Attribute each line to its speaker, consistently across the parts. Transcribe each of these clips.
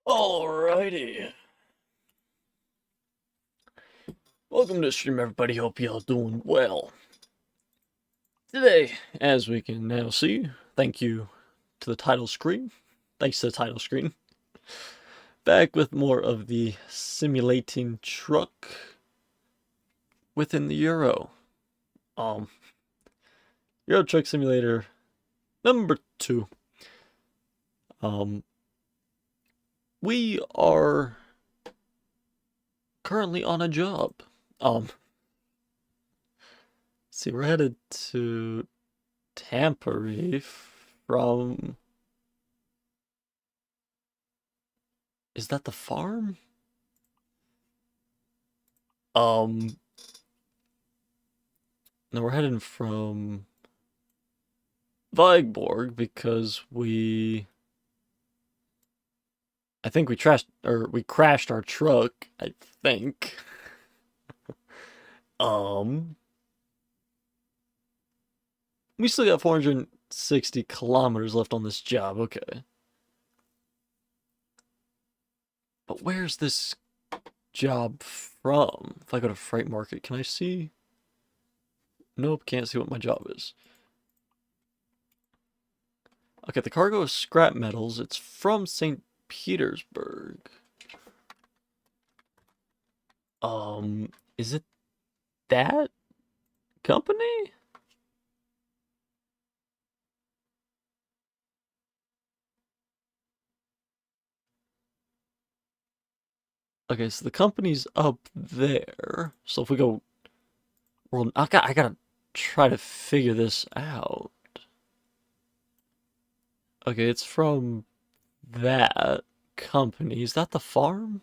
Speaker 1: Alrighty. Welcome to the stream, everybody. Hope y'all doing well. Today, as we can now see, thank you to the title screen. Thanks to the title screen. Back with more of the simulating truck within the Euro. Euro Truck Simulator number 2. We are currently on a job. See, we're headed to Tampere from... Is that the farm? No, we're heading from Vigborg because I think we crashed our truck, I think. We still got 460 kilometers left on this job, okay. But where's this job from? If I go to Freight Market, can I see? Nope, can't see what my job is. Okay, the cargo is scrap metals. It's from St. Petersburg. Is it that company? Okay, so the company's up there. So if we go, well, I gotta try to figure this out. Okay, it's from that company. Is that the farm?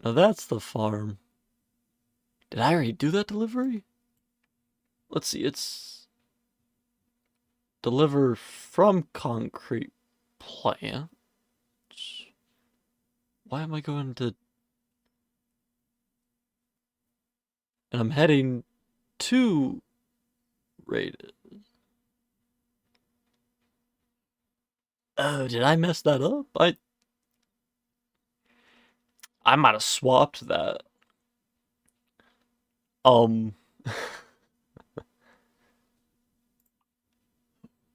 Speaker 1: No, that's the farm. Did I already do that delivery? Let's see, it's deliver from concrete plant. Why am I going to... And I'm heading to Rated. Oh, did I mess that up? I might have swapped that. One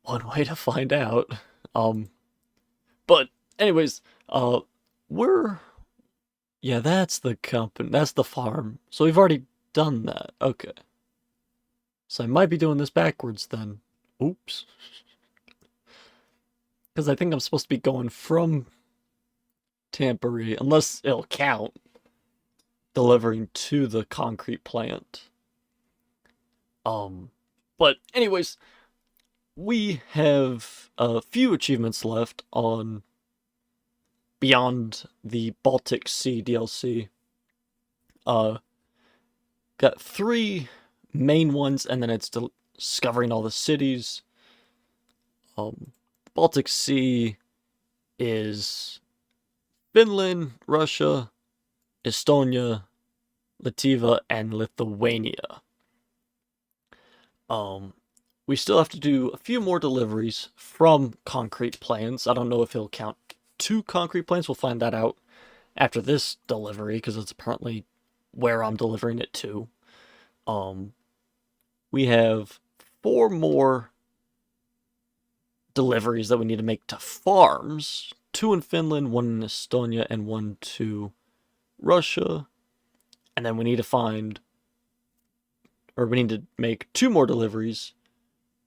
Speaker 1: way to find out. But anyways, yeah, that's the company. That's the farm. So we've already done that. Okay. So I might be doing this backwards then. Oops. Because I think I'm supposed to be going from Tampere, unless it'll count, delivering to the concrete plant. But anyways, we have a few achievements left on Beyond the Baltic Sea DLC. Got 3 main ones, and then it's discovering all the cities. Baltic Sea is Finland, Russia, Estonia, Latvia, and Lithuania. We still have to do a few more deliveries from concrete plants. I don't know if he'll count 2 concrete plants. We'll find that out after this delivery, because it's apparently where I'm delivering it to. We have 4 more deliveries that we need to make to farms. 2 in Finland, 1 in Estonia, and 1 to Russia. And then we need to make 2 more deliveries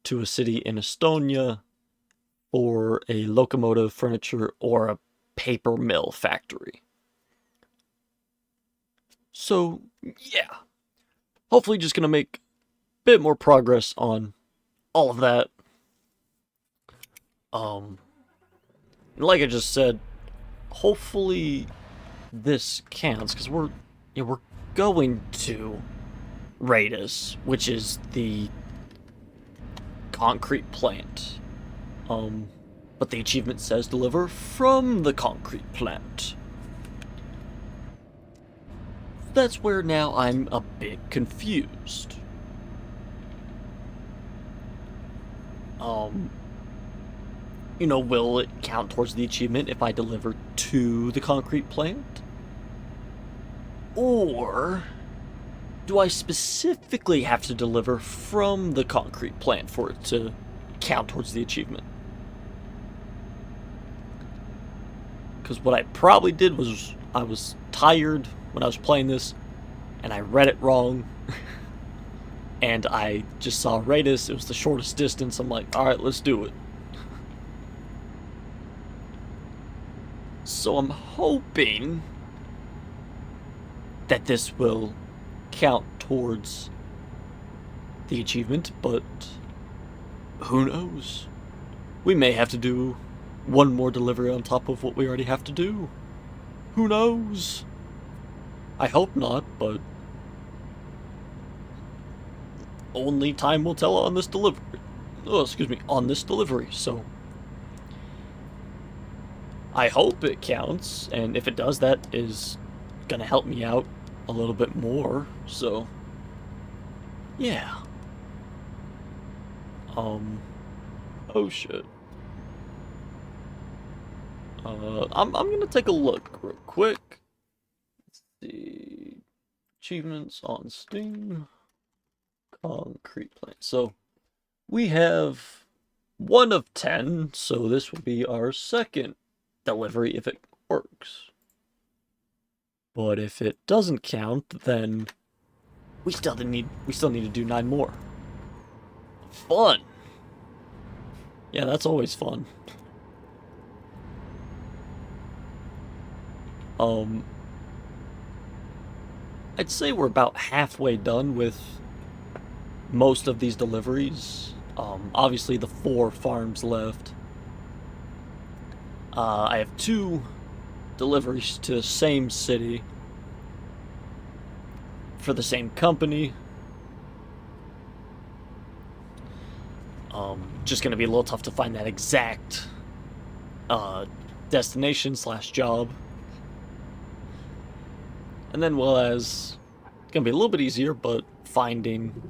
Speaker 1: to a city in Estonia for a locomotive, furniture, or a paper mill factory. So, yeah. Hopefully just gonna make a bit more progress on all of that. Like I just said, hopefully this counts, because we're going to Radis, which is the concrete plant. But the achievement says deliver from the concrete plant. That's where now I'm a bit confused. will it count towards the achievement if I deliver to the concrete plant? Or do I specifically have to deliver from the concrete plant for it to count towards the achievement? Because what I probably did was I was tired when I was playing this, and I read it wrong, and I just saw radius. It was the shortest distance. I'm like, alright, let's do it. So I'm hoping that this will count towards the achievement, but who knows? We may have to do one more delivery on top of what we already have to do. Who knows? I hope not, but only time will tell on this delivery. Oh, excuse me, on this delivery, so I hope it counts, and if it does, that is gonna help me out a little bit more, so yeah. Oh shit. I'm gonna take a look real quick. Let's see. Achievements on Steam. Concrete plant. So we have 1 of 10, so this will be our second delivery if it works. But if it doesn't count, then we still need to do 9 more. Fun. Yeah, that's always fun. I'd say we're about halfway done with most of these deliveries. Obviously the 4 farms left. I have 2 deliveries to the same city for the same company. Just gonna be a little tough to find that exact destination / job. And then it's gonna be a little bit easier, but finding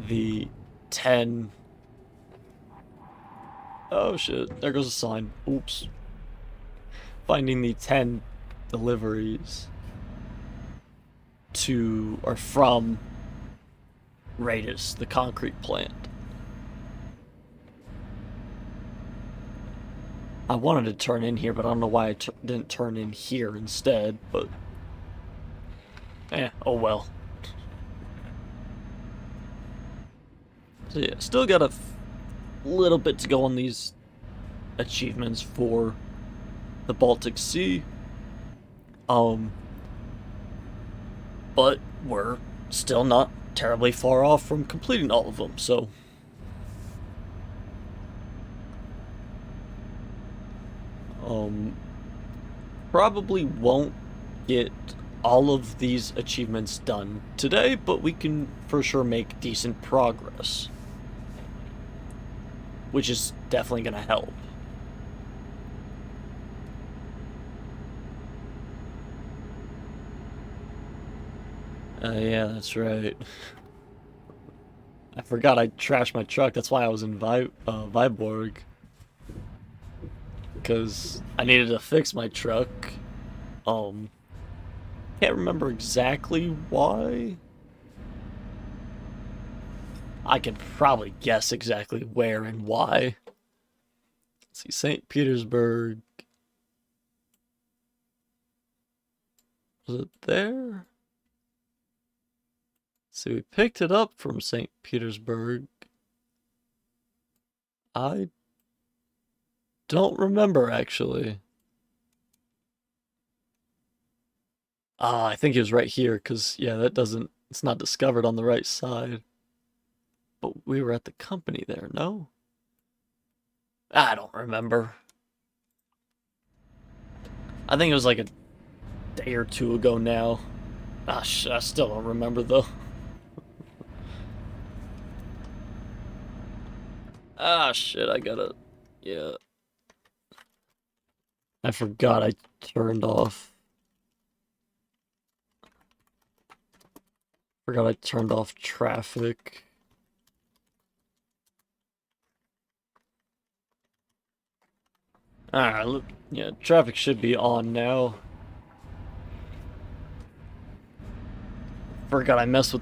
Speaker 1: the 10... Oh shit, there goes a sign. Oops. Finding the 10 deliveries to or from Radius, the concrete plant. I wanted to turn in here, but I don't know why I didn't turn in here instead, but oh well. So yeah, still got a little bit to go on these achievements for the Baltic Sea. But we're still not terribly far off from completing all of them, so probably won't get all of these achievements done today, but we can for sure make decent progress, which is definitely gonna help. Yeah, that's right. I forgot I trashed my truck. That's why I was in Viborg. Because I needed to fix my truck. Can't remember exactly why. I can probably guess exactly where and why. Let's see, St. Petersburg. Was it there? See, we picked it up from St. Petersburg. I don't remember, actually. I think it was right here, because, yeah, it's not discovered on the right side. But we were at the company there, no? I don't remember. I think it was like a day or 2 ago now. I still don't remember, though. Shit, yeah. I forgot I turned off. Forgot I turned off traffic. Alright, yeah, traffic should be on now. Forgot I messed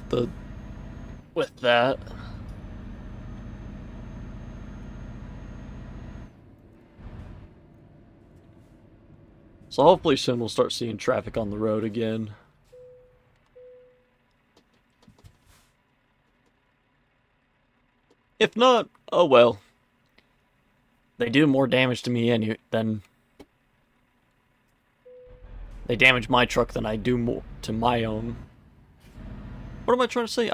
Speaker 1: with that. So hopefully soon we'll start seeing traffic on the road again. If not, oh well. They do more damage to me than they damage my truck than I do more to my own. What am I trying to say?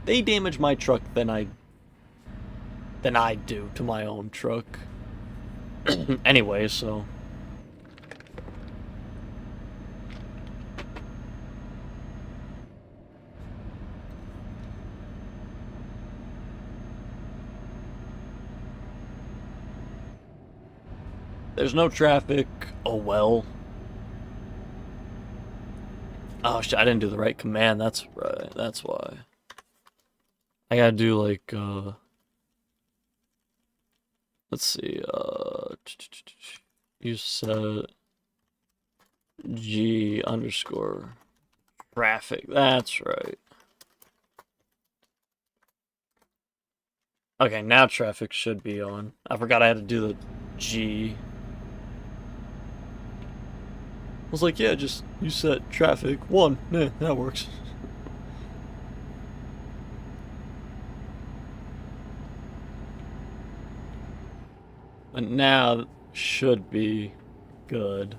Speaker 1: They damage my truck than I do to my own truck. Anyway, so there's no traffic. Oh well. Oh shit, I didn't do the right command. That's right. That's why. I gotta do like let's see, you set G underscore traffic. That's right. Okay, now traffic should be on. I forgot I had to do the G. I was like, yeah, just you set traffic 1. Yeah, that works. And now should be good.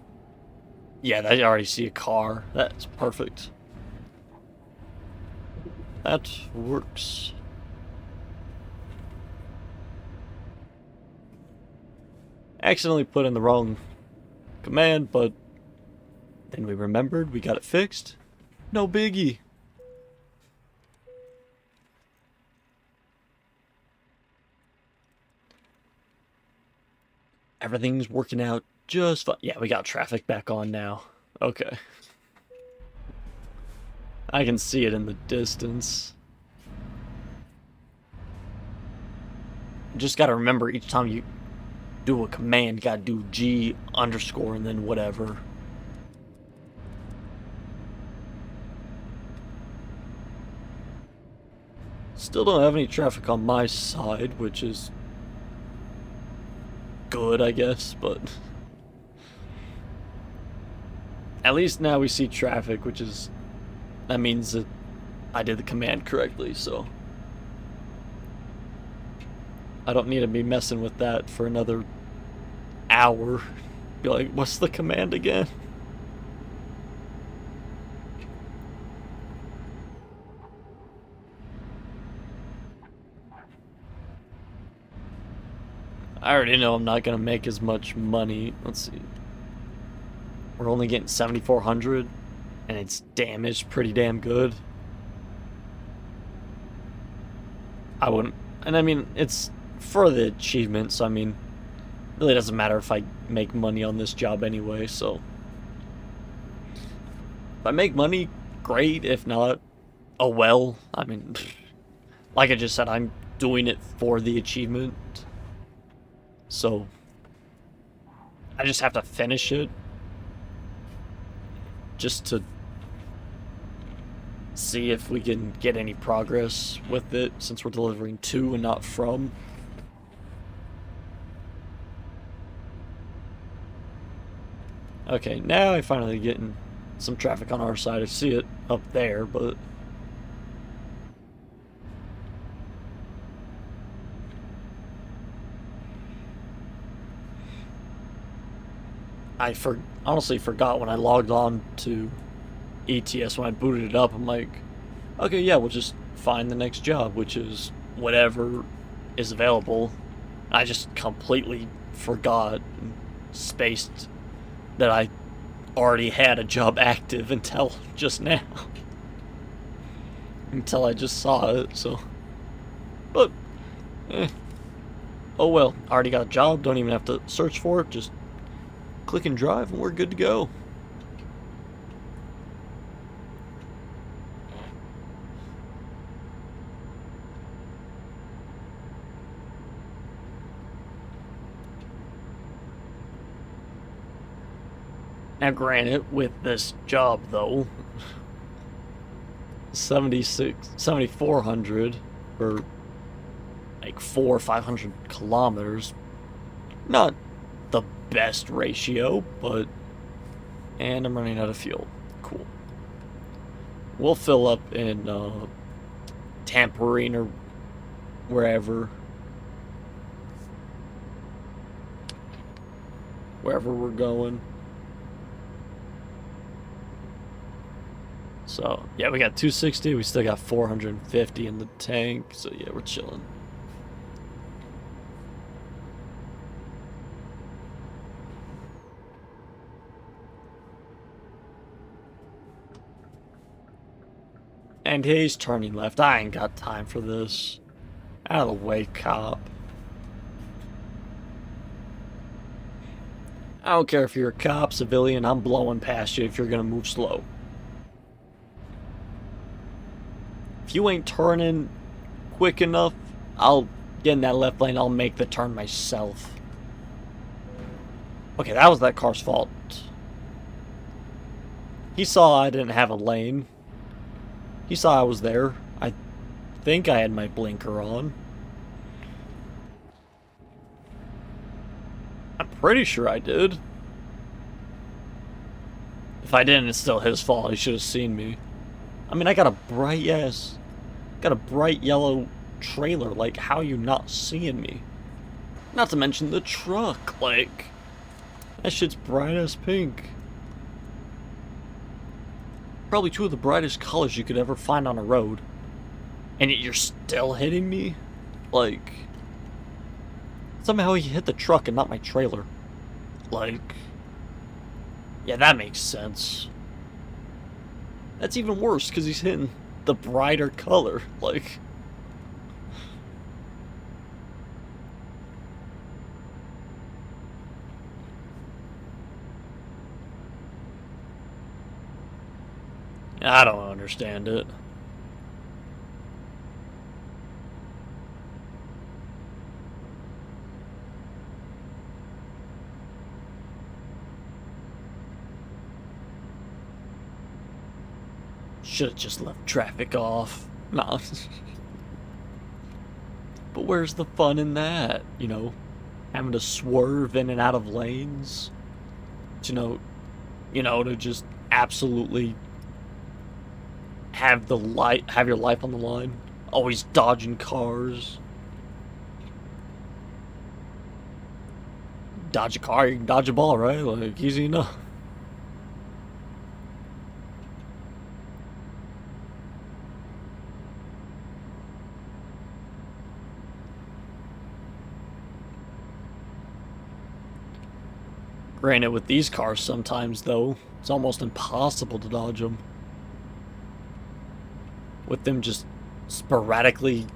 Speaker 1: Yeah, I already see a car. That's perfect. That works. Accidentally put in the wrong command, but then we remembered, we got it fixed. No biggie. Everything's working out just fine. Yeah, we got traffic back on now. Okay. I can see it in the distance. Just gotta remember each time you do a command, you gotta do G underscore and then whatever. Still don't have any traffic on my side, which is good, I guess, but at least now we see traffic, which is, that means that I did the command correctly, so I don't need to be messing with that for another hour. Be like, what's the command again? I already know I'm not gonna make as much money. Let's see. We're only getting 7,400, and it's damaged pretty damn good. I wouldn't, and I mean, it's for the achievement, so I mean, it really doesn't matter if I make money on this job anyway, so. If I make money, great. If not, oh well. I mean, like I just said, I'm doing it for the achievement. So, I just have to finish it. Just to see if we can get any progress with it, since we're delivering to and not from. Okay, now I'm finally getting some traffic on our side. I see it up there, but I honestly forgot when I logged on to ETS when I booted it up. I'm like, okay, yeah, we'll just find the next job, which is whatever is available. I just completely forgot and spaced that I already had a job active until just now. Until I just saw it, so. But, oh well, I already got a job, don't even have to search for it, just click and drive and we're good to go. Now, granted, with this job though, 7,400 for like 400 or 500 kilometers, not the best ratio, but. And I'm running out of fuel. Cool. We'll fill up in Tambourine or wherever. Wherever we're going. So, yeah, we got 260. We still got 450 in the tank. So, yeah, we're chilling. And he's turning left. I ain't got time for this. Out of the way, cop. I don't care if you're a cop, civilian, I'm blowing past you if you're gonna move slow. If you ain't turning quick enough, I'll get in that left lane, I'll make the turn myself. Okay, that was that car's fault. He saw I didn't have a lane. He saw I was there. I think I had my blinker on. I'm pretty sure I did. If I didn't, it's still his fault. He should have seen me. I mean, I got a bright yellow trailer. Like, how are you not seeing me? Not to mention the truck. Like, that shit's bright as pink. Probably two of the brightest colors you could ever find on a road. And yet you're still hitting me? Like, somehow he hit the truck and not my trailer. Like, yeah, that makes sense. That's even worse because he's hitting the brighter color. Like, I don't understand it. Should have just left traffic off. Nah. But where's the fun in that? You know, having to swerve in and out of lanes. To just absolutely have your life on the line. Always dodging cars. Dodge a car, you can dodge a ball, right? Like, easy enough. Granted, with these cars sometimes, though, it's almost impossible to dodge them. With them just sporadically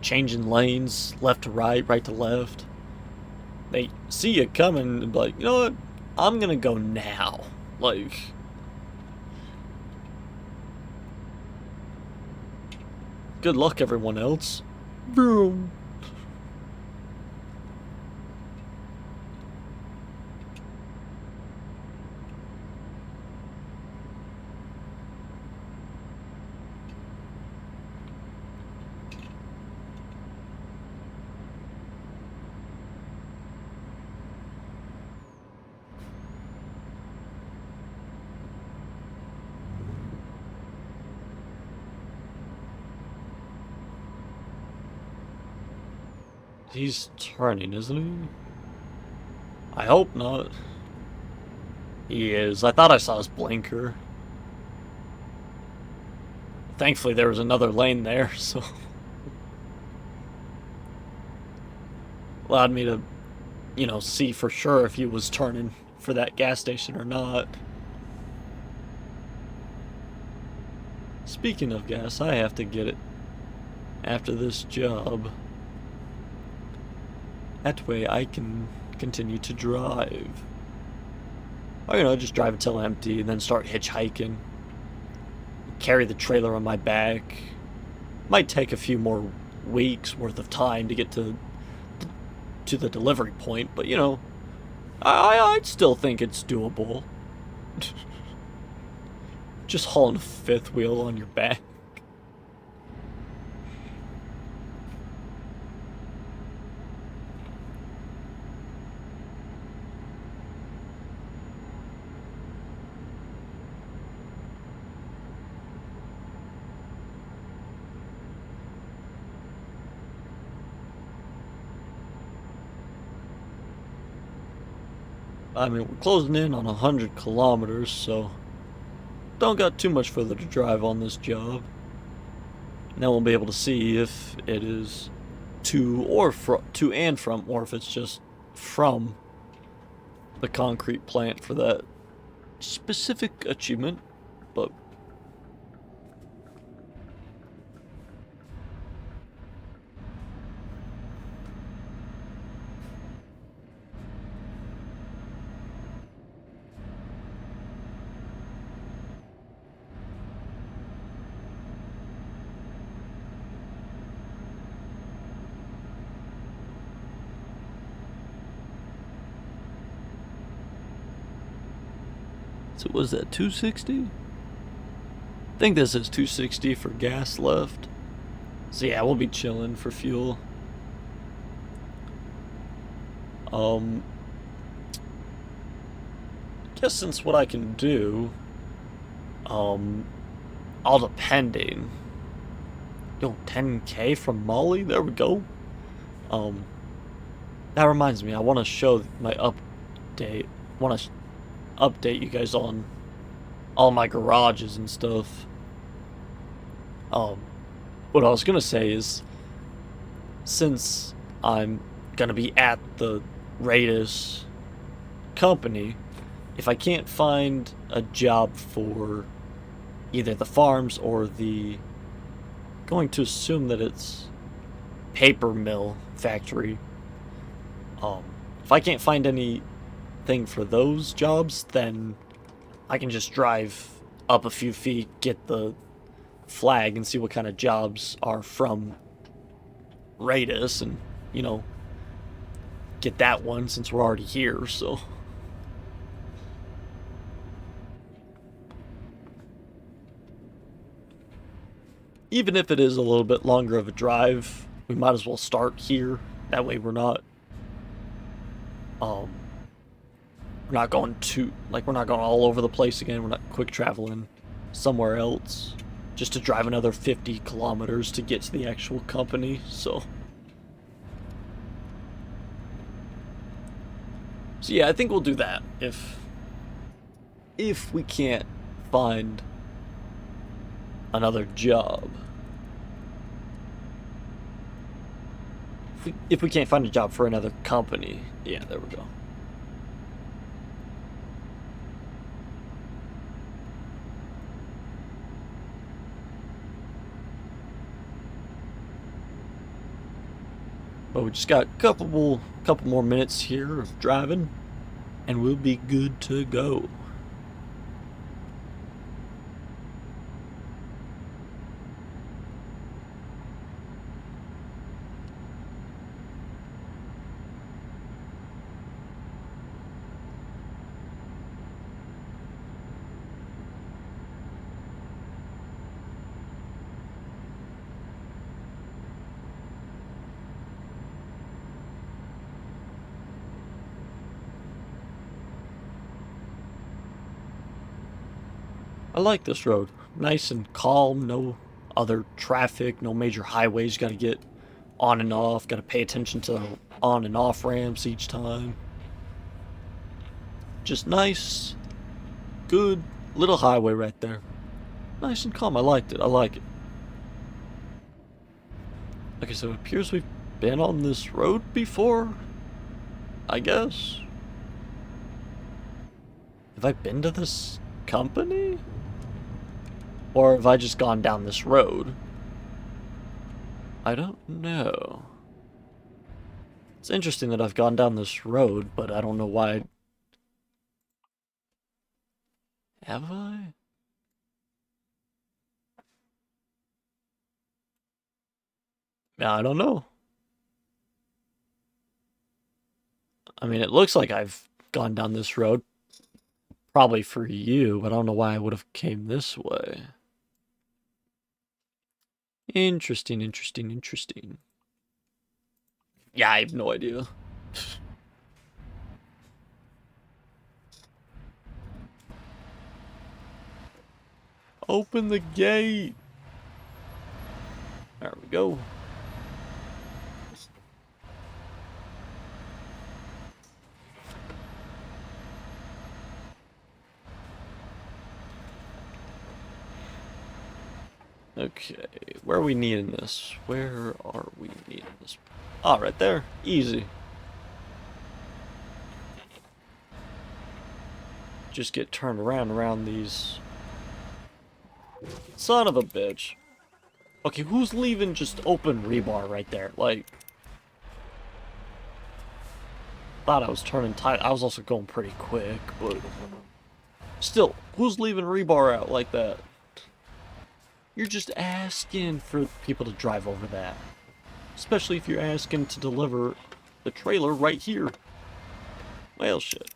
Speaker 1: changing lanes, left to right, right to left. They see you coming and be like, you know what? I'm gonna go now. Like, good luck, everyone else. Boom. He's turning, isn't he? I hope not. He is. I thought I saw his blinker. Thankfully, there was another lane there, so allowed me to, see for sure if he was turning for that gas station or not. Speaking of gas, I have to get it after this job. That way I can continue to drive. Or, just drive until empty and then start hitchhiking. Carry the trailer on my back. Might take a few more weeks worth of time to get to the delivery point, but I'd still think it's doable. Just hauling a fifth wheel on your back. I mean, we're closing in on 100 kilometers, so don't got too much further to drive on this job. Now we'll be able to see if it is to and from, or if it's just from the concrete plant for that specific achievement. But so was that 260? I think this is 260 for gas left. So yeah, we'll be chilling for fuel. Guess since what I can do, all depending. Yo, 10K from Molly? There we go. That reminds me, I want to show my update. I want to update you guys on all my garages and stuff. What I was gonna say is, since I'm gonna be at the Raiders company, if I can't find a job for either the farms or the, going to assume that it's paper mill factory, if I can't find anything for those jobs, then I can just drive up a few feet, get the flag, and see what kind of jobs are from Raiders, and, you know, get that one since we're already here, so. Even if it is a little bit longer of a drive, we might as well start here. That way we're not going we're not going all over the place again. We're not quick traveling somewhere else just to drive another 50 kilometers to get to the actual company. So yeah, I think we'll do that if we can't find another job. If we can't find a job for another company. Yeah, there we go. But we just got a couple more minutes here of driving, and we'll be good to go. I like this road. Nice and calm, no other traffic, no major highways. Gotta get on and off, gotta pay attention to the on and off ramps each time. Just nice, good little highway right there. Nice and calm. I liked it. I like it. Okay, so it appears we've been on this road before, I guess. Have I been to this company? Or have I just gone down this road? I don't know. It's interesting that I've gone down this road, but I don't know why. Have I? I don't know. I mean, it looks like I've gone down this road. Probably for you, but I don't know why I would have came this way. Interesting, interesting, interesting. Yeah, I have no idea. Open the gate. There we go. Okay, where are we needing this? Where are we needing this? Ah, right there. Easy. Just get turned around these. Son of a bitch. Okay, who's leaving just open rebar right there? Like, thought I was turning tight. I was also going pretty quick, but still, who's leaving rebar out like that? You're just asking for people to drive over that. Especially if you're asking to deliver the trailer right here. Well, shit.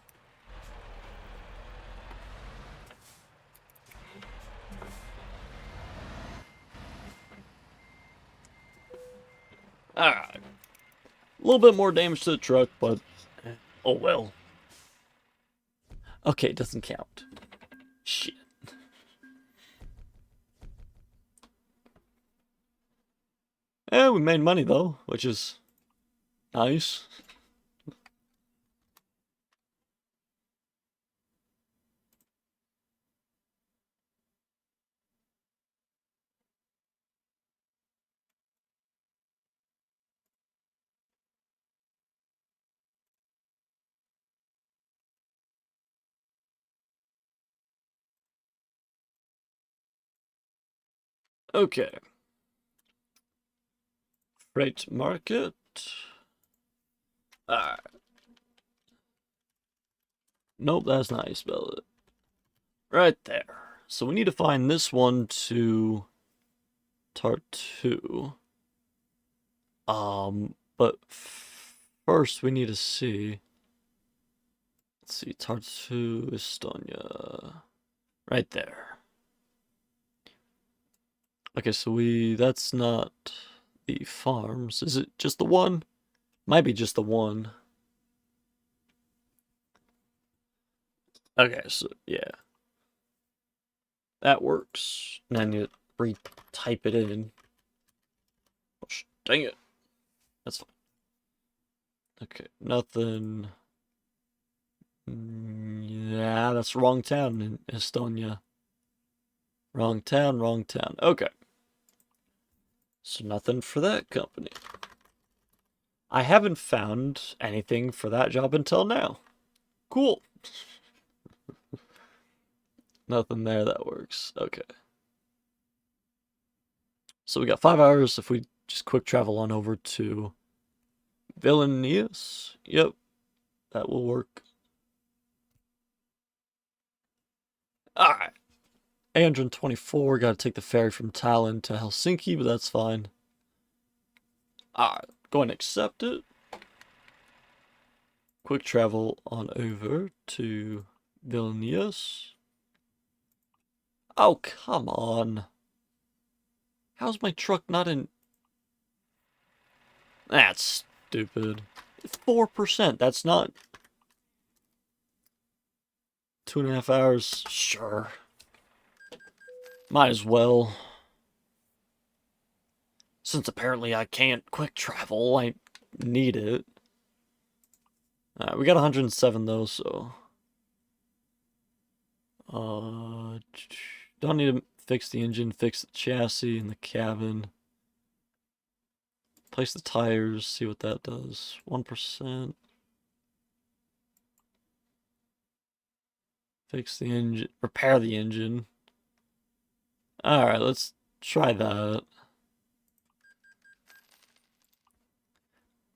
Speaker 1: Alright. A little bit more damage to the truck, but oh well. Okay, it doesn't count. Shit. Yeah, we made money though, which is nice. Okay. Freight market. Alright. Nope, that's not how you spell it. Right there. So we need to find this one to Tartu. But first we need to see. Let's see, Tartu, Estonia. Right there. Okay, so that's not the farms. Is it just the one? Might be just the one. Okay, so yeah. That works. Now I need to re-type it in. Gosh, dang it. That's fine. Okay, nothing. Yeah, that's wrong town in Estonia. Wrong town, wrong town. Okay. So nothing for that company. I haven't found anything for that job until now. Cool. Nothing there that works. Okay. So we got 5 hours if we just quick travel on over to Vilnius. Yep. That will work. Alright. 824. Gotta take the ferry from Tallinn to Helsinki, but that's fine. Alright. Go and accept it. Quick travel on over to Vilnius. Oh, come on. How's my truck not in... That's stupid. 4%. That's not... 2.5 hours. Sure. Might as well. Since apparently I can't quick travel, I need it. We got 107 though, so... don't need to fix the engine, fix the chassis and the cabin. Place the tires, see what that does. 1%. Fix the engine, repair the engine. Alright, let's try that.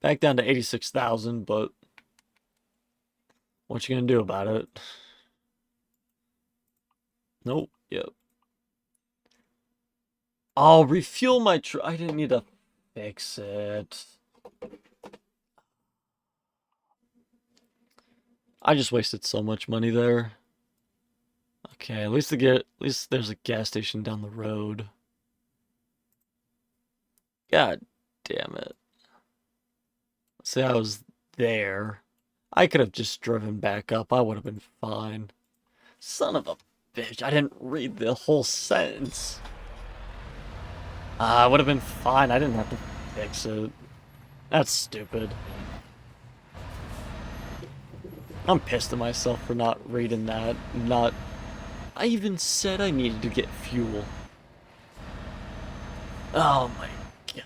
Speaker 1: Back down to 86,000, but what you gonna do about it? Nope, yep. I'll refuel my truck. I didn't need to fix it. I just wasted so much money there. Okay, at least there's a gas station down the road. God damn it. See, I was there. I could have just driven back up. I would have been fine. Son of a bitch. I didn't read the whole sentence. I would have been fine. I didn't have to fix it. That's stupid. I'm pissed at myself for not reading that. I even said I needed to get fuel. Oh my god.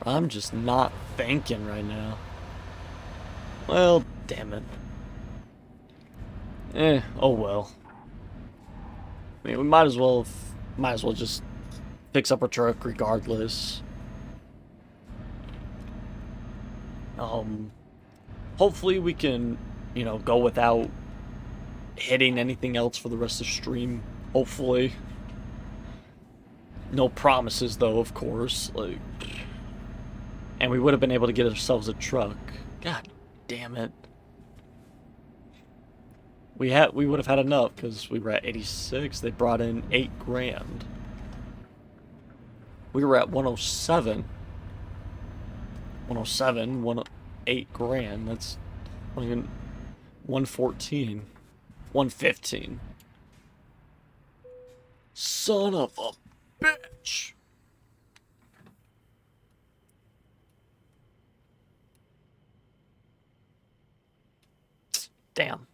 Speaker 1: I'm just not thinking right now. Well, damn it. Oh well. I mean, we might as well just fix up our truck regardless. Hopefully we can, go without hitting anything else for the rest of the stream. Hopefully. No promises though, of course. And we would have been able to get ourselves a truck. God damn it. We would have had enough because we were at 86. They brought in 8 grand. We were at 107. 107, 8 grand. That's 114. 115. Son of a bitch. Damn.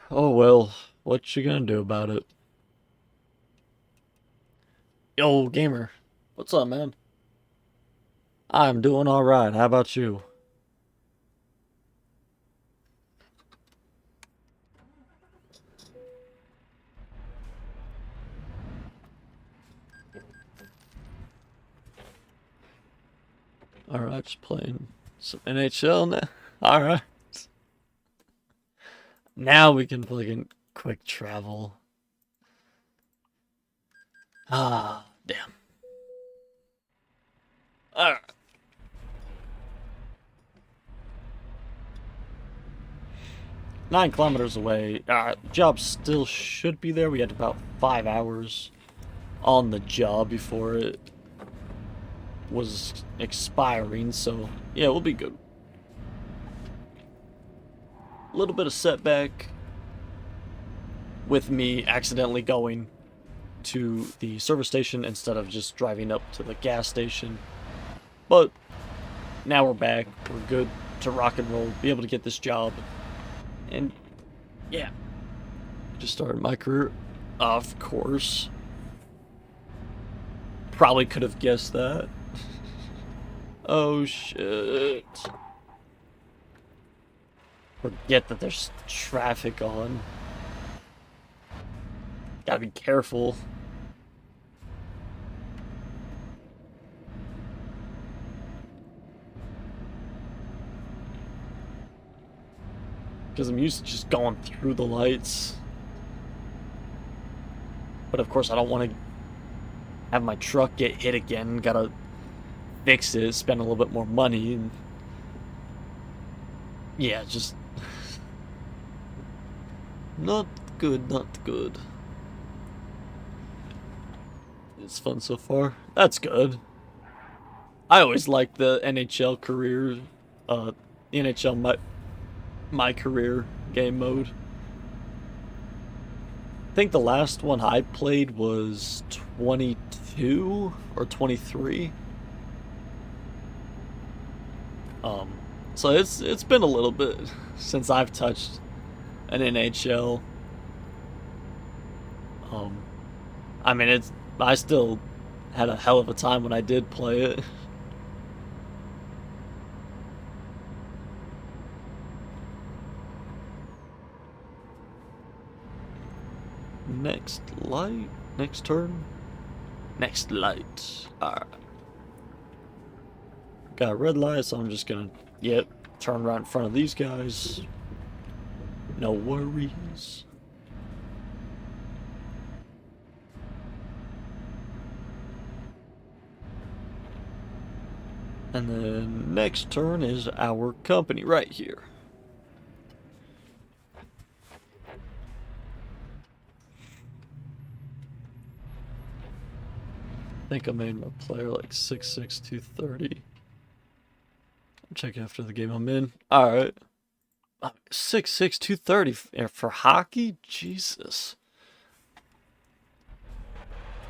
Speaker 1: Oh well. What you gonna do about it? Yo, gamer. What's up, man? I'm doing alright. How about you? Alright, just playing some NHL now. Alright. Now we can play quick travel. Ah, damn. Alright. Nine kilometers away. Job still should be there. We had about 5 hours on the job before it was expiring, so yeah, we'll be good. A little bit of setback with me accidentally going to the service station instead of just driving up to the gas station. But now we're back. We're good to rock and roll, be able to get this job. And yeah, just started my career, of course. Probably could have guessed that. Oh shit. Forget that there's traffic on. Gotta be careful. Because I'm used to just going through the lights. But of course I don't want to have my truck get hit again. Gotta fix it, spend a little bit more money. And yeah, just... not good, not good. It's fun so far. That's good. I always liked the NHL career, NHL my career game mode. I think the last one I played was 22 or 23. So it's been a little bit since I've touched an NHL. I mean, I still had a hell of a time when I did play it. Next light, next turn, next light. Alright. Got a red light, so I'm just gonna, turn right in front of these guys. No worries. And then next turn is our company right here. I think I made my player like 6'6", 230. I'll check after the game I'm in. Alright. 6'6", 230 for hockey? Jesus.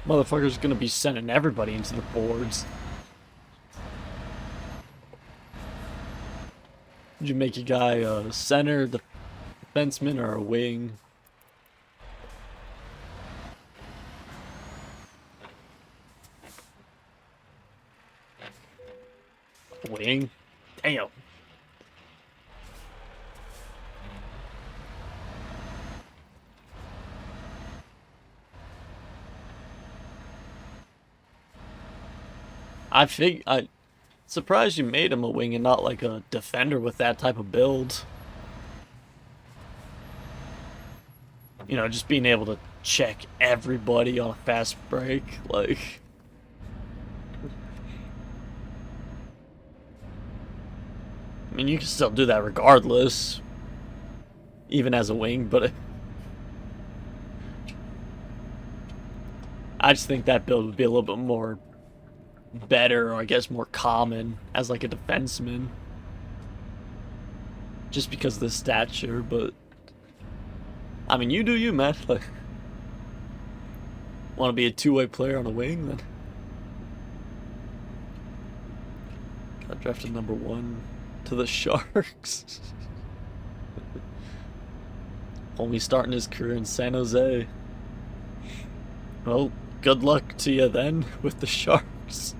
Speaker 1: Motherfucker's gonna be sending everybody into the boards. Did you make your guy a center, the defenseman, or a wing? Wing? Damn. I'm surprised you made him a wing and not like a defender with that type of build. You know, just being able to check everybody on a fast break, like... I mean, you can still do that regardless, even as a wing, but I just think that build would be a little bit more better, or I guess more common as like a defenseman, just because of the stature. But I mean, you do you, man. Like, want to be a two-way player on a wing, then got drafted #1 to the Sharks. Homie starting his career in San Jose. Well, good luck to you then with the Sharks.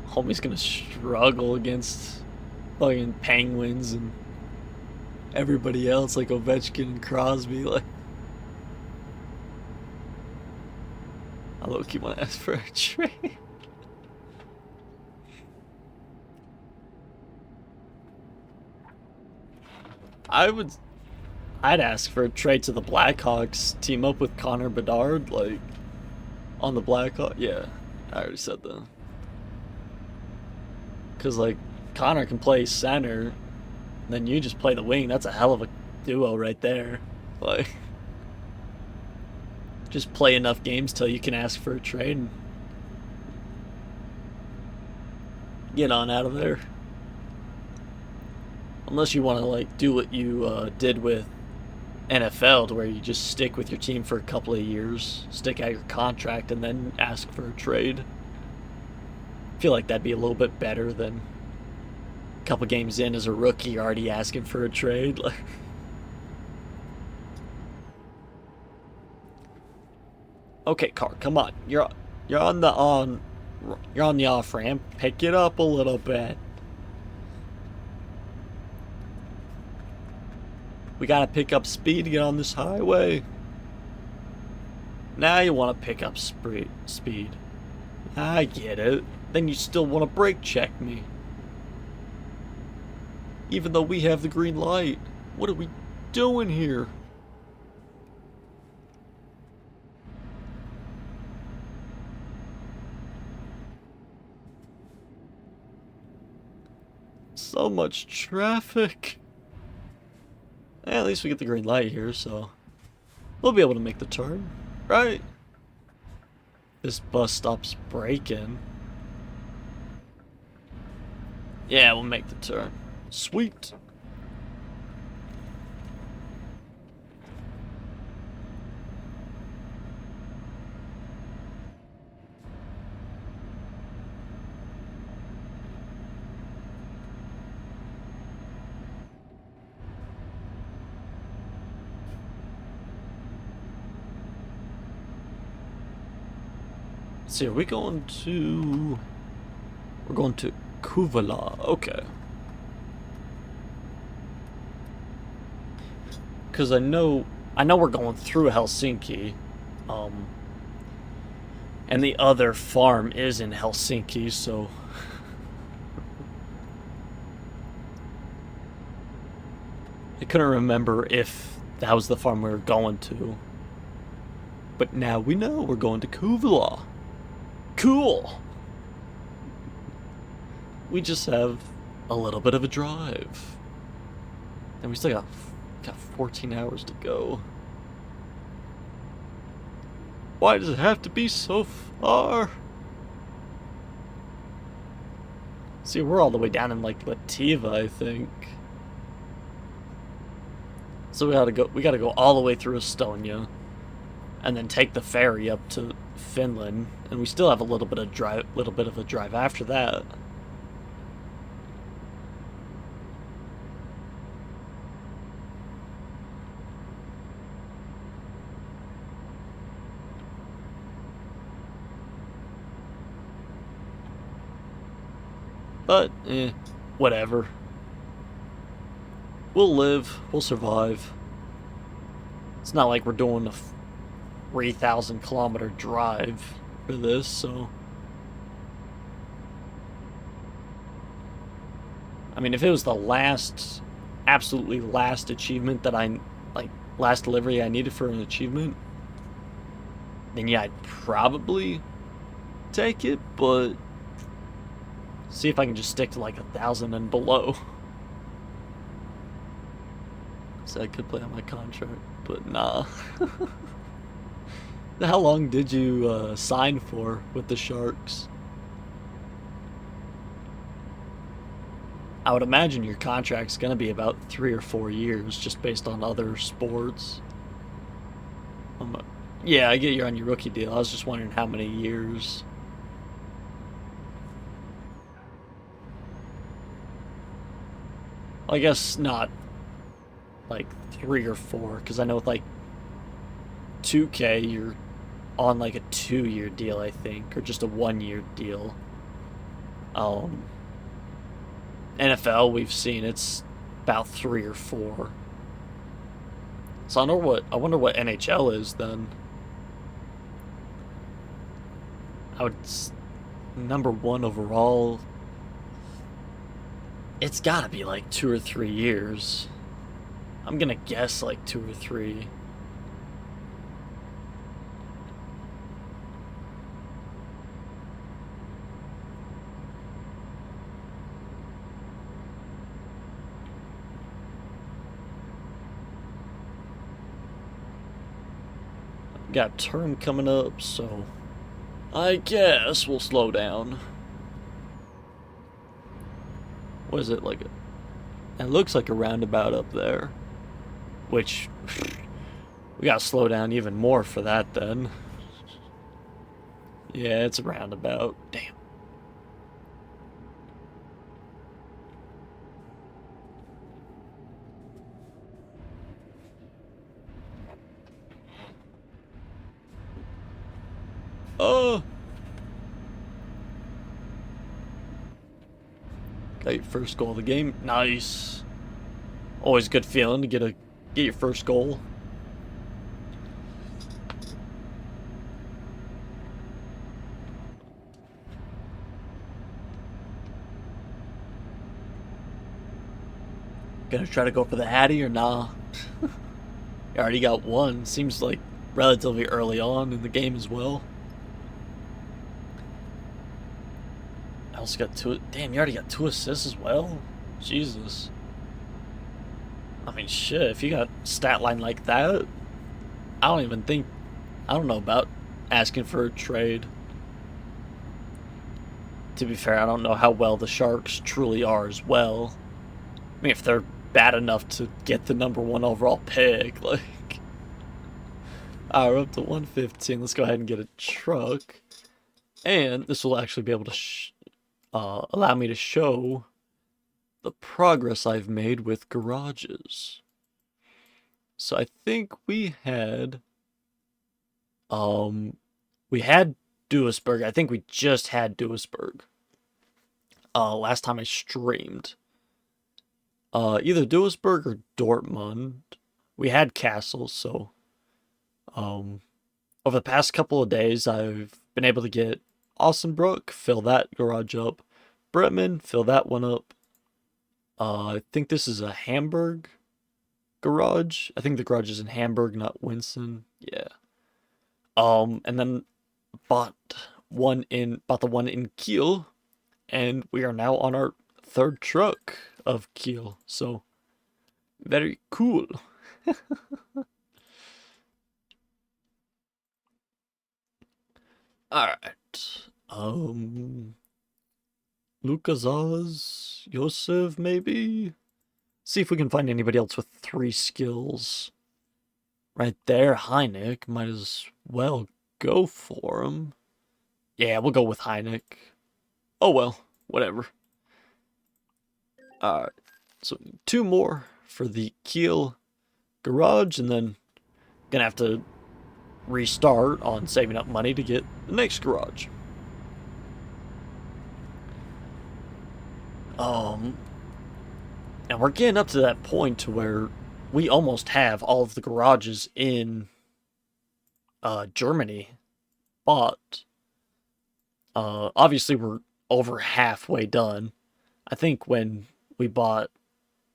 Speaker 1: Homie's gonna struggle against fucking Penguins and everybody else, like Ovechkin and Crosby. Like, I low-key want to ask for a trade. I'd ask for a trade to the Blackhawks, team up with Connor Bedard, like, on the Blackhawks. Yeah, I already said that. Because, like, Connor can play center, then you just play the wing. That's a hell of a duo right there. Like, just play enough games till you can ask for a trade and get on out of there. Unless you want to, like, do what you did with NFL, to where you just stick with your team for a couple of years, stick out your contract, and then ask for a trade. I feel like that'd be a little bit better than a couple games in as a rookie already asking for a trade. Like, okay, Carr, come on. You're on the off ramp. Pick it up a little bit. We gotta pick up speed to get on this highway. Now you want to pick up speed. I get it. Then you still want to brake check me. Even though we have the green light. What are we doing here? So much traffic. At least we get the green light here, so we'll be able to make the turn, right? This bus stops braking. Yeah, we'll make the turn. Sweet. Let's see, are we going to... We're going to Kuvala. Okay. Because I know we're going through Helsinki. And the other farm is in Helsinki, so... I couldn't remember if that was the farm we were going to. But now we know we're going to Kuvula. Cool! We just have a little bit of a drive. And we still got 14 hours to go. Why does it have to be so far? See, we're all the way down in like Lativa, I think. So we gotta go all the way through Estonia, and then take the ferry up to Finland, and we still have a little bit of a drive after that. But, whatever. We'll live, we'll survive. It's not like we're doing a 3,000 kilometer drive for this, so. I mean, if it was the absolutely last achievement that last delivery I needed for an achievement, then yeah, I'd probably take it, but see if I can just stick to like 1,000 and below. So I could play on my contract, but nah. How long did you sign for with the Sharks? I would imagine your contract's gonna be about 3 or 4 years, just based on other sports. Yeah, I get you're on your rookie deal. I was just wondering how many years. I guess not like 3 or 4, because I know with like 2K you're on like a 2-year deal, I think, or just a 1-year deal. NFL we've seen it's about 3 or 4. So I wonder what NHL is then. I would number 1 overall. It's gotta be like 2 or 3 years. I'm gonna guess like 2 or 3. Got a term coming up, so I guess we'll slow down. What is it, like it looks like a roundabout up there. Which, we gotta slow down even more for that then. Yeah, it's a roundabout. Damn. Oh! Got your first goal of the game. Nice. Always a good feeling to get your first goal. Gonna try to go for the Hattie or nah? You already got one. Seems like relatively early on in the game as well. I also got 2. Damn, you already got 2 assists as well? Jesus. I mean, shit, if you got a stat line like that, I don't know about asking for a trade. To be fair, I don't know how well the Sharks truly are as well. I mean, if they're bad enough to get the number 1 overall pick, like. Alright, we're up to 115. Let's go ahead and get a truck. And this will actually be able to allow me to show the progress I've made with garages. So I think we had Duisburg. I think we just had Duisburg. Last time I streamed. Either Duisburg or Dortmund. We had Kassel, so over the past couple of days I've been able to get Ossenbrook, fill that garage up. Bretman, fill that one up. I think this is a Hamburg garage. I think the garage is in Hamburg, not Winston. Yeah. And then bought the one in Kiel, and we are now on our third truck of Kiel. So very cool. Alright. Lukaszaz, Yosef, maybe? See if we can find anybody else with 3 skills. Right there, Heineck. Might as well go for him. Yeah, we'll go with Heineck. Oh well, whatever. Alright, so 2 more for the Kiel garage, and then gonna have to restart on saving up money to get the next garage. And we're getting up to that point to where we almost have all of the garages in Germany, but obviously we're over halfway done. I think when we bought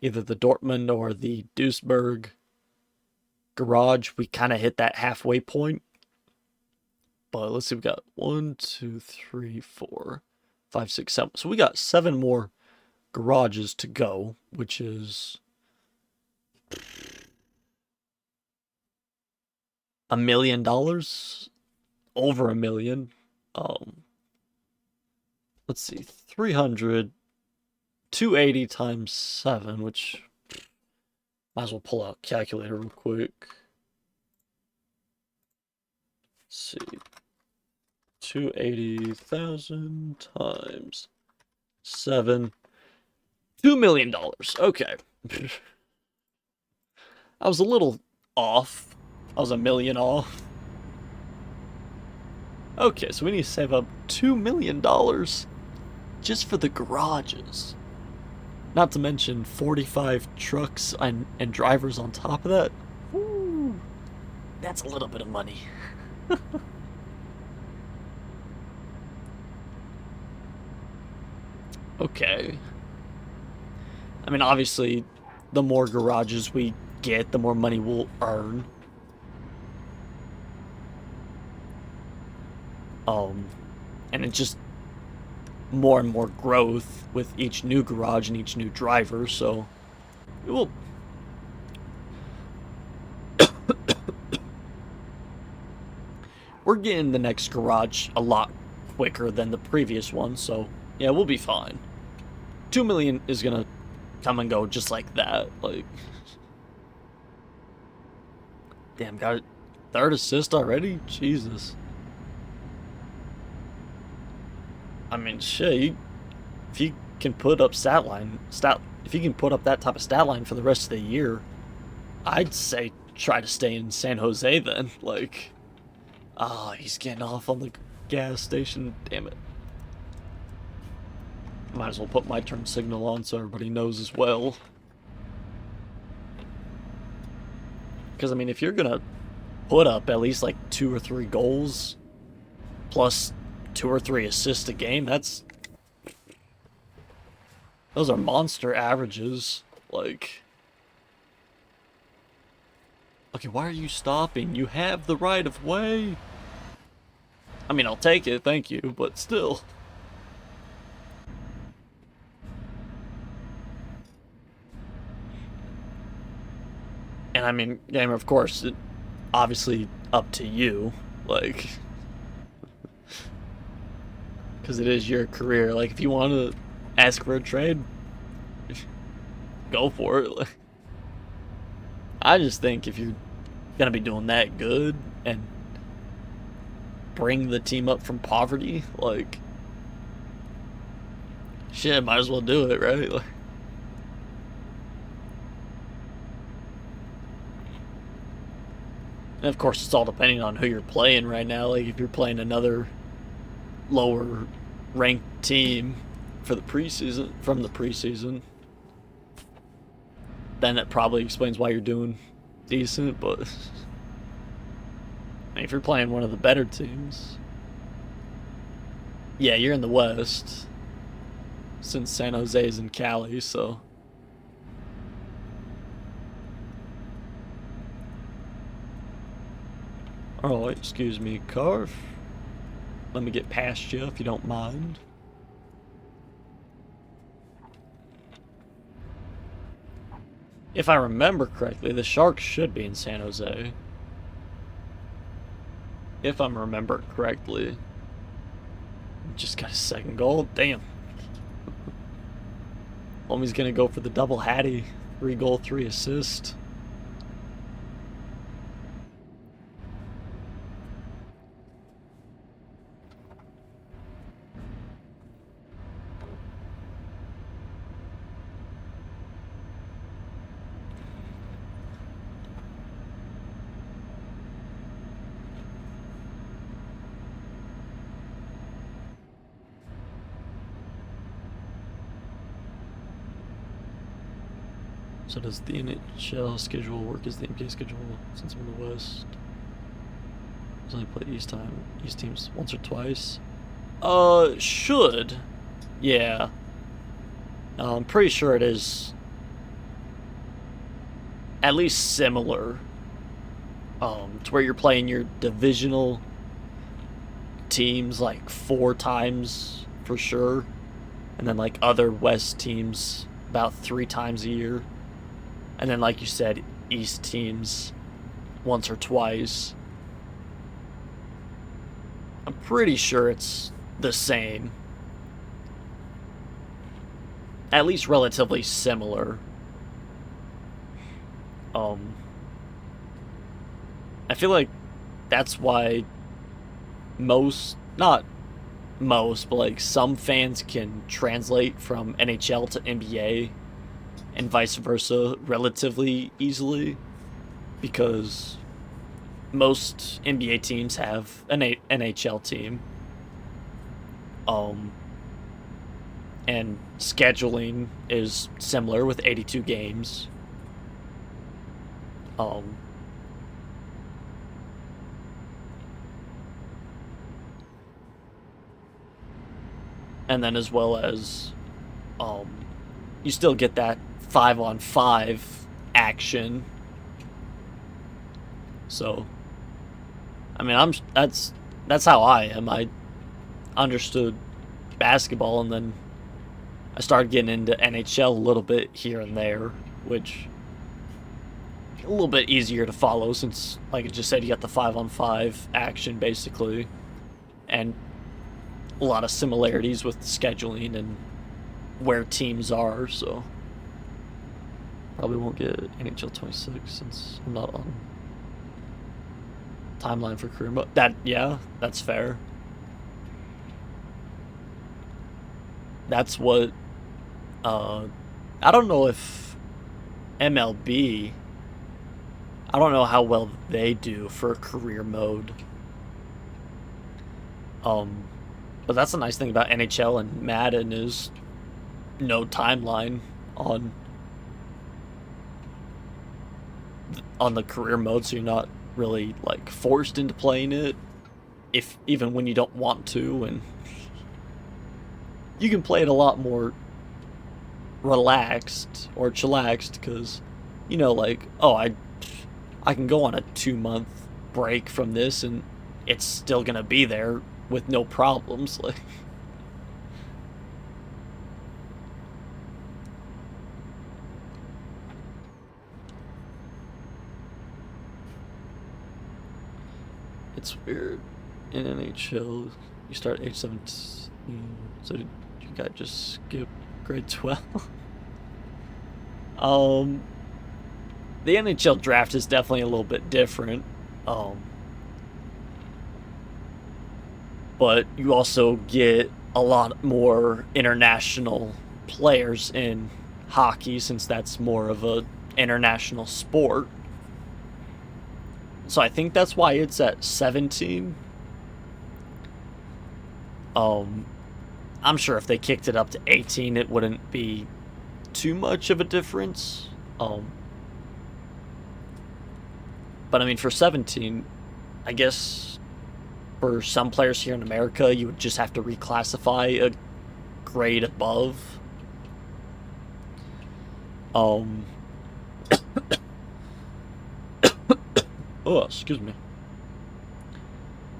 Speaker 1: either the Dortmund or the Duisburg garage, we kind of hit that halfway point. But let's see, we got 1, 2, 3, 4, 5, 6, 7. So we got 7 more garages to go, which is $1 million, over $1 million. Let's see, 300, 280 times 7, which might as well pull out a calculator real quick. Let's see, 280,000 times 7, $2 million. Okay. I was a little off. I was $1 million off. Okay, so we need to save up $2 million just for the garages. Not to mention 45 trucks and drivers on top of that. Woo, that's a little bit of money. Okay. I mean, obviously, the more garages we get, the more money we'll earn. And it's just more and more growth with each new garage and each new driver, so it will. We're getting the next garage a lot quicker than the previous one, so yeah, we'll be fine. 2 million is gonna come and go just like that. Like, damn, got a 3rd assist already? Jesus. I mean, shit, if you can put up if you can put up that type of stat line for the rest of the year, I'd say try to stay in San Jose then. Like, he's getting off on the gas station, damn it. Might as well put my turn signal on so everybody knows as well. Because, I mean, if you're gonna put up at least like 2 or 3 goals, plus 2 or 3 assists a game, those are monster averages. Like, okay, why are you stopping? You have the right of way. I mean, I'll take it, thank you, but still. And I mean, gamer, of course, obviously up to you, like, because it is your career. Like, if you want to ask for a trade, go for it. Like, I just think if you're gonna be doing that good and bring the team up from poverty, like, shit, might as well do it, right? Like, and of course, it's all depending on who you're playing right now. Like, if you're playing another lower ranked team for the preseason, from the preseason, then that probably explains why you're doing decent. But if you're playing one of the better teams, yeah, you're in the West, since San Jose is in Cali, so Alright, excuse me, car. Let me get past you if you don't mind. If I remember correctly, the Sharks should be in San Jose. If I'm remember correctly. Just got a second goal. Damn. Homie's gonna go for the double hattie. 3 goal, 3 assist. So does the NHL schedule work as the NBA schedule since I'm in the West? Does only play East teams once or twice? Should. Yeah. I'm pretty sure it is at least similar. To where you're playing your divisional teams like 4 times for sure. And then like other West teams about 3 times a year. And then, like you said, East teams once or twice. I'm pretty sure it's the same. At least relatively similar. I feel like that's why not most, but like some fans can translate from NHL to NBA and vice versa relatively easily, because most NBA teams have an NHL team. And scheduling is similar with 82 games. And then as well as you still get that 5-on-5 action. So I mean, that's how I am. I understood basketball, and then I started getting into NHL a little bit here and there, which a little bit easier to follow since, like I just said, you got the 5-on-5 action basically, and a lot of similarities with scheduling and where teams are. So probably won't get NHL 26 since I'm not on timeline for career mode. That's fair. That's what I don't know if MLB, I don't know how well they do for career mode. But that's the nice thing about NHL and Madden is no timeline on the career mode, so you're not really like forced into playing it, even when you don't want to, and you can play it a lot more relaxed or chillaxed, because you know, like, oh, I can go on a 2-month break from this and it's still gonna be there with no problems. Like, it's weird. In NHL, you start age 17, so did you guys just skip grade 12? The NHL draft is definitely a little bit different. But you also get a lot more international players in hockey, since that's more of a international sport. So I think that's why it's at 17. I'm sure if they kicked it up to 18, it wouldn't be too much of a difference. But I mean, for 17, I guess for some players here in America, you would just have to reclassify a grade above. Oh, excuse me.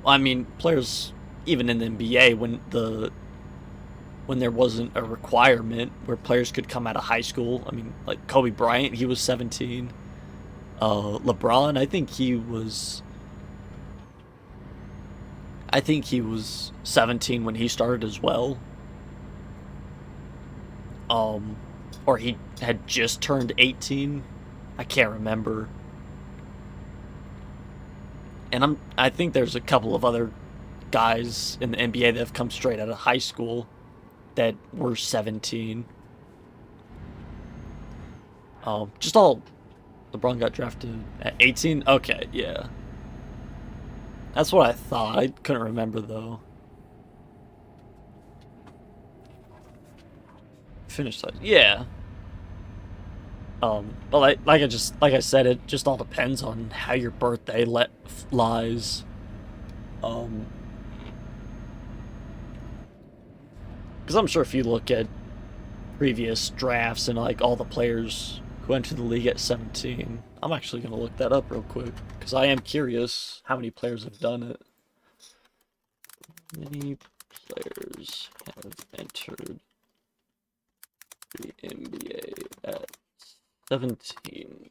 Speaker 1: I mean, players even in the NBA when there wasn't a requirement where players could come out of high school. I mean, like Kobe Bryant, he was 17. LeBron, I think he was 17 when he started as well. Um, or he had just turned 18. I can't remember. And I think there's a couple of other guys in the NBA that have come straight out of high school that were 17. Just all LeBron got drafted at 18. Okay, yeah. That's what I thought. I couldn't remember though. Finished that. Yeah. But like I said, it just all depends on how your birthday lies. Um, because I'm sure if you look at previous drafts and like all the players who entered the league at 17, I'm actually gonna look that up real quick because I am curious how many players have done it. Many players have entered the NBA at 17.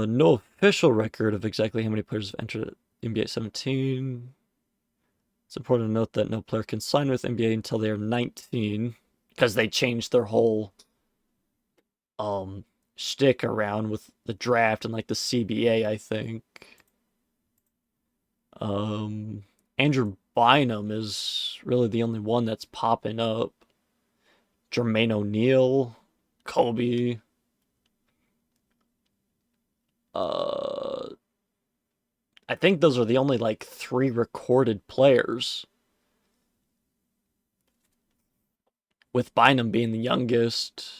Speaker 1: No official record of exactly how many players have entered the NBA at 17. It's important to note that no player can sign with NBA until they are 19 because they changed their whole shtick around with the draft and like the CBA, I think. Andrew Bynum is really the only one that's popping up. Jermaine O'Neal, Kobe. I think those are the only like 3 recorded players. With Bynum being the youngest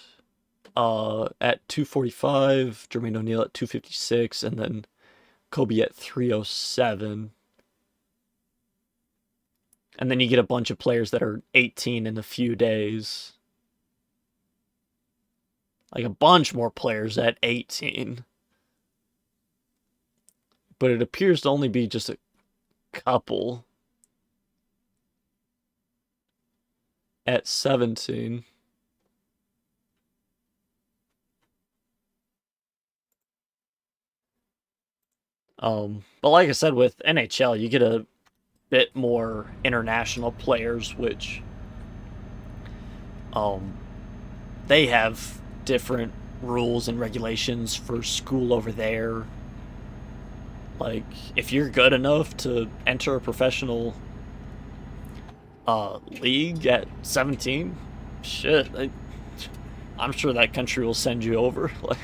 Speaker 1: at 245, Jermaine O'Neal at 256, and then Kobe at 307. And then you get a bunch of players that are 18 in a few days. Like a bunch more players at 18. But it appears to only be just a couple at 17. But like I said, with NHL, you get a bit more international players, which they have different rules and regulations for school over there. Like, if you're good enough to enter a professional league at 17, shit, I'm sure that country will send you over. Like,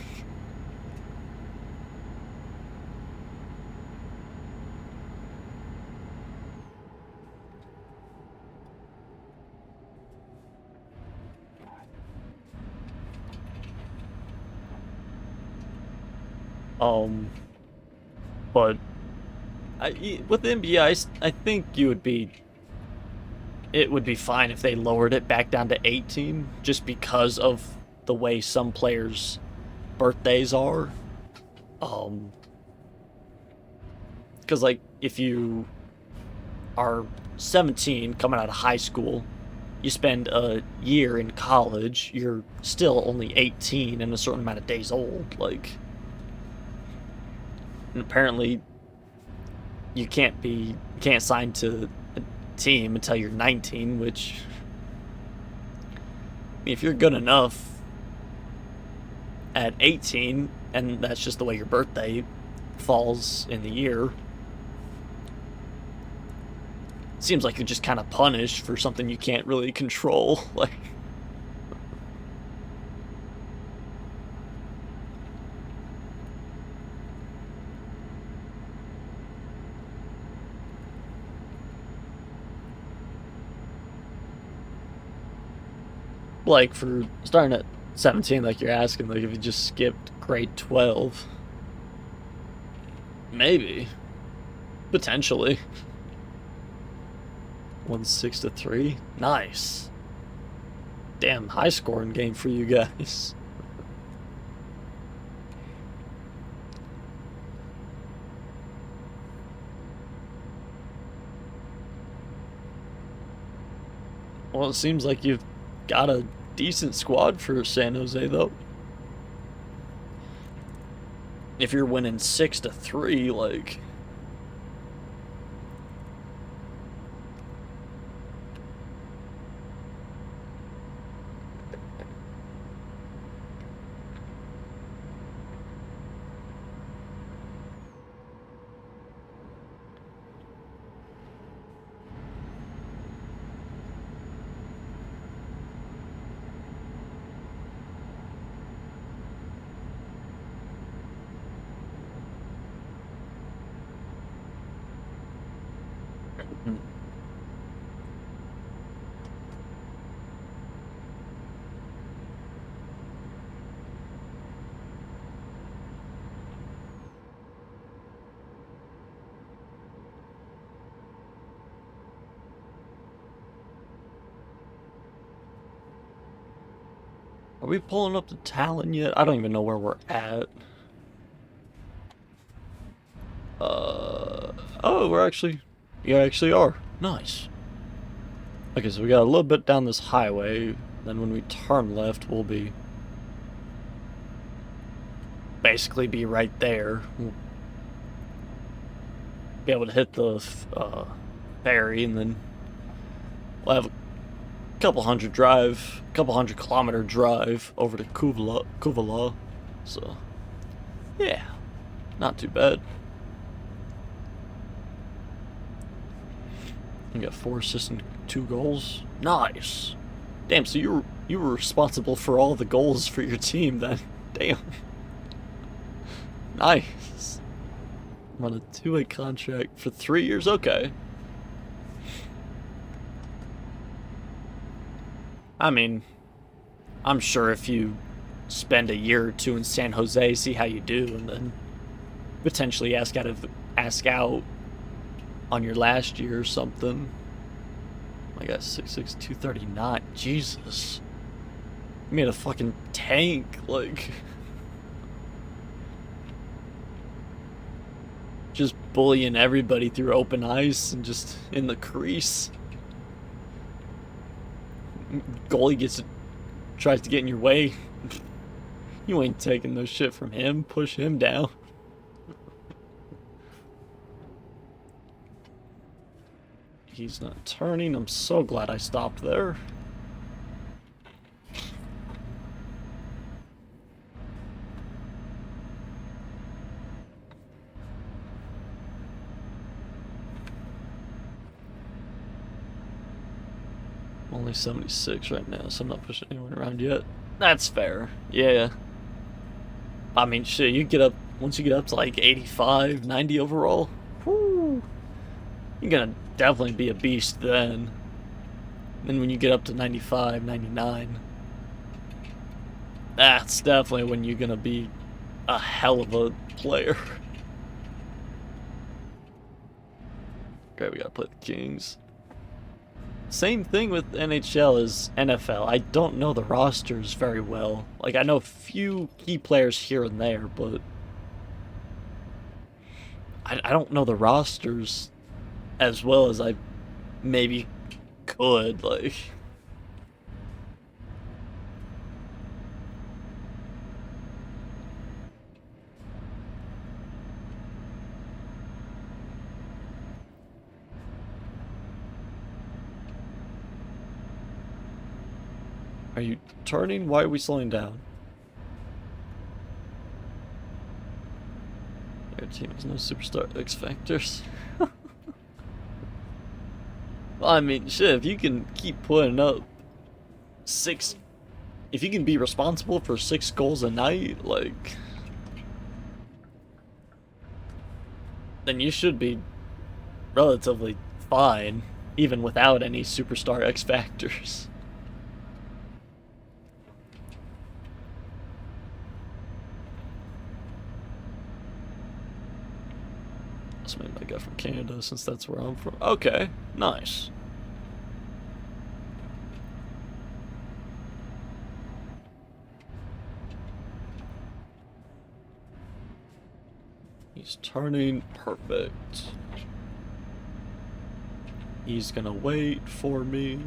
Speaker 1: but with the NBA, I think it would be fine if they lowered it back down to 18, just because of the way some players' birthdays are. Because like if you are 17 coming out of high school, you spend a year in college, you're still only 18 and a certain amount of days old. Like, and apparently you can't sign to a team until you're 19, which, if you're good enough at 18 and that's just the way your birthday falls in the year, it seems like you're just kind of punished for something you can't really control. Like for starting at 17, like you're asking, like if you just skipped grade 12, maybe, potentially. 1 6 to 3, nice. damn high scoring game for you guys. Well, it seems like you've got a decent squad for San Jose, though. If you're winning 6-3, like... Are we pulling up the Talon yet? I don't even know where we're at. Oh, we're actually... You actually are. Nice. Okay, so we got a little bit down this highway. Then when we turn left, we'll be... basically be right there. We'll be able to hit the ferry, and then we'll have a couple hundred kilometer drive over to Kuvala. So, yeah, not too bad. You got 4 assists and 2 goals. Nice. Damn, so you were responsible for all the goals for your team then. Damn. Nice. I'm on a 2-way contract for 3 years. Okay. I mean, I'm sure if you spend a year or 2 in San Jose, see how you do, and then potentially ask out on your last year or something. I got 6'6", 239. Jesus. You made a fucking tank, like... just bullying everybody through open ice and just in the crease. Goalie tries to get in your way. You ain't taking no shit from him. Push him down. He's not turning. I'm so glad I stopped there. I'm only 76 right now, so I'm not pushing anyone around yet. That's fair. Yeah. I mean, shit, once you get up to like 85, 90 overall, whoo, you're gonna definitely be a beast then. Then when you get up to 95, 99, that's definitely when you're gonna be a hell of a player. Okay, we gotta play the Kings. Same thing with NHL as NFL. I don't know the rosters very well. Like, I know a few key players here and there, but I don't know the rosters as well as I maybe could, like... Are you turning? Why are we slowing down? Your team has no superstar X factors. Well, I mean, shit, if you can keep putting up 6... If you can be responsible for 6 goals a night, like... then you should be relatively fine, even without any superstar X factors. Maybe I got from Canada since that's where I'm from. Okay, nice. He's turning. Perfect. He's gonna wait for me.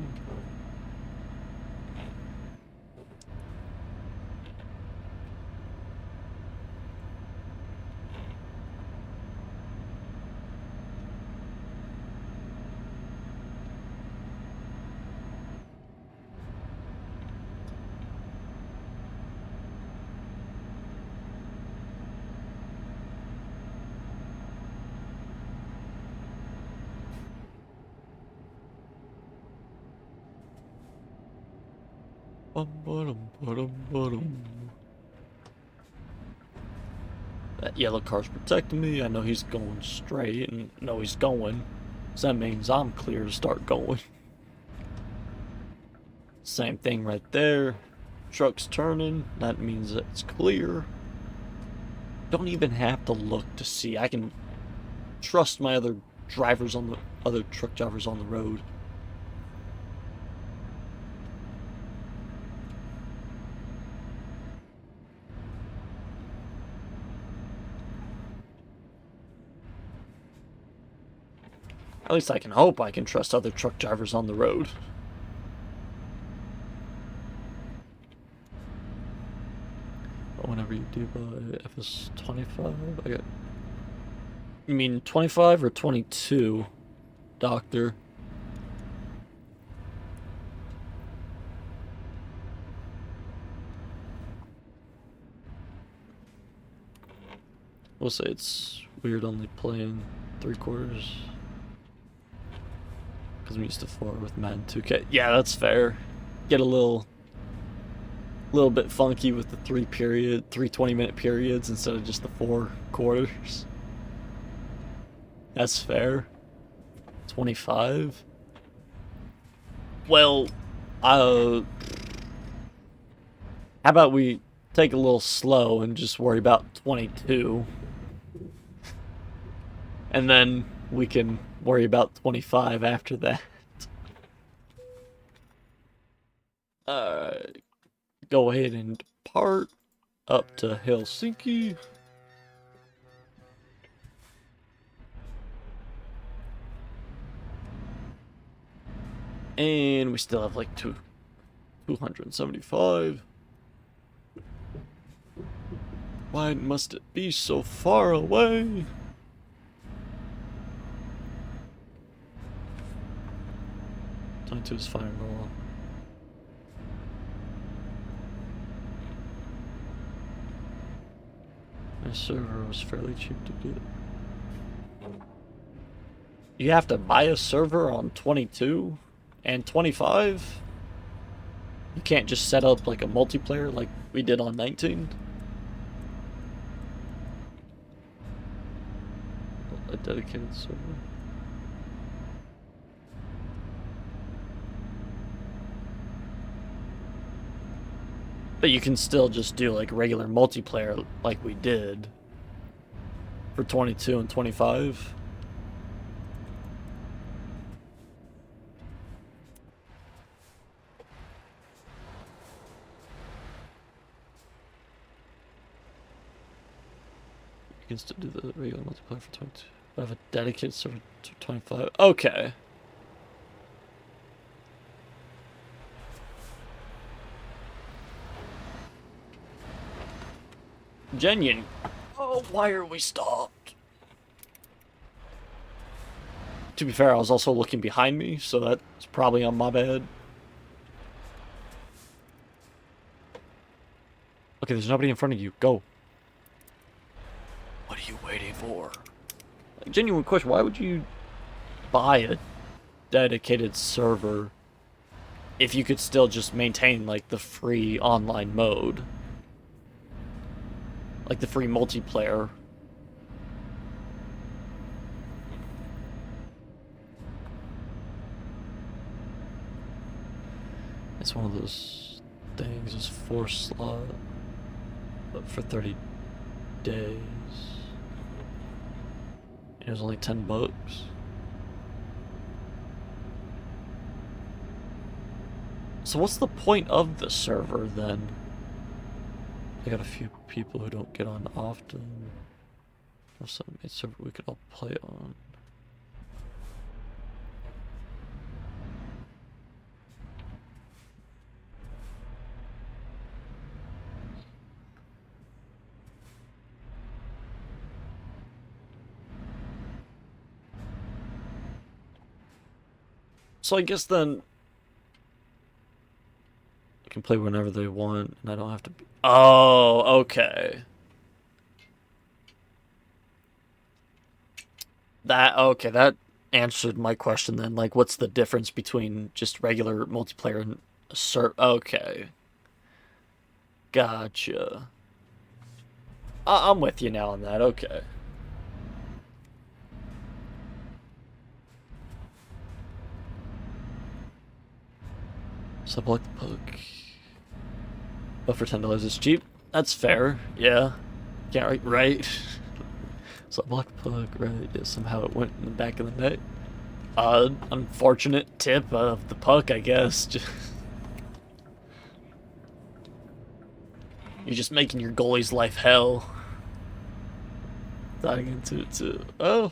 Speaker 1: That yellow car's protecting me. I know he's going straight, and no, he's going. So that means I'm clear to start going. Same thing right there. Truck's turning. That means it's clear. Don't even have to look to see. I can trust my other truck drivers on the road. At least I can hope I can trust other truck drivers on the road. But whenever you do buy FS25, I got... You mean 25 or 22, Doctor? We'll say it's weird only playing 3/4. Because I'm used to 4 with Madden 2K. Yeah, that's fair. Get a little bit funky with the 3 20-minute periods instead of just the 4 quarters. That's fair. 25. Well, how about we take a little slow and just worry about 22, and then we can worry about 25 after that. Go ahead and depart up to Helsinki. And we still have like 275. Why must it be so far away? Time to is fine roll. My server was fairly cheap to get. You have to buy a server on 22 and 25? You can't just set up like a multiplayer like we did on 19? A dedicated server. But you can still just do like regular multiplayer like we did for 22 and 25. You can still do the regular multiplayer for 22. I have a dedicated server to 25. Okay. Genuine. Oh, why are we stopped? To be fair, I was also looking behind me, so that's probably on my bad. Okay, there's nobody in front of you. Go. What are you waiting for? Like, genuine question, why would you buy a dedicated server if you could still just maintain, like, the free online mode? Like the free multiplayer. It's one of those things, it's 4 slot, but for 30 days. It was only $10. So what's the point of the server then? I got a few people who don't get on often. Also, a server we could all play on. So I guess then I can play whenever they want, and I don't have to be. Oh, okay. That answered my question then. Like, what's the difference between just regular multiplayer and Okay, gotcha. I'm with you now on that. Okay. Subblock the Puck. But for $10 is cheap. That's fair. Yeah. Yeah, right. Subblock the Puck, right. Yeah, somehow it went in the back of the net. Unfortunate tip of the puck, I guess. You're just making your goalie's life hell. Diving into it too. Oh.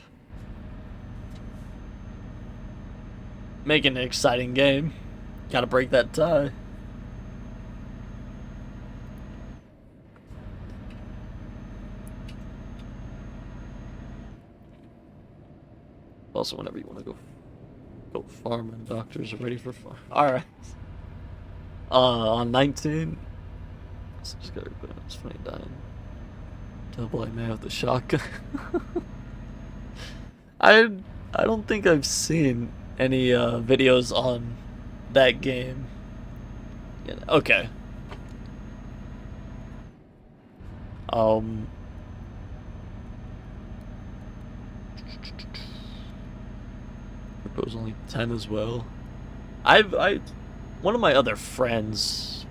Speaker 1: Making an exciting game. Gotta break that tie. Also, whenever you want to go farm and doctors are ready for farm. Alright. On 19. Just gotta go. It's funny dying. Double A man with the shotgun. I don't think I've seen any videos on that game. Yeah, okay. It was only 10 as well. One of my other friends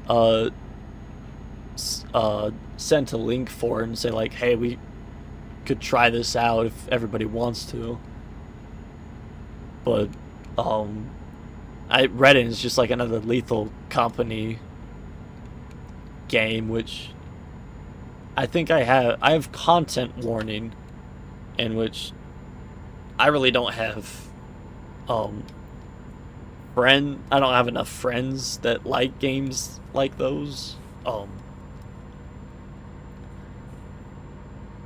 Speaker 1: sent a link for it and say like, hey, we could try this out if everybody wants to. But I read it, it's just like another Lethal Company game, which I think I have content warning, in which I really don't have I don't have enough friends that like games like those.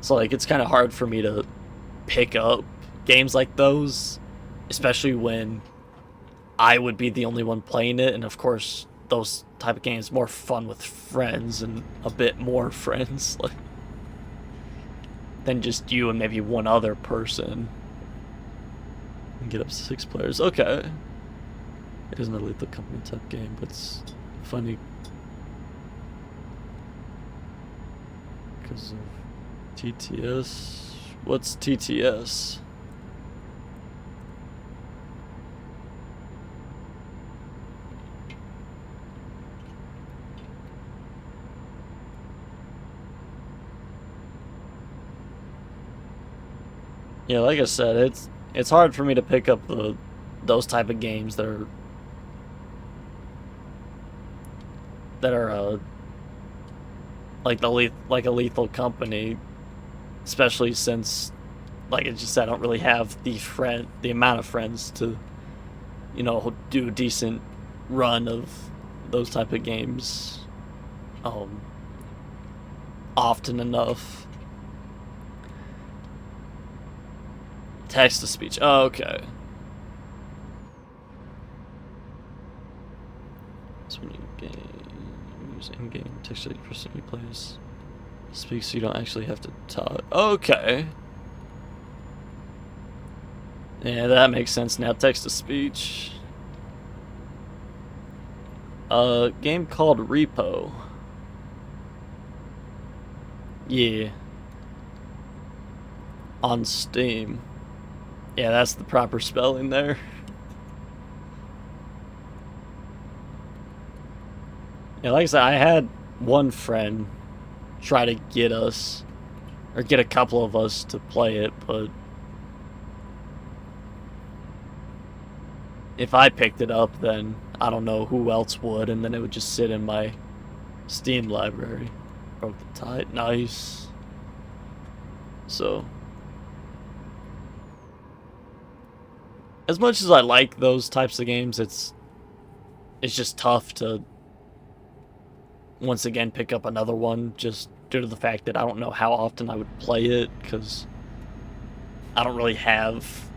Speaker 1: So like it's kind of hard for me to pick up games like those, especially when I would be the only one playing it, and of course those type of games more fun with friends and a bit more friends like than just you and maybe one other person. And get up to 6 players. Okay. It isn't a Lethal Company type game, but it's funny because of TTS. What's TTS? Yeah, like I said, it's hard for me to pick up those type of games that are like a Lethal Company, especially since, like I just said, I don't really have the amount of friends to, do a decent run of those type of games often enough. Text to speech. Oh, okay. So when you use in-game text that the person who plays speaks, so you don't actually have to talk. Okay. Yeah, that makes sense now. Text to speech. A game called Repo. Yeah. On Steam. Yeah, that's the proper spelling there. Yeah, like I said, I had one friend try to get us, or get a couple of us to play it, but if I picked it up, then I don't know who else would, and then it would just sit in my Steam library. Broke the tie. Nice. So, as much as I like those types of games, it's just tough to once again pick up another one just due to the fact that I don't know how often I would play it, because I don't really have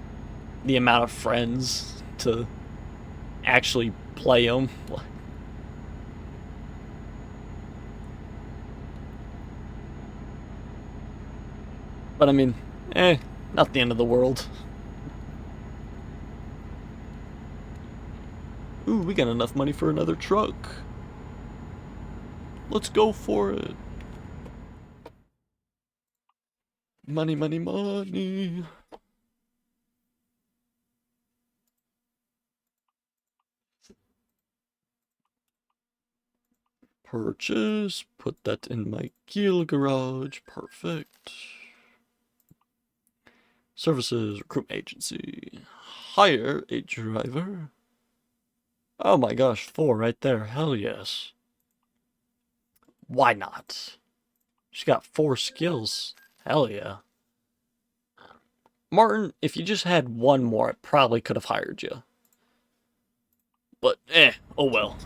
Speaker 1: the amount of friends to actually play them. But I mean, not the end of the world. Ooh, we got enough money for another truck. Let's go for it. Money, money, money. Purchase. Put that in my Kiel garage. Perfect. Services recruitment agency. Hire a driver. Oh my gosh, 4 right there. Hell yes. Why not? She's got 4 skills. Hell yeah. Martin, if you just had 1 more, I probably could have hired you. But, oh well.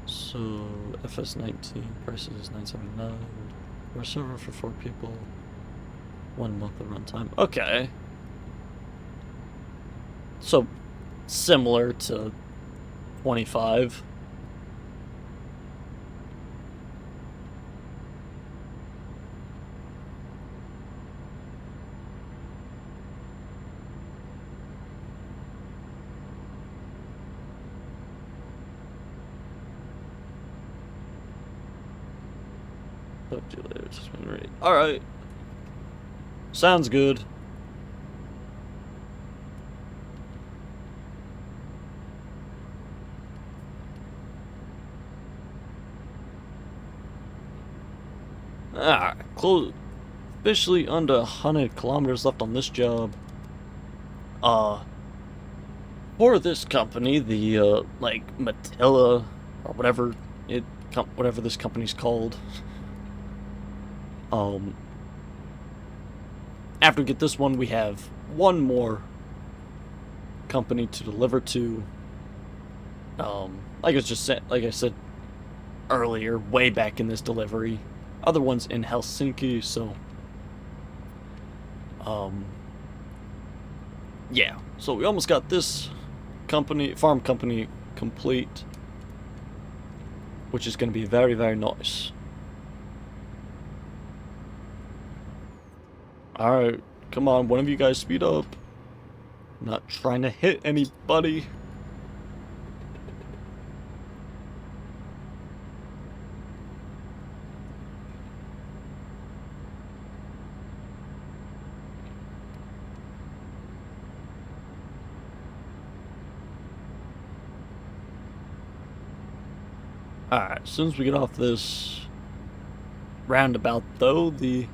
Speaker 1: So, FS19, prices is $9.79. We're a server for 4 people. 1 month of runtime. Okay. So, similar to 25. Talk to you later. Alright. Sounds good. Alright, close. Officially under 100 kilometers left on this job. For this company, the, like, Matilla, or whatever whatever this company's called. After we get this one, we have 1 more company to deliver to. Like I said earlier, way back in this delivery. Other one's in Helsinki, so yeah. So we almost got this farm company complete, which is going to be very, very nice. Alright, come on, one of you guys speed up. I'm not trying to hit anybody. Alright, as soon as we get off this roundabout, though, the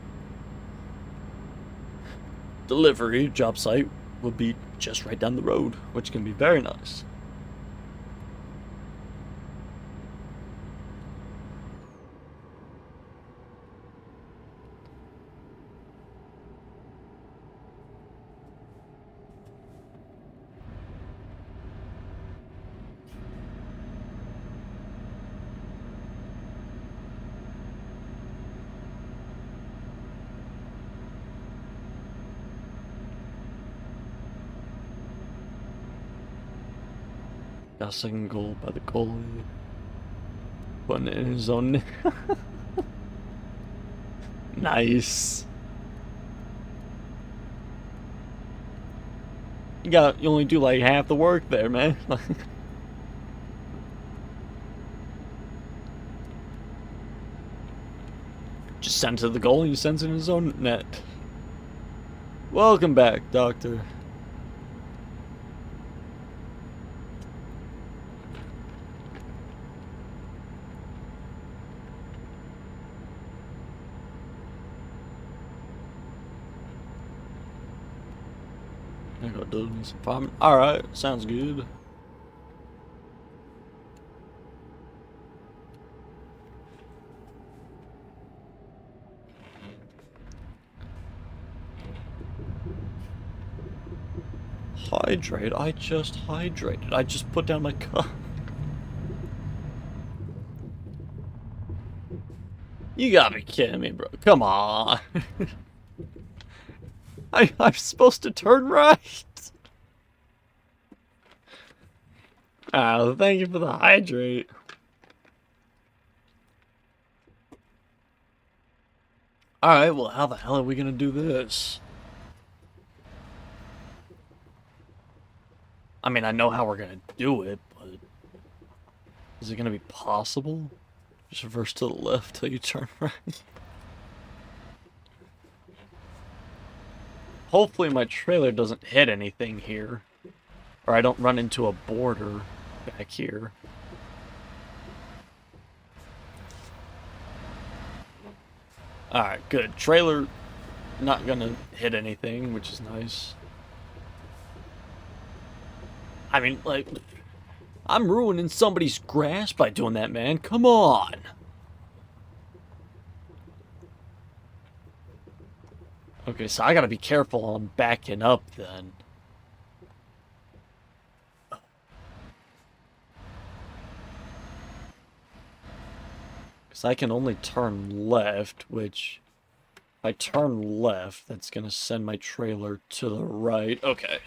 Speaker 1: delivery job site will be just right down the road, which can be very nice. Got a second goal by the goalie. Putting it in his own. Nice. You only do like half the work there, man. Just send it to the goalie, he sends it in his own net. Welcome back, Doctor. I gotta do some farming. Alright, sounds good. hydrate. I just hydrated. I just put down my cup. You gotta be kidding me, bro. Come on. I'm supposed to turn right. Oh, thank you for the hydrate. Alright, well, how the hell are we gonna do this? I mean, I know how we're gonna do it, but is it gonna be possible? Just reverse to the left till you turn right. Hopefully my trailer doesn't hit anything here. Or I don't run into a border back here. Alright, good. Trailer not gonna hit anything, which is nice. I mean, like, I'm ruining somebody's grass by doing that, man. Come on. Okay, so I gotta be careful on backing up then. Because I can only turn left, which... if I turn left, that's gonna send my trailer to the right. Okay.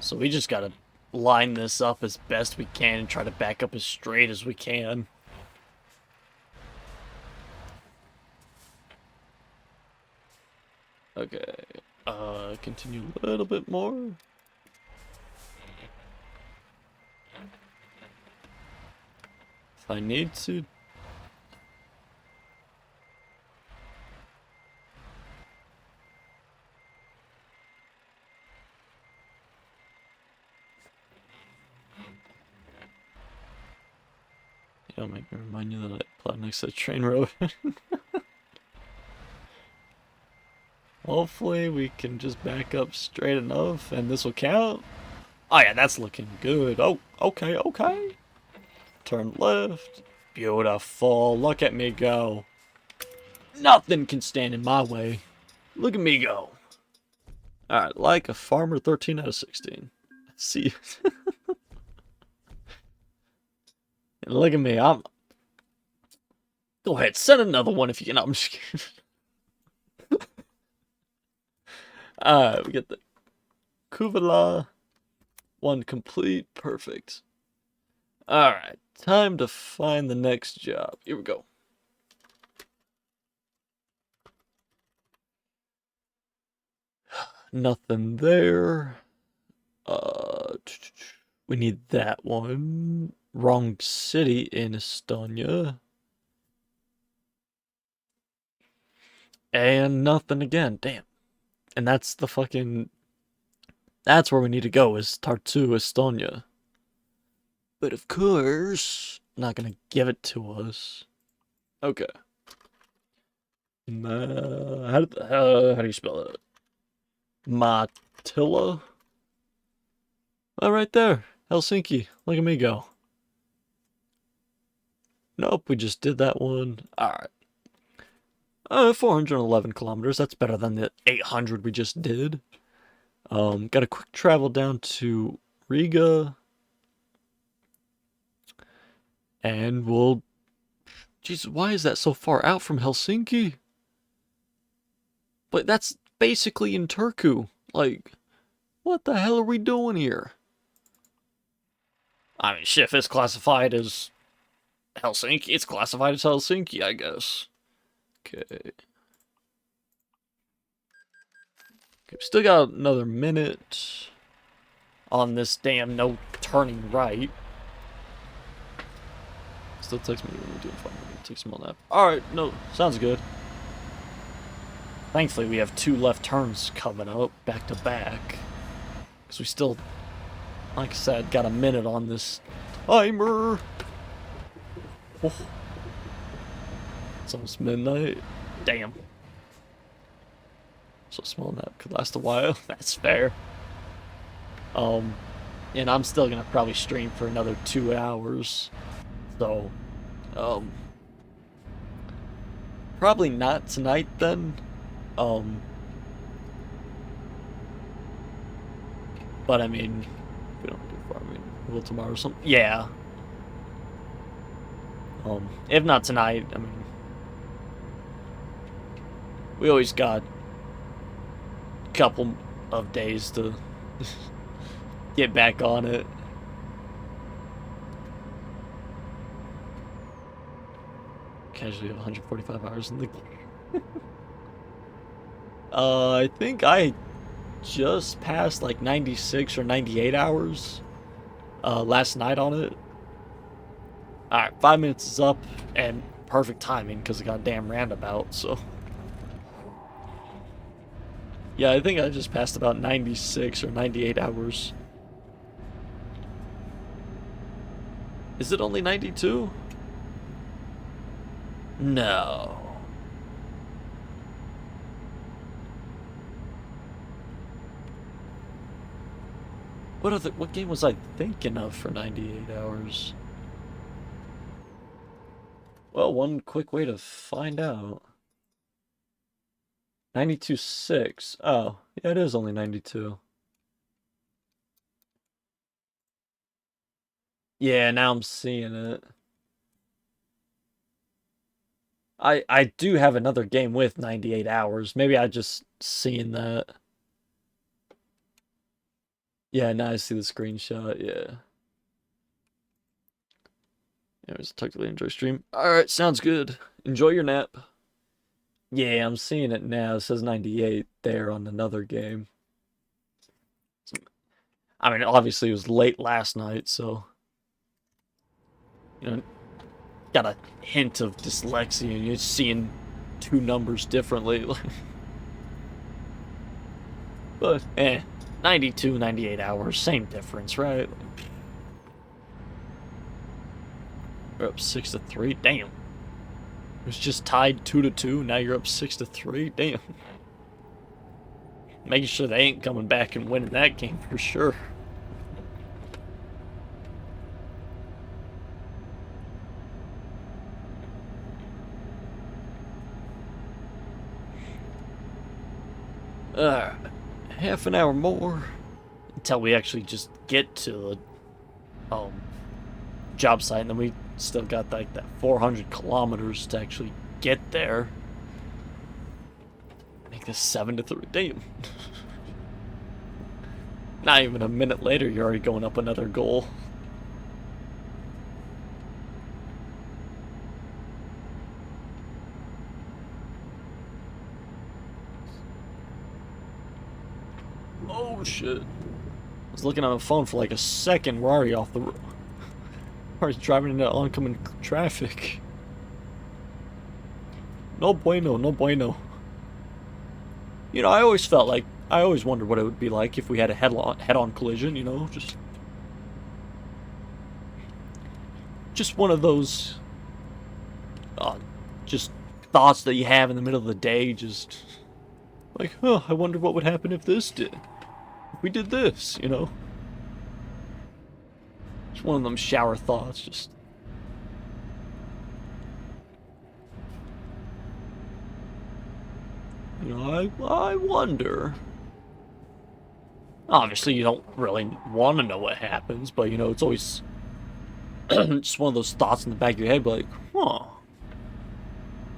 Speaker 1: So we just gotta line this up as best we can and try to back up as straight as we can. Okay. Continue a little bit more. If I need to. Don't make me remind you that I plowed next to the train road. Hopefully we can just back up straight enough and this will count. Oh yeah, that's looking good. Oh, okay, okay. Turn left. Beautiful. Look at me go. Nothing can stand in my way. Look at me go. Alright, like a farmer, 13 out of 16. See. And look at me, I'm... Go ahead, send another one if you can. I'm just kidding. Alright, we get the Kuvala one complete. Perfect. Alright, time to find the next job. Here we go. Nothing there. We need that one. Wrong city in Estonia. And nothing again. Damn. And that's the fucking... That's where we need to go, is Tartu, Estonia. But of course, not gonna give it to us. Okay. How do you spell it? Matilla? Oh, right there. Helsinki. Look at me go. Nope, we just did that one. Alright. 411 kilometers. That's better than the 800 we just did. Got a quick travel down to Riga. And we'll... Jesus, why is that so far out from Helsinki? But that's basically in Turku. Like, what the hell are we doing here? I mean, shit, if it's classified as Helsinki, it's classified as Helsinki, I guess. Okay. Okay, still got another minute on this damn no turning right. Still takes me to do it. Take some on that. Alright, no, sounds good. Thankfully, we have 2 left turns coming up, back to back. Because we still, like I said, got a minute on this timer. Oh. It's almost midnight. Damn. So small nap could last a while. That's fair. And I'm still gonna probably stream for another 2 hours. So, Probably not tonight then. But I mean, we don't do farming. Will tomorrow or something? Yeah. If not tonight, I mean, we always got a couple of days to get back on it. Casually have 145 hours in the game. I think I just passed like 96 or 98 hours last night on it. Alright, 5 minutes is up, and perfect timing because it got a damn roundabout, so. Yeah, I think I just passed about 96 or 98 hours. Is it only 92? No. What game was I thinking of for 98 hours? Well, one quick way to find out. 92.6. Oh, yeah, it is only 92. Yeah, now I'm seeing it. I do have another game with 98 hours. Maybe I just seen that. Yeah, now I see the screenshot, yeah. Yeah, it was technically enjoy stream. Alright, sounds good. Enjoy your nap. Yeah, I'm seeing it now. It says 98 there on another game. I mean, obviously it was late last night, so... You know, got a hint of dyslexia. You're seeing two numbers differently. But, 92, 98 hours, same difference, right? We're up 6-3. Damn. It was just tied 2-2. Now you're up 6-3. Damn. Making sure they ain't coming back and winning that game for sure. Half an hour more until we actually just get to the job site, and then we still got like that 400 kilometers to actually get there. Make this 7-3. Damn. Not even a minute later, you're already going up another goal. Oh shit. I was looking at my phone for like a second. We're already off the road. Already driving into oncoming traffic. No bueno, no bueno. You know, I always felt like, I always wondered what it would be like if we had a head-on collision, you know, just one of those, just thoughts that you have in the middle of the day, just like, huh, I wonder what would happen if this did. If we did this, you know. It's one of them shower thoughts, just. You know, I wonder. Obviously, you don't really want to know what happens, but, you know, it's always just one of those thoughts in the back of your head, like, huh.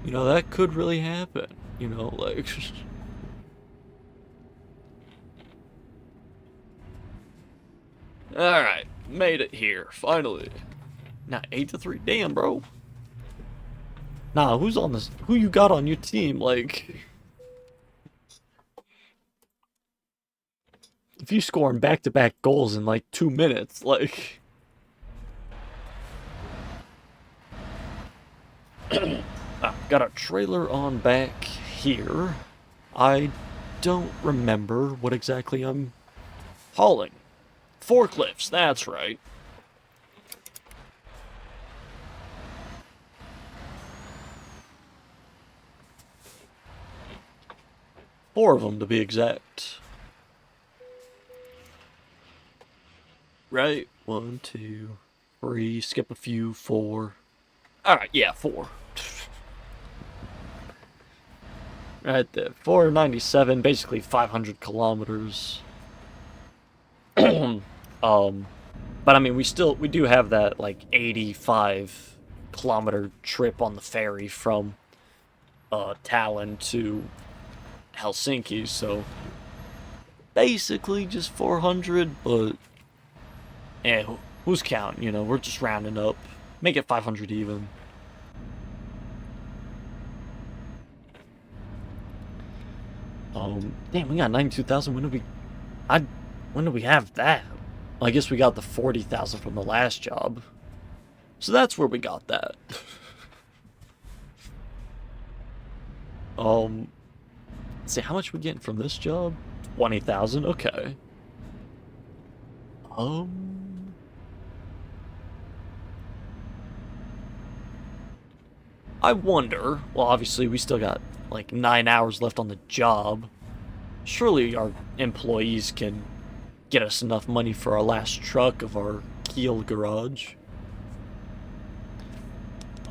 Speaker 1: You know, that could really happen. You know, like. Alright, made it here, finally. Now, 8-3. Damn, bro. Nah, who's on this? Who you got on your team? Like. If you scoring back-to-back goals in like 2 minutes, like. Got a trailer on back here. I don't remember what exactly I'm hauling. Forklifts, that's right. Four of them to be exact. Right? 1, 2, 3, skip a few, 4. Alright, yeah, 4. Right there, 497, basically 500 kilometers. But I mean, we do have that like 85-kilometer trip on the ferry from Tallinn to Helsinki, so basically just 400, but eh, who's counting, you know, we're just rounding up. Make it 500 even. Damn, we got 92,000. When did we have that? Well, I guess we got the 40,000 from the last job. So that's where we got that. Let's see, how much we getting from this job? 20,000, okay. I wonder, well, obviously we still got like 9 hours left on the job. Surely our employees can get us enough money for our last truck of our Kiel garage.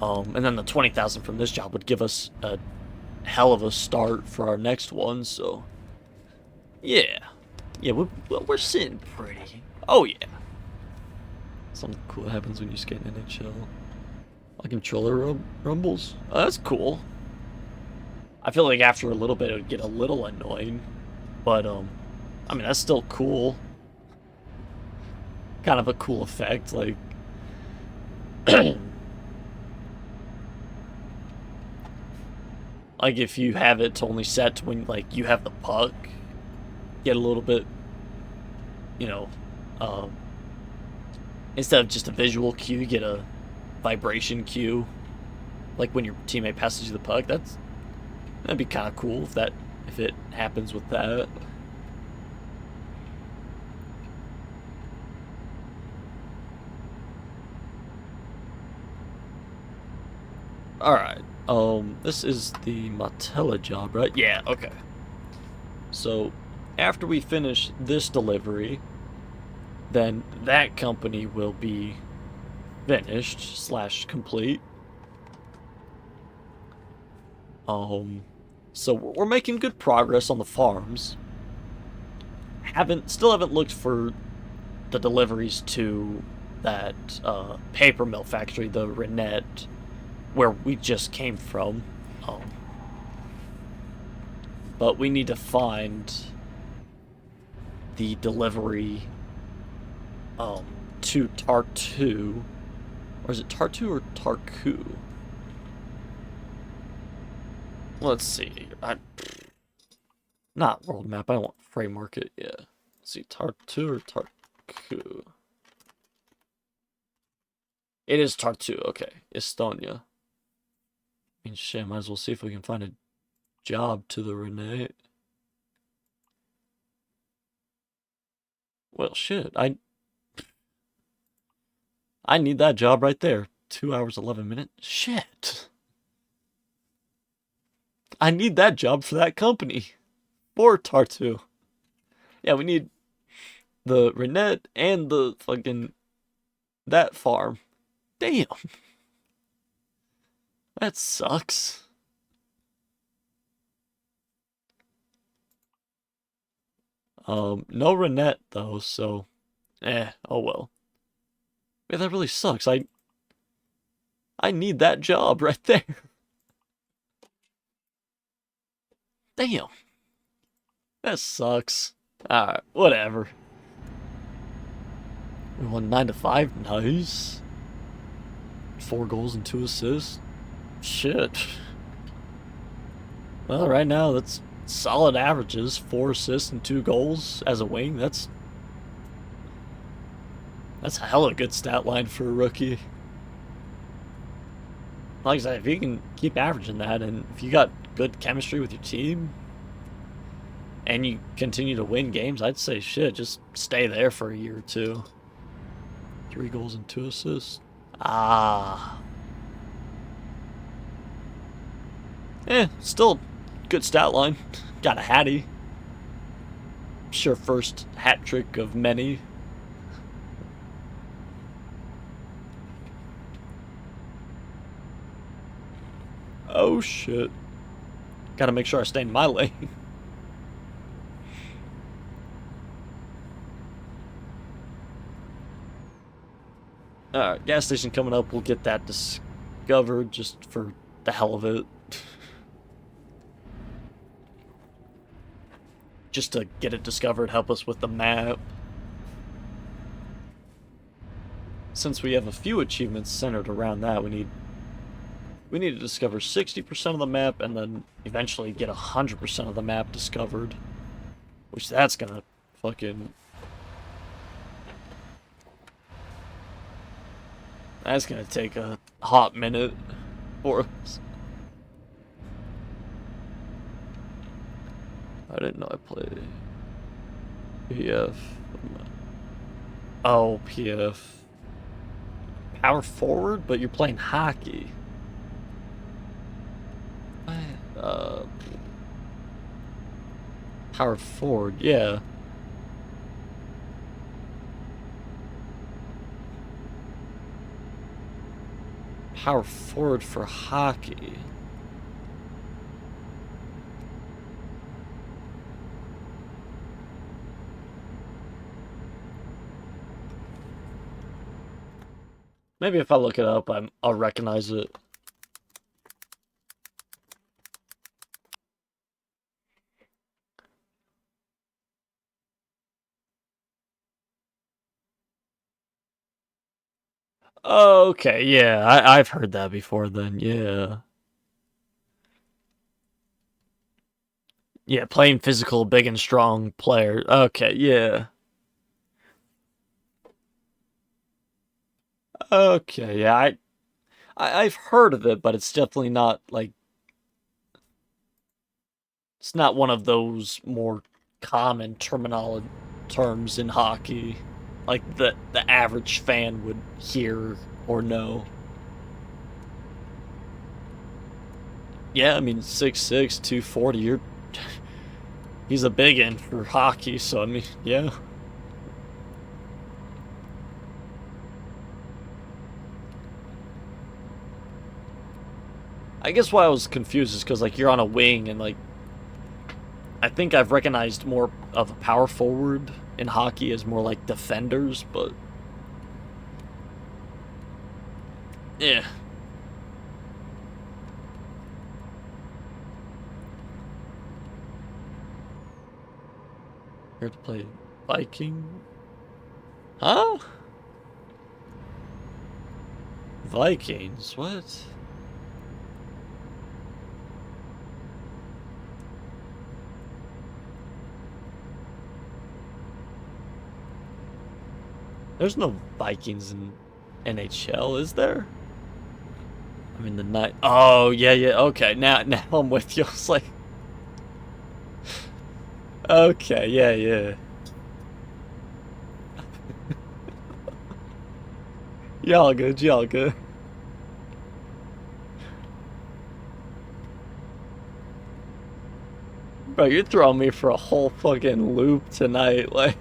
Speaker 1: And then the 20,000 from this job would give us a hell of a start for our next one, so yeah. Yeah, we're sitting pretty. Oh yeah. Something cool happens when you skate in NHL. Like controller rumbles. Oh, that's cool. I feel like after a little bit it would get a little annoying, but I mean that's still cool. Kind of a cool effect, like like if you have it to only set to when like you have the puck, get a little bit, you know, instead of just a visual cue, you get a vibration cue, like when your teammate passes you the puck. That'd be kind of cool if it happens with that. All right. This is the Matella job, right? Yeah. Okay. So, after we finish this delivery, then that company will be finished / complete. So we're making good progress on the farms. Still haven't looked for the deliveries to that paper mill factory, the Renette, where we just came from. But we need to find the delivery to Tartu. Or is it Tartu or Tarku? Let's see. Not world map. I want frame market. Yeah. Let's see. Tartu or Tarku? It is Tartu. Okay. Estonia. I mean, shit. Might as well see if we can find a job to the Renee. Well, shit. I need that job right there. 2 hours, 11 minutes. Shit. I need that job for that company. For Tartu. Yeah, we need the Renette and the fucking that farm. Damn. That sucks. No Renette though, so oh well. Man, that really sucks. I need that job right there. Damn. That sucks. Alright, whatever. We won 9-5. Nice. 4 goals and 2 assists. Shit. Well, right now, that's solid averages. 4 assists and 2 goals as a wing. That's a hella good stat line for a rookie. Like I said, if you can keep averaging that, and if you got good chemistry with your team, and you continue to win games, I'd say shit, just stay there for a year or two. 3 goals and 2 assists. Still good stat line. Got a hattie. Sure, first hat trick of many. Oh shit. Gotta make sure I stay in my lane. Alright, gas station coming up. We'll get that discovered just for the hell of it. Just to get it discovered, help us with the map. Since we have a few achievements centered around that, we need to discover 60% of the map and then eventually get 100% of the map discovered. Which that's gonna fucking... That's gonna take a hot minute for us. I didn't know I played PF. Oh, PF. Power forward, but you're playing hockey. Power forward, yeah. Power forward for hockey. Maybe if I look it up, I'll recognize it. Okay, yeah, I've heard that before then, yeah. Yeah, playing physical, big and strong player. Okay, yeah. Okay, yeah, I've heard of it, but it's definitely not, like... It's not one of those more common terms in hockey. Like, the average fan would hear or know. Yeah, I mean, 6'6", 240, you're... He's a big end for hockey, so I mean, yeah. I guess why I was confused is because, like, you're on a wing and, like... I think I've recognized more of a power forward in hockey as more like defenders, but... Yeah. Here to play Viking? Huh? Vikings? What? There's no Vikings in NHL, is there? I mean, the night. Oh, yeah, yeah. Okay, now I'm with you. It's like, okay, yeah, yeah. Y'all good, y'all good. Bro, you're throwing me for a whole fucking loop tonight, like.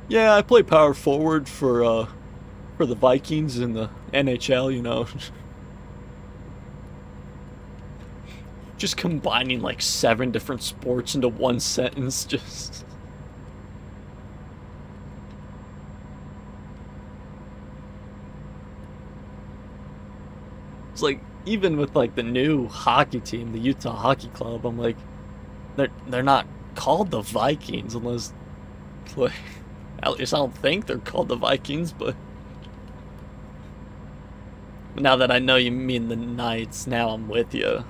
Speaker 1: Yeah, I play power forward for the Vikings in the NHL, you know. Just combining like 7 different sports into one sentence, just... It's like, even with like the new hockey team, the Utah Hockey Club, I'm like, they're not called the Vikings unless, like, at least I don't think they're called the Vikings, but now that I know you mean the Knights, now I'm with you.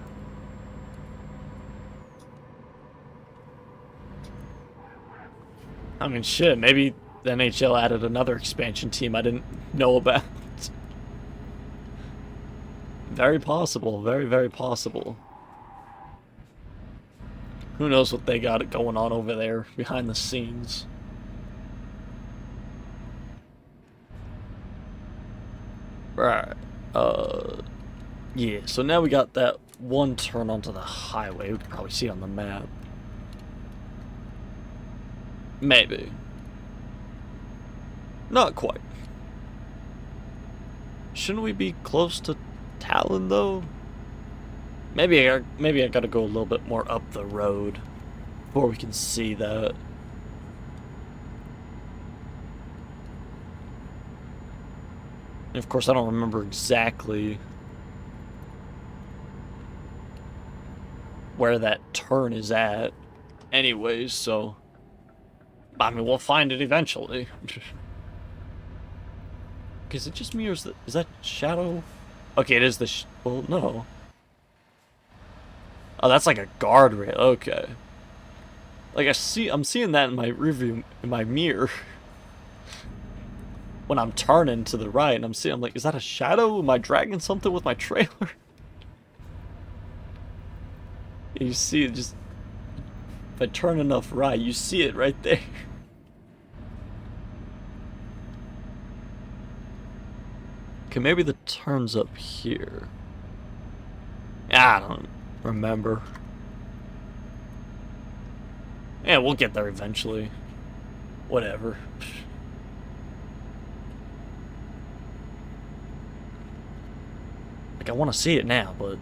Speaker 1: I mean, shit, maybe the NHL added another expansion team I didn't know about. Very possible, very, very possible. Who knows what they got going on over there behind the scenes. Right. Yeah, so now we got that one turn onto the highway. We can probably see it on the map. Maybe. Not quite. Shouldn't we be close to Talon, though? Maybe I gotta go a little bit more up the road before we can see that. And of course, I don't remember exactly where that turn is at anyways, so I mean, we'll find it eventually. Is it just me, or is that Shadow? Okay, it is the well, no. Oh, that's like a guardrail. Okay. Like I'm seeing that in my review, in my mirror. When I'm turning to the right, and I'm like, is that a shadow? Am I dragging something with my trailer? You see it just, if I turn enough right, you see it right there. Okay, maybe the turn's up here. I don't remember. Yeah, we'll get there eventually. Whatever. Like, I want to see it now, but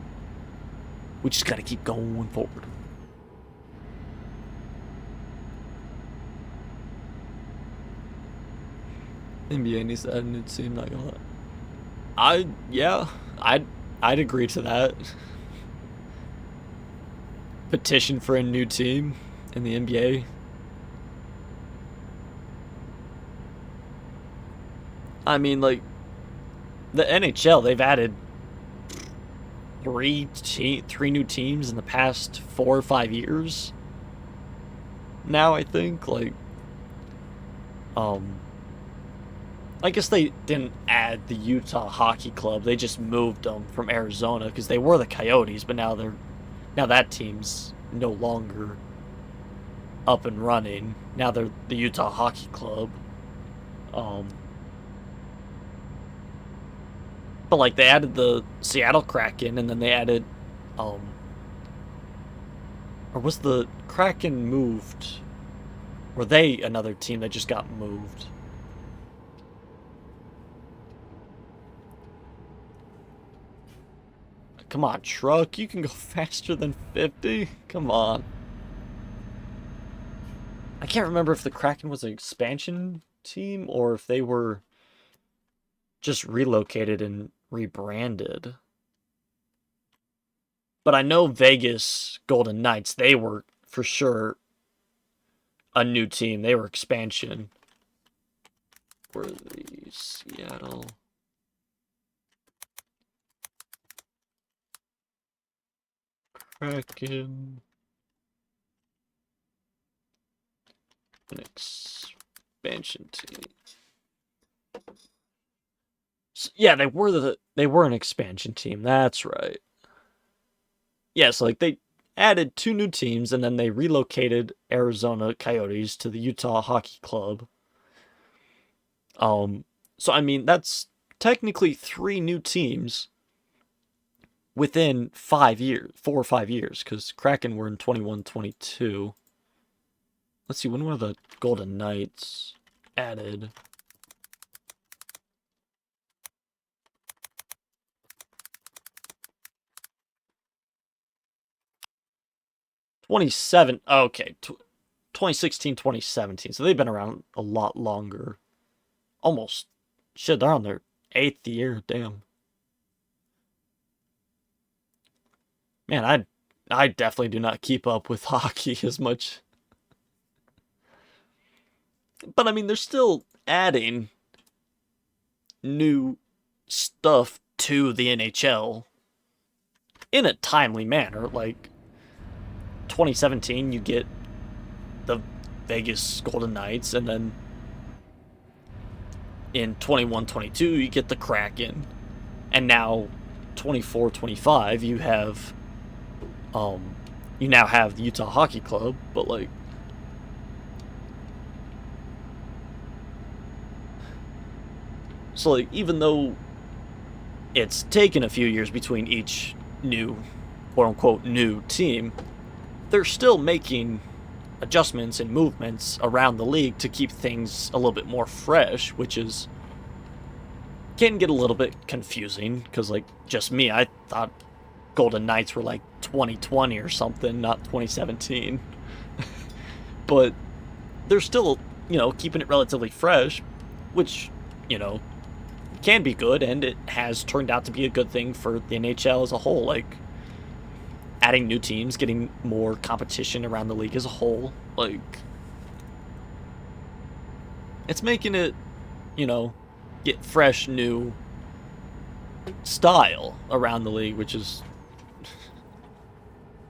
Speaker 1: we just gotta keep going forward. NBA needs to add a new team, not gonna lie. Yeah, I'd agree to that. Petition for a new team in the NBA. I mean, like, the NHL, they've added three new teams in the past 4 or 5 years. Now, I think, like, I guess they didn't add the Utah Hockey Club. They just moved them from Arizona because they were the Coyotes, but now that team's no longer up and running. Now they're the Utah Hockey Club. But like they added the Seattle Kraken, and then they added, or was the Kraken moved? Were they another team that just got moved? Come on, truck, you can go faster than 50? Come on. I can't remember if the Kraken was an expansion team or if they were just relocated and rebranded. But I know Vegas Golden Knights, they were for sure a new team. They were expansion. Were the Seattle... Kraken... an expansion team. So, yeah, they were an expansion team. That's right. Yeah, so like they added 2 new teams, and then they relocated Arizona Coyotes to the Utah Hockey Club. So I mean that's technically 3 new teams within 5 years, 4 or 5 years, because Kraken were in 21-22. Let's see, when were the Golden Knights added? Okay, 2016, 2017. So they've been around a lot longer. Almost, shit, they're on their 8th year. Damn. Man, I definitely do not keep up with hockey as much. But I mean, they're still adding new stuff to the NHL in a timely manner. Like 2017, you get the Vegas Golden Knights, and then in 21-22, you get the Kraken, and now 24-25, you have you now have the Utah Hockey Club. But like, so like, even though it's taken a few years between each new, quote-unquote, new team, they're still making adjustments and movements around the league to keep things a little bit more fresh, which can get a little bit confusing, because, like, just me, I thought Golden Knights were like 2020 or something, not 2017. But they're still, keeping it relatively fresh, which, can be good, and it has turned out to be a good thing for the NHL as a whole. Like, adding new teams, getting more competition around the league as a whole. Like, it's making it, get fresh, new style around the league, which is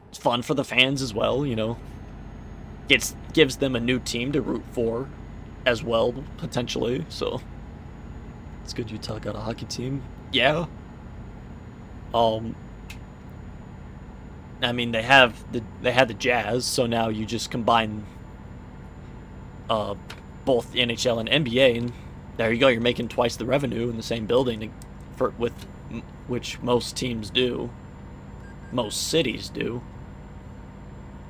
Speaker 1: it's fun for the fans as well, gives them a new team to root for as well, potentially. So it's good Utah got a hockey team. Yeah. I mean, they had the Jazz, so now you just combine both the NHL and NBA, and there you go. You're making twice the revenue in the same building, which most teams do, most cities do.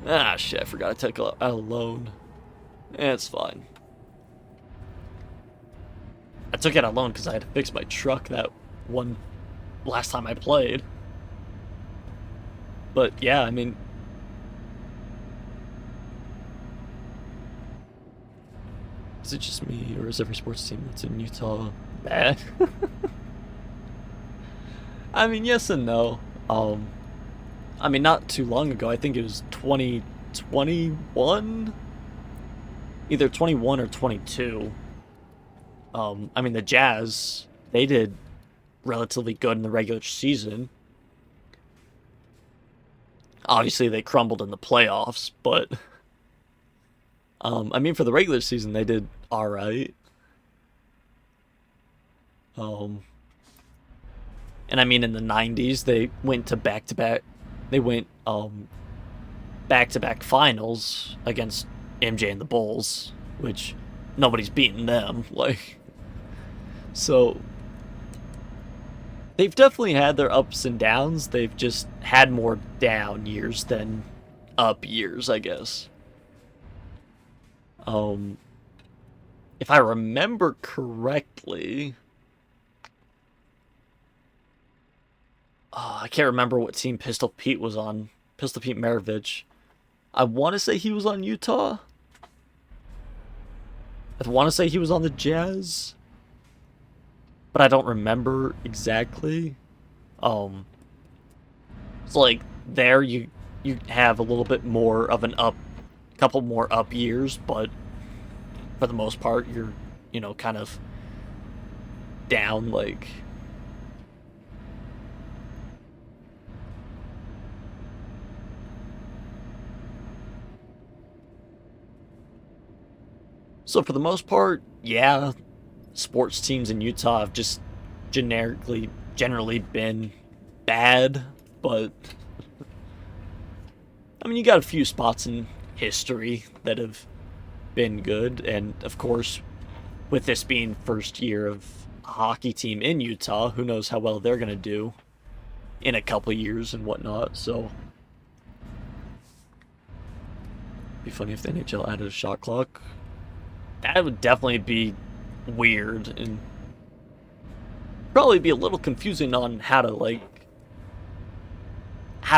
Speaker 1: Ah, shit! I forgot to take out a loan. It's fine. I took out a loan because I had to fix my truck that one last time I played. But yeah, I mean, is it just me, or is every sports team that's in Utah bad? I mean, yes and no. I mean, not too long ago, I think it was 2021? Either 21 or 22. I mean, the Jazz, they did relatively good in the regular season. Obviously, they crumbled in the playoffs, but I mean, for the regular season, they did all right. And I mean, in the '90s, they went to back-to-back. They went back-to-back finals against MJ and the Bulls, which nobody's beaten them. Like, so they've definitely had their ups and downs. They've just had more down years than up years, I guess. If I remember correctly, I can't remember what team Pistol Pete was on. Pistol Pete Maravich. I want to say he was on Utah. I want to say he was on the Jazz, but I don't remember exactly. So like there you have a little bit more of an couple more up years, but for the most part you're kind of down. Like, so for the most part, yeah, sports teams in Utah have just generally been bad, but I mean, you got a few spots in history that have been good, and of course, with this being first year of a hockey team in Utah, who knows how well they're gonna do in a couple years and whatnot. So, be funny if the NHL added a shot clock. That would definitely be weird and probably be a little confusing on how to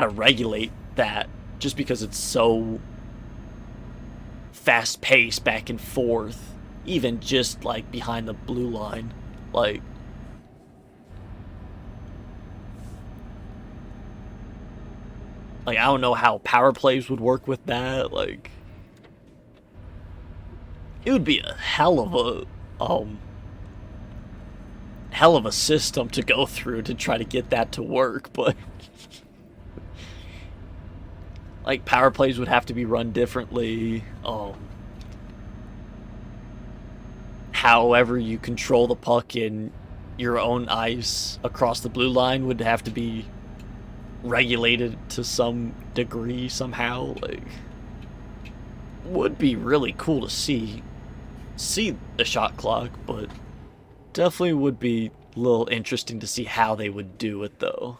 Speaker 1: regulate that, just because it's so fast paced back and forth, even just like behind the blue line. Like, I don't know how power plays would work with that. Like, it would be a hell of a system to go through to try to get that to work, but like, power plays would have to be run differently. However you control the puck in your own ice across the blue line would have to be regulated to some degree somehow. Like, would be really cool to see the shot clock, but definitely would be a little interesting to see how they would do it, though.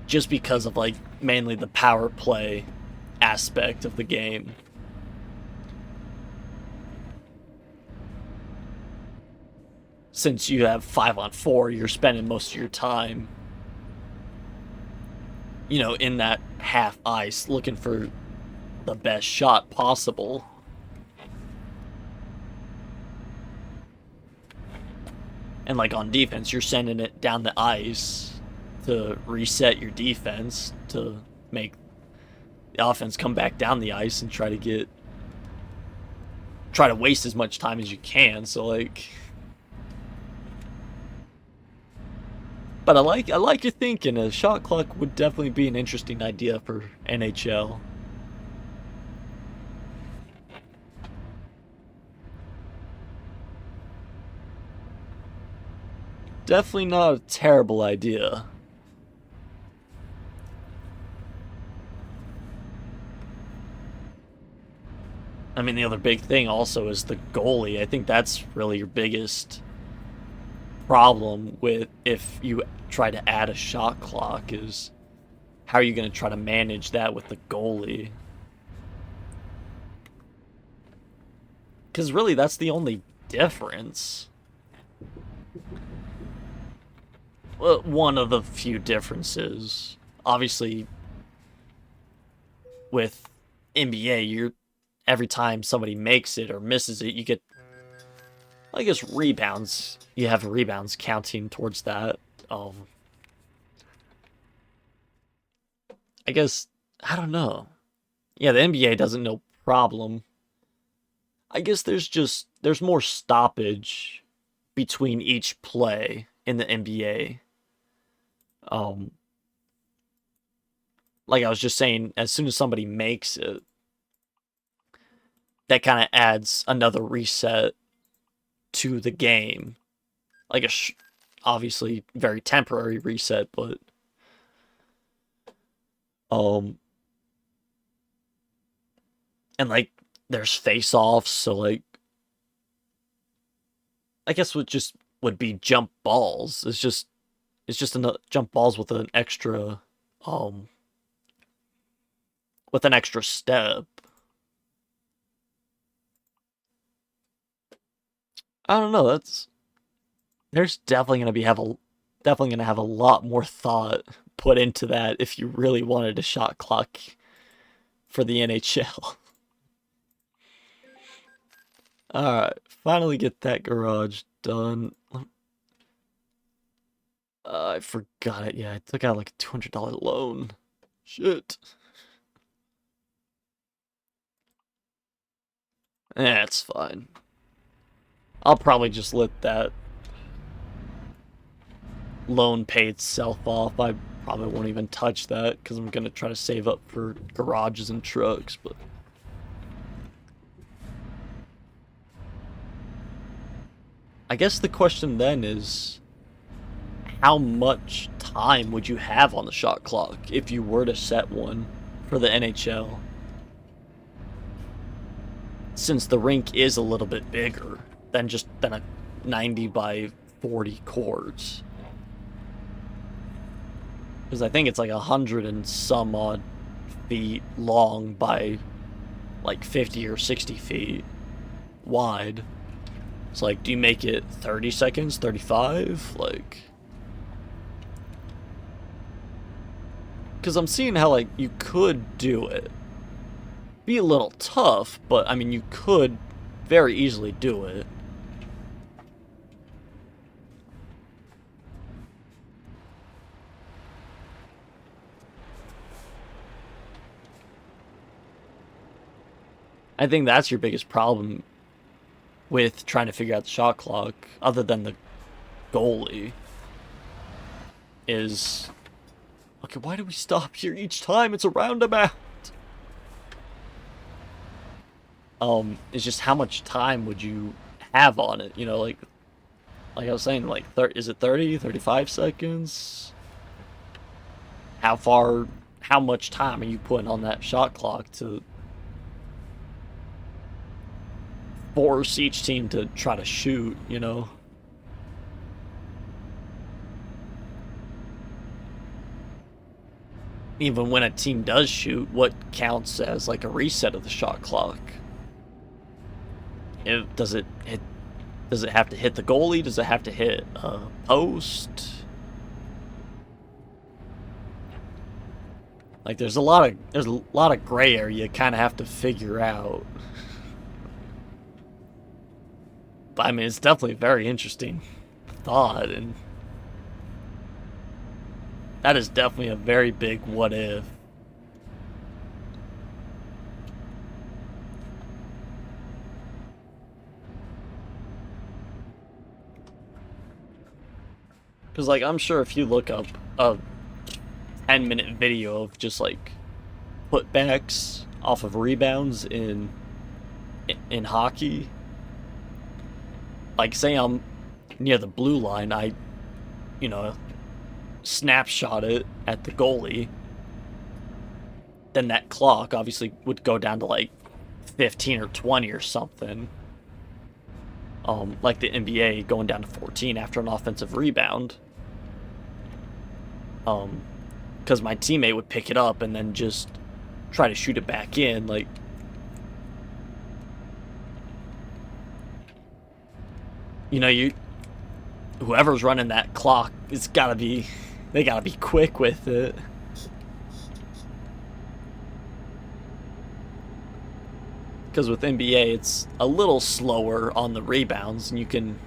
Speaker 1: Just because of, like, mainly the power play aspect of the game. since you have 5-on-4, you're spending most of your time, you know, in that half ice looking for the best shot possible. And like on defense, you're sending it down the ice to reset your defense, to make the offense come back down the ice and try to waste as much time as you can. So like, but I like your thinking. A shot clock would definitely be an interesting idea for NHL. Definitely not a terrible idea. I mean, the other big thing also is the goalie. I think that's really your biggest problem with if you try to add a shot clock, is how are you going to try to manage that with the goalie? Because really, that's the only difference. Well, one of the few differences. Obviously, with NBA, every time somebody makes it or misses it, you get, I guess, rebounds. You have rebounds counting towards that. I guess, I don't know. Yeah, the NBA doesn't no problem. I guess there's more stoppage between each play in the NBA. Like I was just saying, as soon as somebody makes it, that kind of adds another reset to the game. Like obviously very temporary reset, but and like there's face-offs, so like I guess would be jump balls. It's just another jump balls with an extra step. I don't know. There's definitely gonna have a lot more thought put into that if you really wanted a shot clock for the NHL. Alright, finally get that garage done. I forgot it. Yeah, I took out like a $200 loan. Shit. That's fine. I'll probably just let that loan pay itself off. I probably won't even touch that because I'm gonna try to save up for garages and trucks, but I guess the question then is, how much time would you have on the shot clock if you were to set one for the NHL? Since the rink is a little bit bigger than a 90 by 40 courts. Because I think it's like 100 and some odd feet long by like 50 or 60 feet wide. It's like, do you make it 30 seconds, 35? Like, because I'm seeing how like you could do it. Be a little tough, but I mean you could very easily do it. I think that's your biggest problem with trying to figure out the shot clock, other than the goalie, is, okay, why do we stop here each time? It's a roundabout. It's just how much time would you have on it? You know, like I was saying, like, is it 30, 35 seconds? How much time are you putting on that shot clock to force each team to try to shoot, you know? Even when a team does shoot, what counts as like a reset of the shot clock? Does it Does it have to hit the goalie? Does it have to hit a post? Like there's a lot of gray area you kind of have to figure out. But I mean, it's definitely a very interesting thought, and that is definitely a very big what if. Because, like, I'm sure if you look up a 10-minute video of just, like, putbacks off of rebounds in hockey, like, say I'm near the blue line, I, you know, snapshot it at the goalie, then that clock obviously would go down to, like, 15 or 20 or something. Like the NBA going down to 14 after an offensive rebound. Because my teammate would pick it up and then just try to shoot it back in, like. You know, whoever's running that clock, they gotta be quick with it. Because with NBA, it's a little slower on the rebounds, and you can,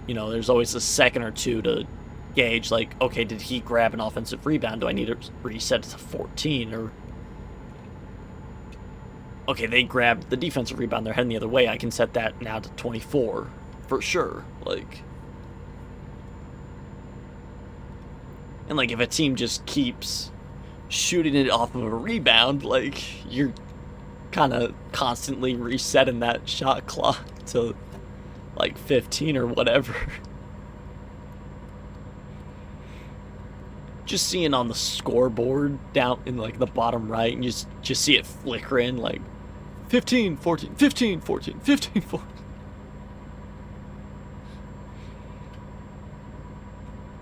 Speaker 1: there's always a second or two to gauge, like, okay, did he grab an offensive rebound? Do I need to reset it to 14? Or, okay, they grabbed the defensive rebound, they're heading the other way, I can set that now to 24, for sure. Like, and, like, if a team just keeps shooting it off of a rebound, like, you're kind of constantly resetting that shot clock to like 15 or whatever. Just seeing on the scoreboard down in like the bottom right, and you just see it flickering like 15, 14, 15, 14, 15, 14.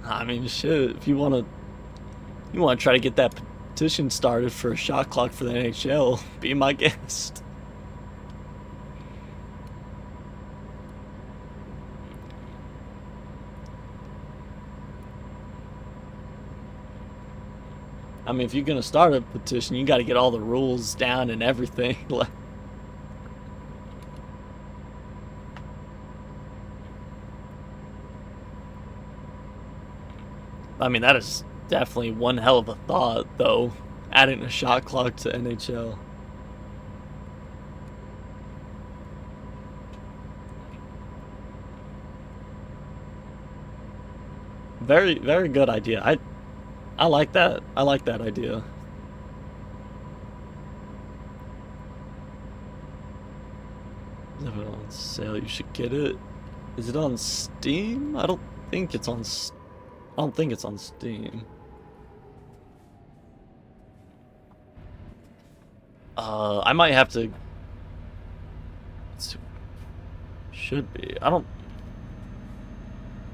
Speaker 1: I mean, shit, if you want to try to get that petition started for a shot clock for the NHL, be my guest. I mean, if you're gonna start a petition, you got to get all the rules down and everything. I mean, that is definitely one hell of a thought, though, adding a shot clock to NHL. Very, very good idea. I like that. I like that idea. Is it on sale? You should get it. Is it on Steam? I don't think it's on. I don't think it's on Steam. I might have to. Should be. I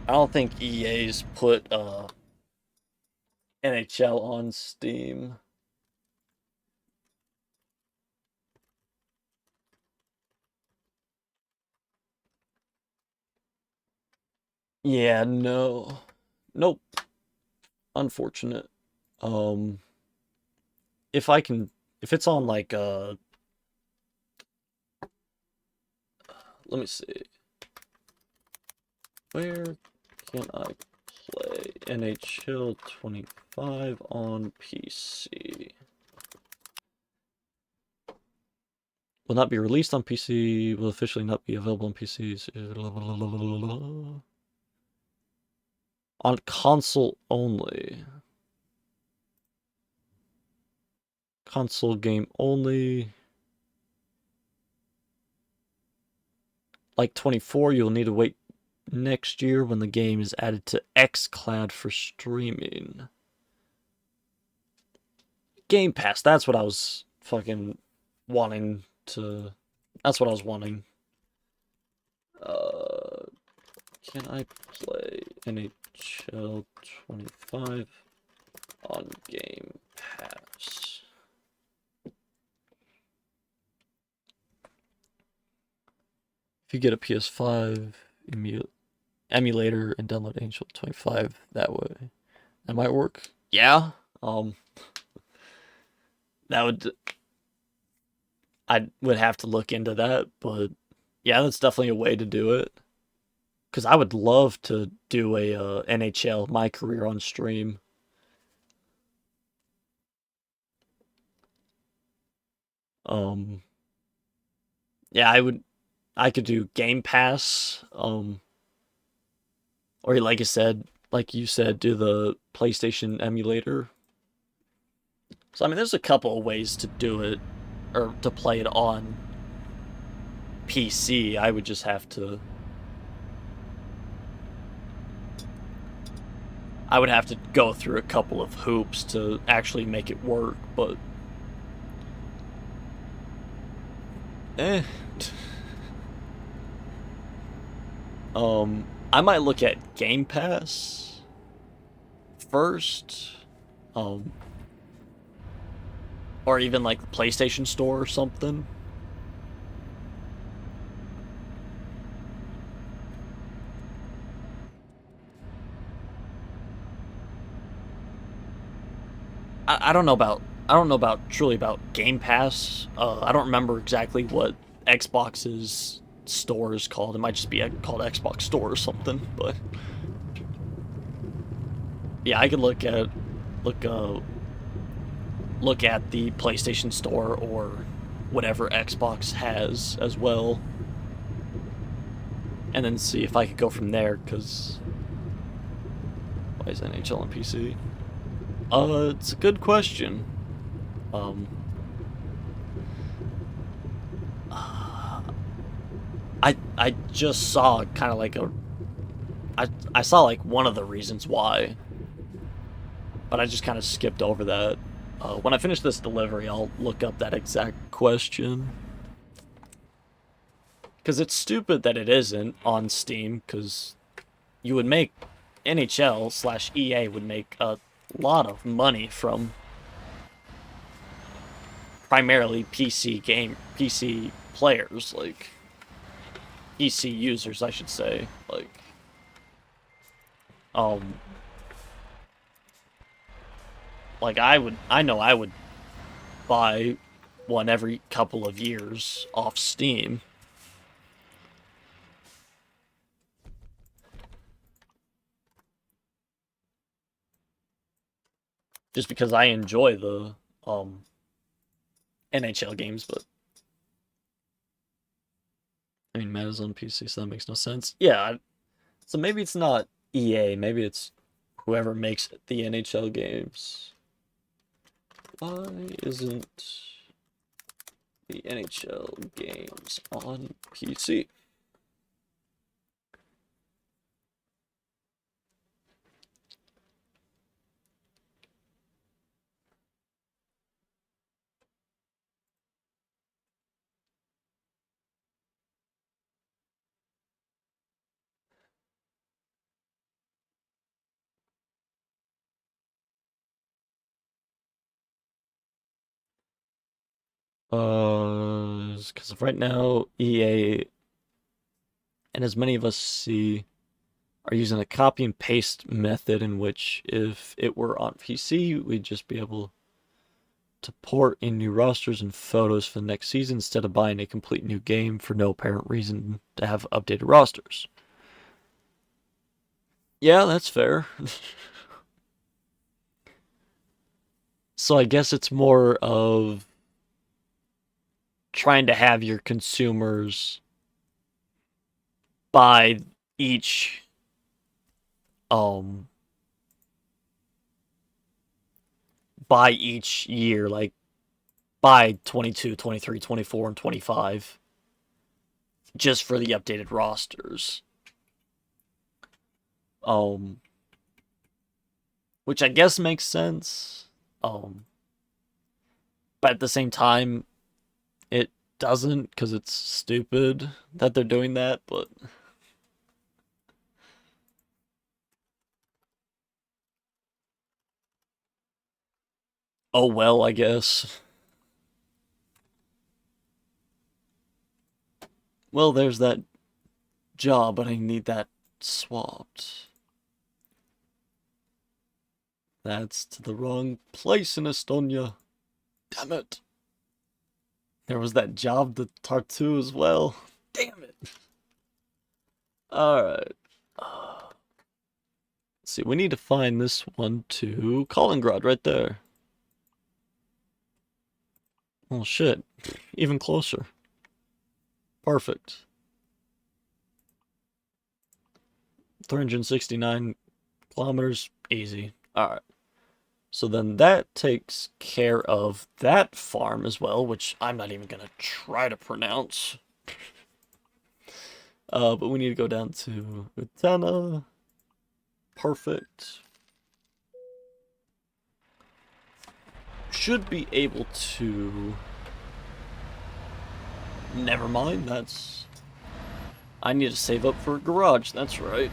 Speaker 1: don't think EA's put NHL on Steam. Yeah, no. Nope. Unfortunate. If it's on like let me see. Where can I play NHL 25 on PC? Will not be released on PC. Will officially not be available on PCs. On console only. Console game only. Like 24, you'll need to wait next year when the game is added to xCloud for streaming. Game Pass, that's what I was fucking wanting to. That's what I was wanting. Can I play NHL 25 on Game Pass? If you get a PS5, emulator and download Angel 25 that way. That might work. Yeah. That would I would have to look into that, but yeah, that's definitely a way to do it. Because I would love to do a NHL My Career on stream. Um, yeah, I could do Game Pass. Or like you said, do the PlayStation emulator. So I mean, there's a couple of ways to do it, or to play it on PC. I would just have to. I would have to go through a couple of hoops to actually make it work, but eh. I might look at Game Pass first, um, or even like the PlayStation Store or something. I don't know about truly about Game Pass. I don't remember exactly what Xbox's store is called. It might just be called Xbox Store or something. But yeah, I could look look at the PlayStation Store or whatever Xbox has as well, and then see if I could go from there. Cause why is NHL on PC? It's a good question. Um, I just saw kind of like I saw like one of the reasons why, but I just kind of skipped over that. When I finish this delivery, I'll look up that exact question. Because it's stupid that it isn't on Steam, because you would make NHL/EA would make a lot of money from primarily PC players, like PC users, I should say. Um, like I know I would buy one every couple of years off Steam. Just because I enjoy the NHL games, but I mean, Madden's on PC, so that makes no sense. Yeah, so maybe it's not EA, maybe it's whoever makes the NHL games. Why isn't the NHL games on PC? Because right now EA and as many of us see are using a copy and paste method in which if it were on PC, we'd just be able to port in new rosters and photos for the next season instead of buying a complete new game for no apparent reason to have updated rosters. Yeah, that's fair. So I guess it's more of trying to have your consumers buy each um buy each year, like buy 22, 23, 24, and 25 just for the updated rosters. Um which I guess makes sense. Um but at the same time it doesn't, because it's stupid that they're doing that, but oh well, I guess. Well, there's that job, but I need that swapped. That's to the wrong place in Estonia. Damn it. There was that job to Tartu as well. Damn it. Alright. Let's see, we need to find this one to Kaliningrad right there. Oh shit. Even closer. Perfect. 369 kilometers. Easy. Alright. So then that takes care of that farm as well, which I'm not even going to try to pronounce. But we need to go down to Utena. Perfect. Should be able to... Never mind, that's... I need to save up for a garage, that's right.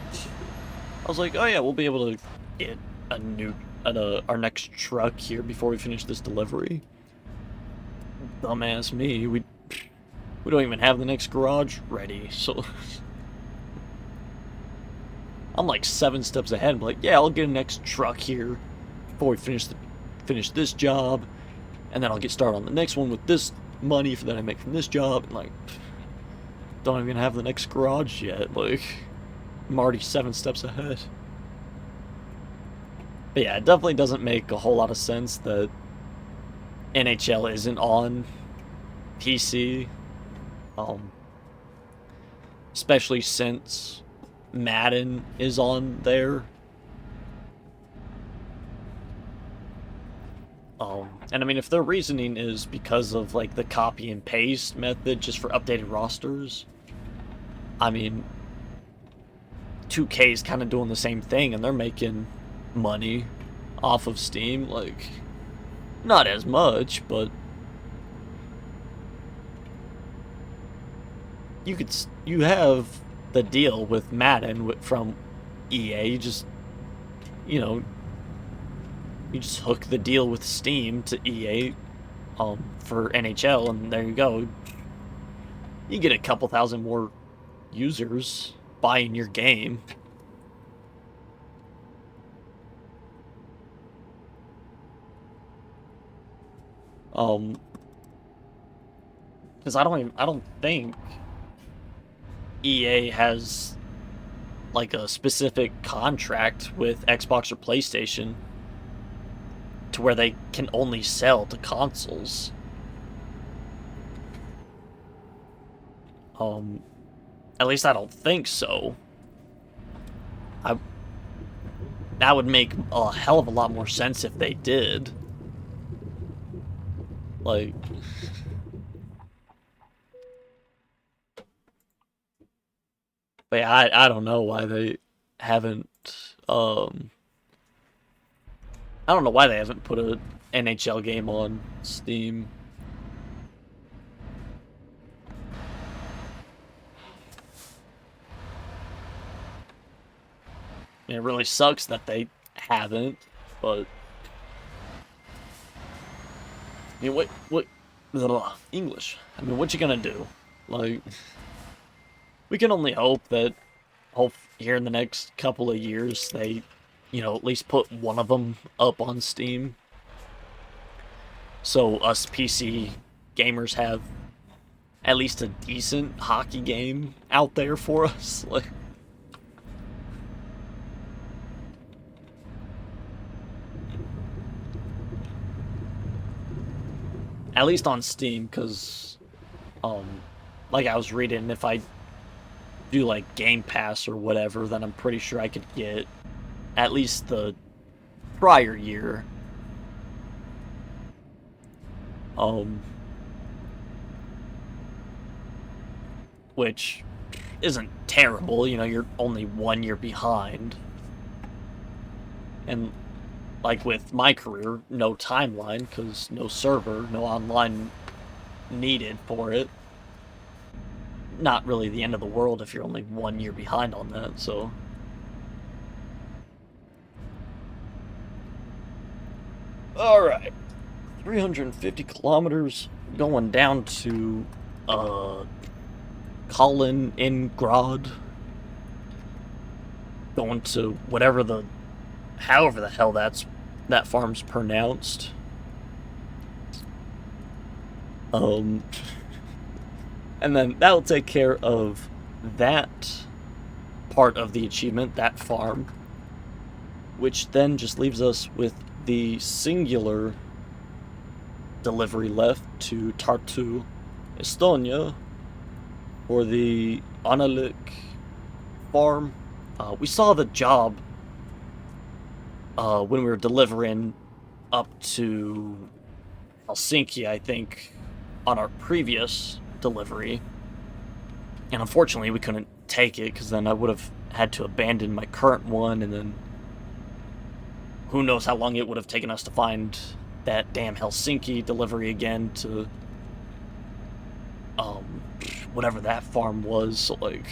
Speaker 1: I was like, oh yeah, we'll be able to get a new... our next truck here before we finish this delivery. Dumbass me, we don't even have the next garage ready, so... I'm like 7 steps ahead. I'm like, yeah, I'll get a next truck here before we finish this job, and then I'll get started on the next one with this money that I make from this job, and like, don't even have the next garage yet. Like, I'm already 7 steps ahead. But yeah, it definitely doesn't make a whole lot of sense that NHL isn't on PC, especially since Madden is on there. And I mean, if their reasoning is because of like the copy and paste method just for updated rosters, I mean, 2K is kind of doing the same thing, and they're making money off of Steam. Like, not as much, but you have the deal with Madden from EA. You just, you know, you just hook the deal with Steam to EA for NHL, and there you go. You get a couple thousand more users buying your game. Because I don't think EA has like a specific contract with Xbox or PlayStation to where they can only sell to consoles. At least I don't think so. That would make a hell of a lot more sense if they did. Like, but yeah, I don't know why they haven't, I don't know why they haven't put a NHL game on Steam. I mean, it really sucks that they haven't, but I mean, what English? I mean, what you gonna do? Like, we can only hope that here in the next couple of years they, you know, at least put one of them up on Steam, so us PC gamers have at least a decent hockey game out there for us. Like, at least on Steam, because, like I was reading, if I do, like, Game Pass or whatever, then I'm pretty sure I could get at least the prior year. Which isn't terrible, you know, you're only 1 year behind. And like with my career, no timeline, because no server, no online needed for it. Not really the end of the world if you're only 1 year behind on that, so. Alright. 350 kilometers going down to, Kaliningrad. going to however the hell that farm's pronounced. And then that'll take care of that part of the achievement, that farm, which then just leaves us with the singular delivery left to Tartu, Estonia, for the Analik farm. We saw the job when we were delivering up to Helsinki, I think, on our previous delivery. And unfortunately, we couldn't take it, because then I would have had to abandon my current one, and then who knows how long it would have taken us to find that damn Helsinki delivery again to whatever that farm was. So, like,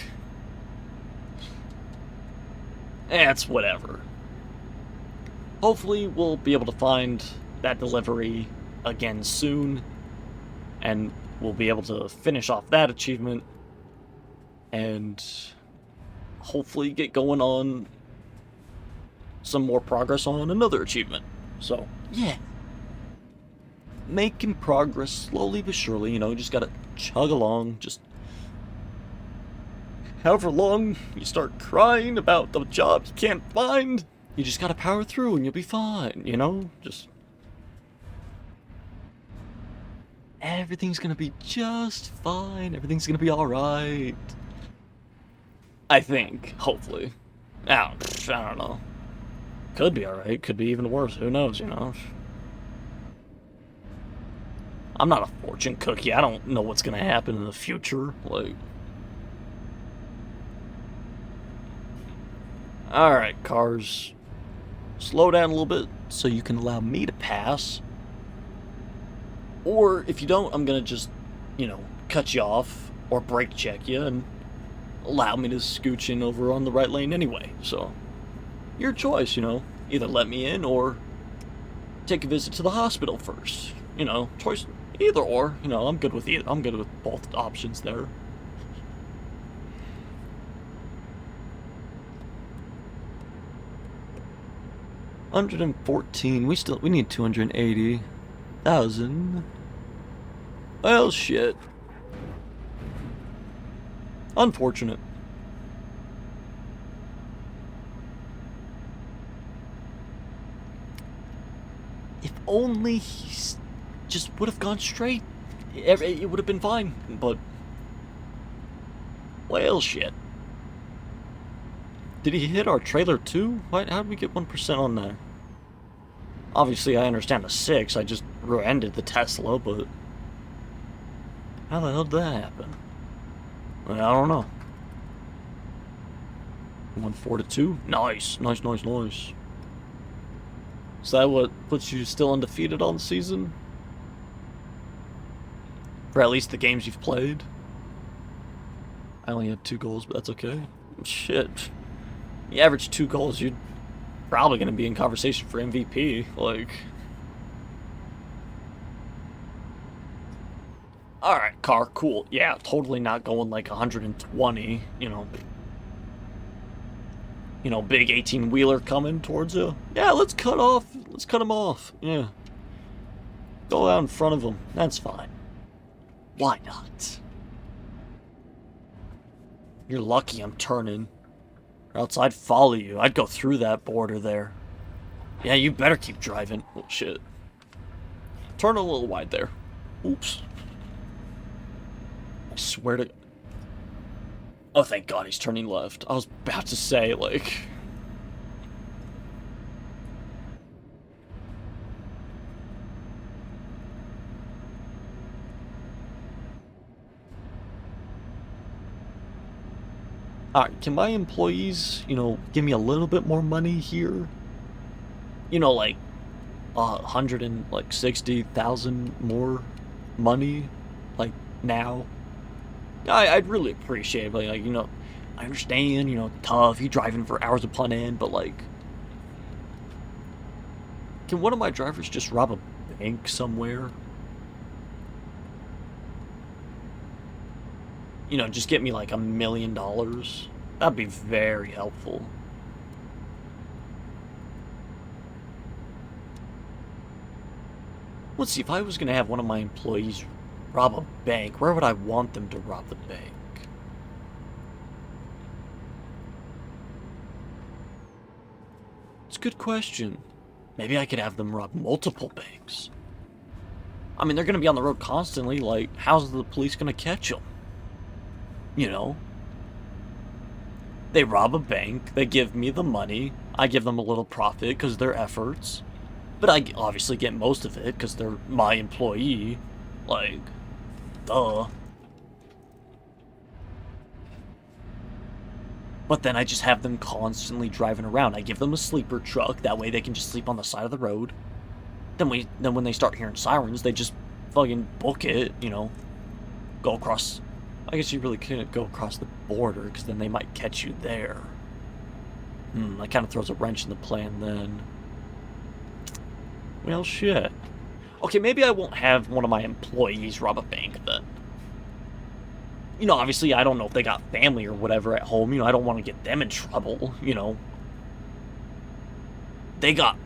Speaker 1: it's whatever. Hopefully we'll be able to find that delivery again soon, and we'll be able to finish off that achievement and hopefully get going on some more progress on another achievement. So, yeah. Making progress slowly but surely, you know, just gotta chug along. Just however long you start crying about the job you can't find, you just gotta power through and you'll be fine, you know? Just everything's gonna be just fine. Everything's gonna be alright. I think, hopefully. I don't know. Could be alright, could be even worse, who knows, you know? I'm not a fortune cookie, I don't know what's gonna happen in the future, like... Alright, cars. Slow down a little bit so you can allow me to pass. Or, if you don't, I'm gonna just, you know, cut you off or brake check you and allow me to scooch in over on the right lane anyway, so... Your choice, you know. Either let me in or take a visit to the hospital first. You know, choice either or. You know, I'm good with either. I'm good with both options there. $114. We need 280,000. Well, shit. Unfortunate. If only he just would have gone straight, it would have been fine, but... Well, shit. Did he hit our trailer too? How did we get 1% on that? Obviously, I understand the 6, I just rear-ended the Tesla, but... How the hell did that happen? I don't know. 142? Nice, nice, nice, nice. Is that what puts you still undefeated on the season? For at least the games you've played? I only had 2 goals, but that's okay. Shit. You average 2 goals, you're probably going to be in conversation for MVP. Like... Alright, car, cool. Yeah, totally not going like 120, you know. You know, big 18-wheeler coming towards you. Yeah, let's cut him off. Yeah. Go out in front of him. That's fine. Why not? You're lucky I'm turning. Or else I'd follow you. I'd go through that border there. Yeah, you better keep driving. Oh, shit. Turn a little wide there. Oops. I swear to... Oh, thank God he's turning left. I was about to say, like... Alright, can my employees, you know, give me a little bit more money here? You know, like, 160,000 more money? Like, now? I'd really appreciate it, like, you know, I understand, you know, tough, you driving for hours upon end, but, like, can one of my drivers just rob a bank somewhere? You know, just get me, like, $1 million. That'd be very helpful. Let's see, if I was going to have one of my employees rob a bank, where would I want them to rob the bank? It's a good question. Maybe I could have them rob multiple banks. I mean, they're going to be on the road constantly, like, how's the police going to catch them? You know? They rob a bank, they give me the money, I give them a little profit because their efforts, but I obviously get most of it because they're my employee, like, duh. But then I just have them constantly driving around. I give them a sleeper truck, that way they can just sleep on the side of the road. Then when they start hearing sirens, they just fucking book it, you know, go across. I guess you really couldn't go across the border, because then they might catch you there. That kind of throws a wrench in the plan then. Well, shit. Okay, maybe I won't have one of my employees rob a bank then. You know, obviously, I don't know if they got family or whatever at home. You know, I don't want to get them in trouble, you know. They got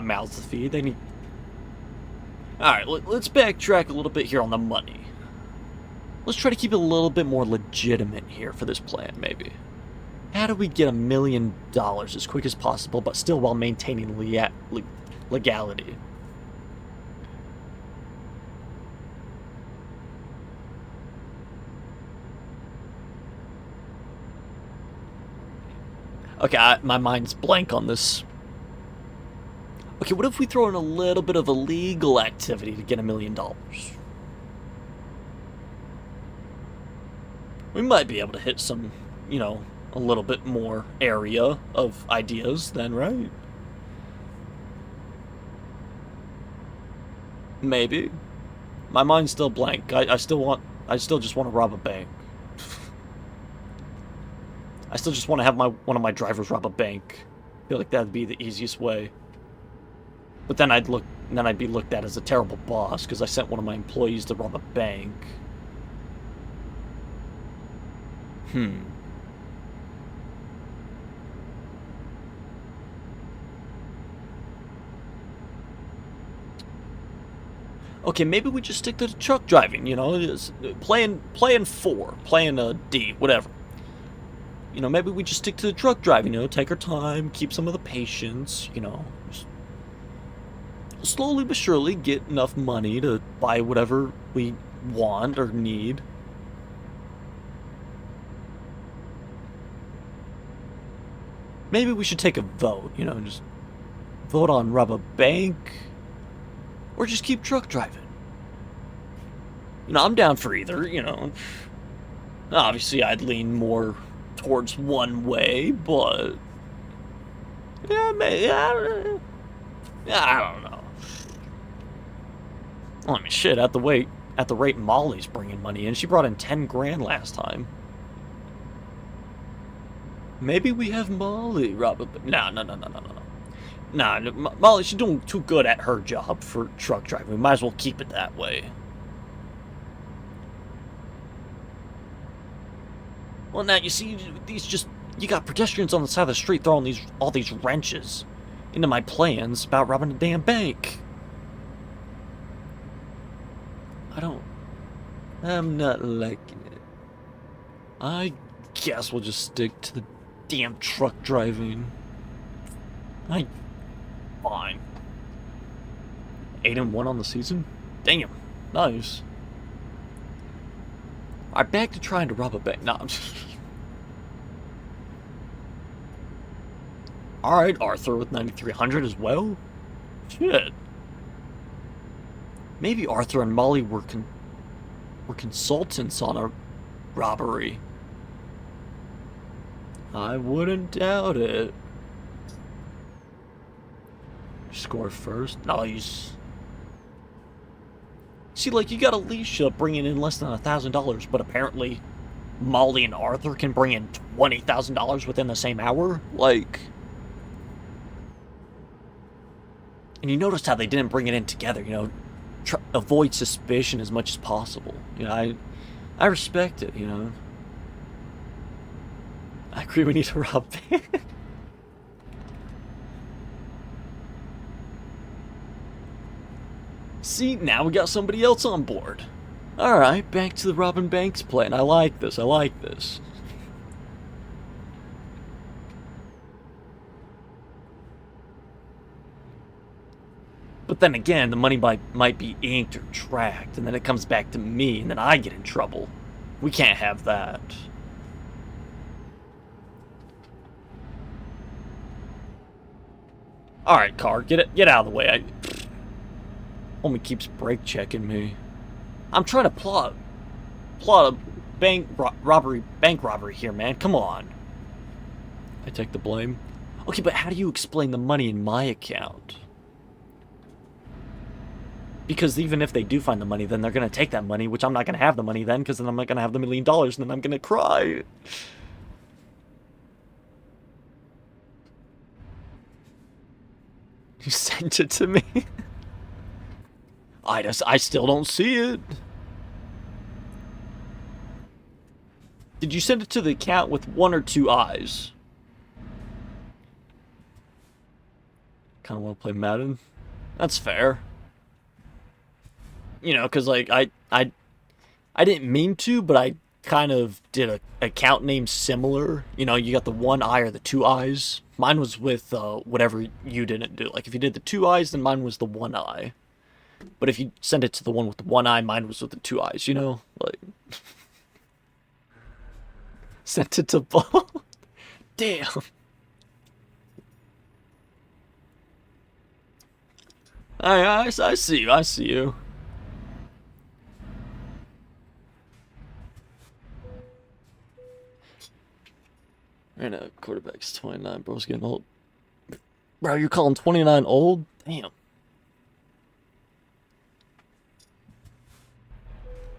Speaker 1: mouths to feed. They need... Alright, let's backtrack a little bit here on the money. Let's try to keep it a little bit more legitimate here for this plan, maybe. How do we get $1 million as quick as possible, but still while maintaining legality? Okay, my mind's blank on this. Okay, what if we throw in a little bit of illegal activity to get $1 million? We might be able to hit some, you know, a little bit more area of ideas then, right? Maybe. My mind's still blank. I still just want to rob a bank. I still just want to have one of my drivers rob a bank. I feel like that'd be the easiest way. But then I'd be looked at as a terrible boss because I sent one of my employees to rob a bank. Okay, maybe we just stick to the truck driving, you know, playing 4, playing D, whatever. You know, maybe we just stick to the truck driving, you know, take our time, keep some of the patience, you know. Just slowly but surely get enough money to buy whatever we want or need. Maybe we should take a vote, you know, just vote on rob a bank, or just keep truck driving. You know, I'm down for either, you know. Obviously, I'd lean more towards one way, but... yeah, maybe, I don't know. I mean, shit, at the rate Molly's bringing money in, she brought in 10 grand last time. Maybe we have Molly rob a... No. Nah, Molly, she's doing too good at her job for truck driving. We might as well keep it that way. Well, now, you see, you got pedestrians on the side of the street throwing all these wrenches into my plans about robbing a damn bank. I'm not liking it. I guess we'll just stick to the damn truck driving. Fine. 8-1 on the season? Damn. Nice. Alright, back to trying to rob a bank. Nah, I'm just... Alright, Arthur with 9,300 as well? Shit. Maybe Arthur and Molly were consultants on a robbery. I wouldn't doubt it. Score first. Nice. See, like, you got Alicia bringing in less than $1,000, but apparently Molly and Arthur can bring in $20,000 within the same hour? Like... And you noticed how they didn't bring it in together, you know? Avoid suspicion as much as possible. You know, I respect it, you know? I agree we need to rob See, now we got somebody else on board. Alright, back to the robbing banks plan. I like this, I like this. But then again, the money might be inked or tracked, and then it comes back to me, and then I get in trouble. We can't have that. Alright, car, get out of the way. Homie keeps brake checking me. I'm trying to plot a bank robbery here, man. Come on. I take the blame. Okay, but how do you explain the money in my account? Because even if they do find the money, then they're going to take that money, which I'm not going to have the money then, because then I'm not going to have the $1 million, and then I'm going to cry. You sent it to me? I still don't see it. Did you send it to the account with 1 or 2 eyes? Kind of want to play Madden. That's fair. You know, because, like, I didn't mean to, but I kind of did a account name similar. You know, you got the 1 eye or the 2 eyes. Mine was with whatever you didn't do. Like, if you did the 2 eyes, then mine was the 1 eye. But if you send it to the one with the 1 eye, mine was with the 2 eyes, you know? Like... Sent it to both. Damn. I see you, I see you. Right now, quarterback's 29, bro's getting old. Bro, you're calling 29 old? Damn.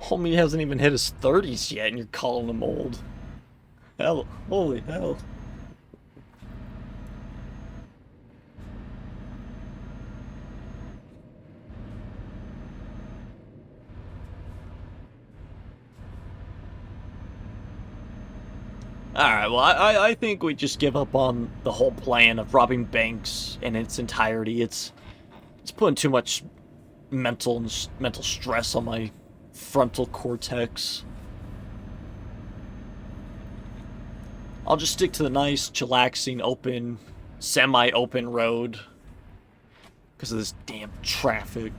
Speaker 1: Homie hasn't even hit his 30s yet, and you're calling him old. Hell, holy hell. Alright, well, I think we just give up on the whole plan of robbing banks in its entirety. It's putting too much mental stress on my frontal cortex. I'll just stick to the nice, chillaxing, open, semi-open road. Because of this damn traffic.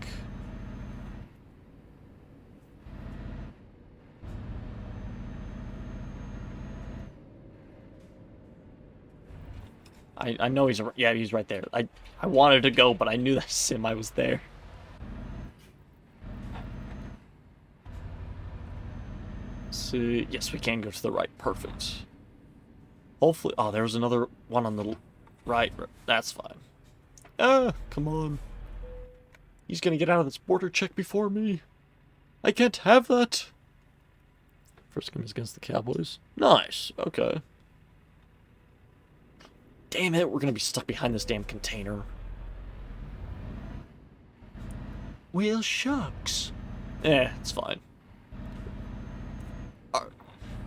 Speaker 1: I know he's right there. I wanted to go, but I knew that semi was there. So, yes, we can go to the right. Perfect. Hopefully... Oh, there was another one on the right. That's fine. Come on. He's gonna get out of this border check before me. I can't have that. First game is against the Cowboys. Nice. Okay. Damn it, we're gonna be stuck behind this damn container. Well, shucks. It's fine.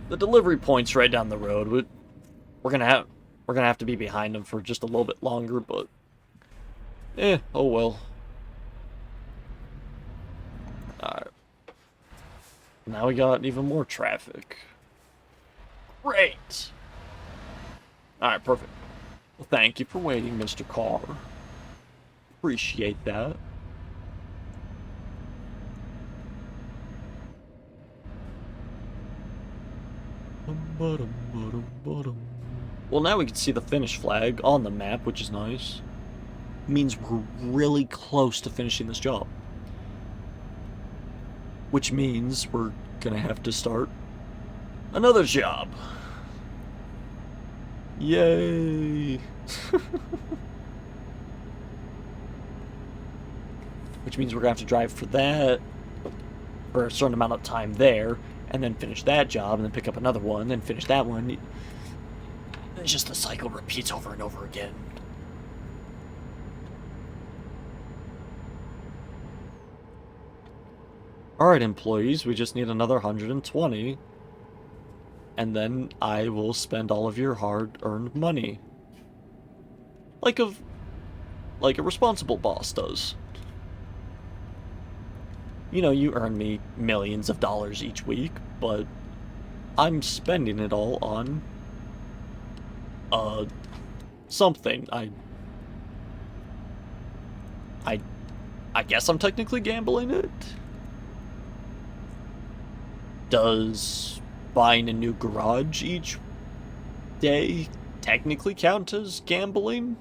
Speaker 1: The delivery point's right down the road. We're gonna have to be behind them for just a little bit longer, but oh well. Alright. Now we got even more traffic. Great. Alright, perfect. Well, thank you for waiting, Mr. Carr. Appreciate that. Well, now we can see the finish flag on the map, which is nice. Means we're really close to finishing this job. Which means we're gonna have to start another job. Yay! Which means we're gonna have to drive for that for a certain amount of time there, and then finish that job, and then pick up another one, then finish that one. It's just the cycle repeats over and over again. Alright, employees, we just need another 120. And then I will spend all of your hard-earned money. Like a responsible boss does. You know, you earn me millions of dollars each week, but I'm spending it all on, uh, something. I, I guess I'm technically gambling it. Does buying a new garage each day technically count as gambling?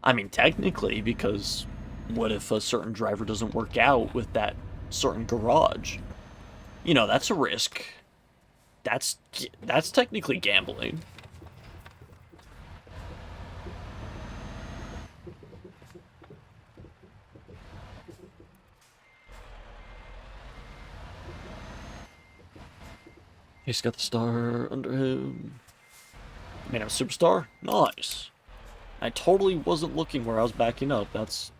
Speaker 1: I mean, technically, because what if a certain driver doesn't work out with that certain garage? You know, that's a risk. That's technically gambling. He's got the star under him. Made him a superstar? Nice. I totally wasn't looking where I was backing up. That's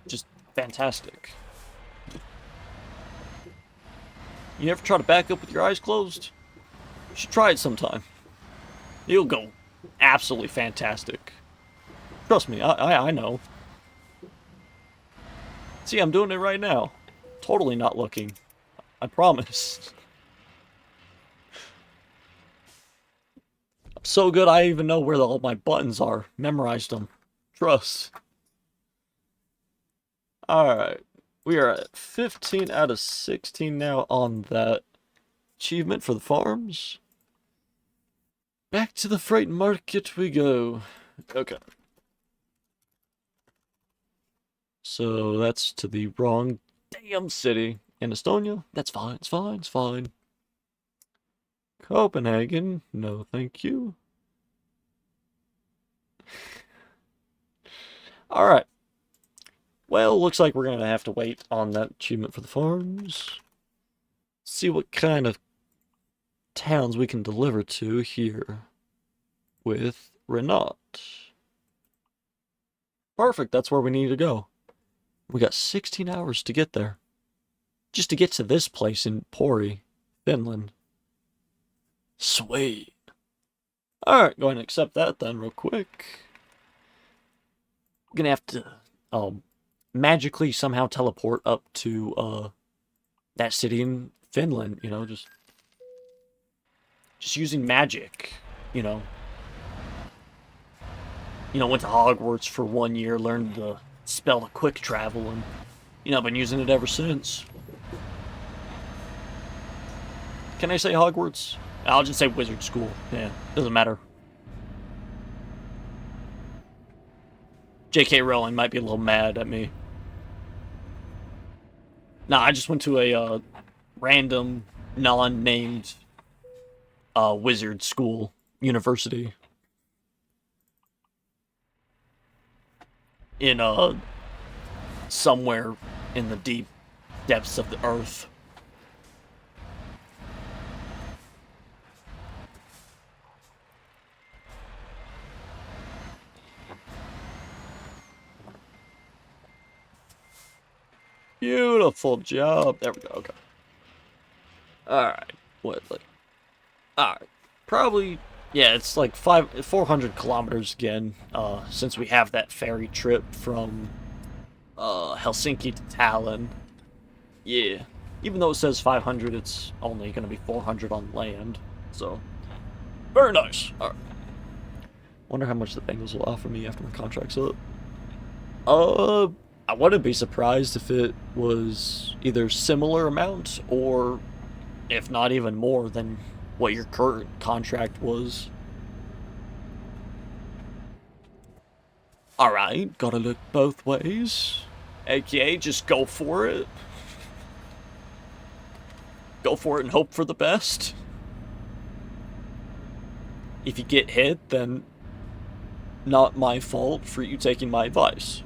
Speaker 1: just fantastic. You ever try to back up with your eyes closed? You should try it sometime. You'll go absolutely fantastic. Trust me, I know. See, I'm doing it right now. Totally not looking. I promise. I'm so good I even know where all my buttons are. Memorized them. Trust. Alright. We are at 15 out of 16 now on that achievement for the farms. Back to the freight market we go. Okay. So that's to the wrong damn city. In Estonia? That's fine, it's fine, it's fine. Copenhagen? No, thank you. Alright. Well, looks like we're gonna have to wait on that achievement for the farms. See what kind of towns we can deliver to here with Renault. Perfect, that's where we need to go. We got 16 hours to get there. Just to get to this place in Pori, Finland. Sweet. Alright, go ahead and accept that then real quick. I'm gonna have to magically somehow teleport up to that city in Finland, you know, just using magic, you know. You know, went to Hogwarts for 1 year, learned the spell of quick travel, and, you know, I've been using it ever since. Can I say Hogwarts? I'll just say Wizard School. Yeah, doesn't matter. J.K. Rowling might be a little mad at me. Nah, I just went to a random, non-named wizard school, university. In somewhere in the deep depths of the earth. Beautiful job. There we go. Okay. Alright. What, like... Alright. Probably... Yeah, it's like 400 kilometers again, since we have that ferry trip from, Helsinki to Tallinn. Yeah. Even though it says 500, it's only gonna be 400 on land, so... Very nice. Alright. Wonder how much the Bengals will offer me after my contract's up. I wouldn't be surprised if it was either similar amount, or if not even more than what your current contract was. Alright, gotta look both ways. AKA, just go for it. Go for it and hope for the best. If you get hit, then not my fault for you taking my advice.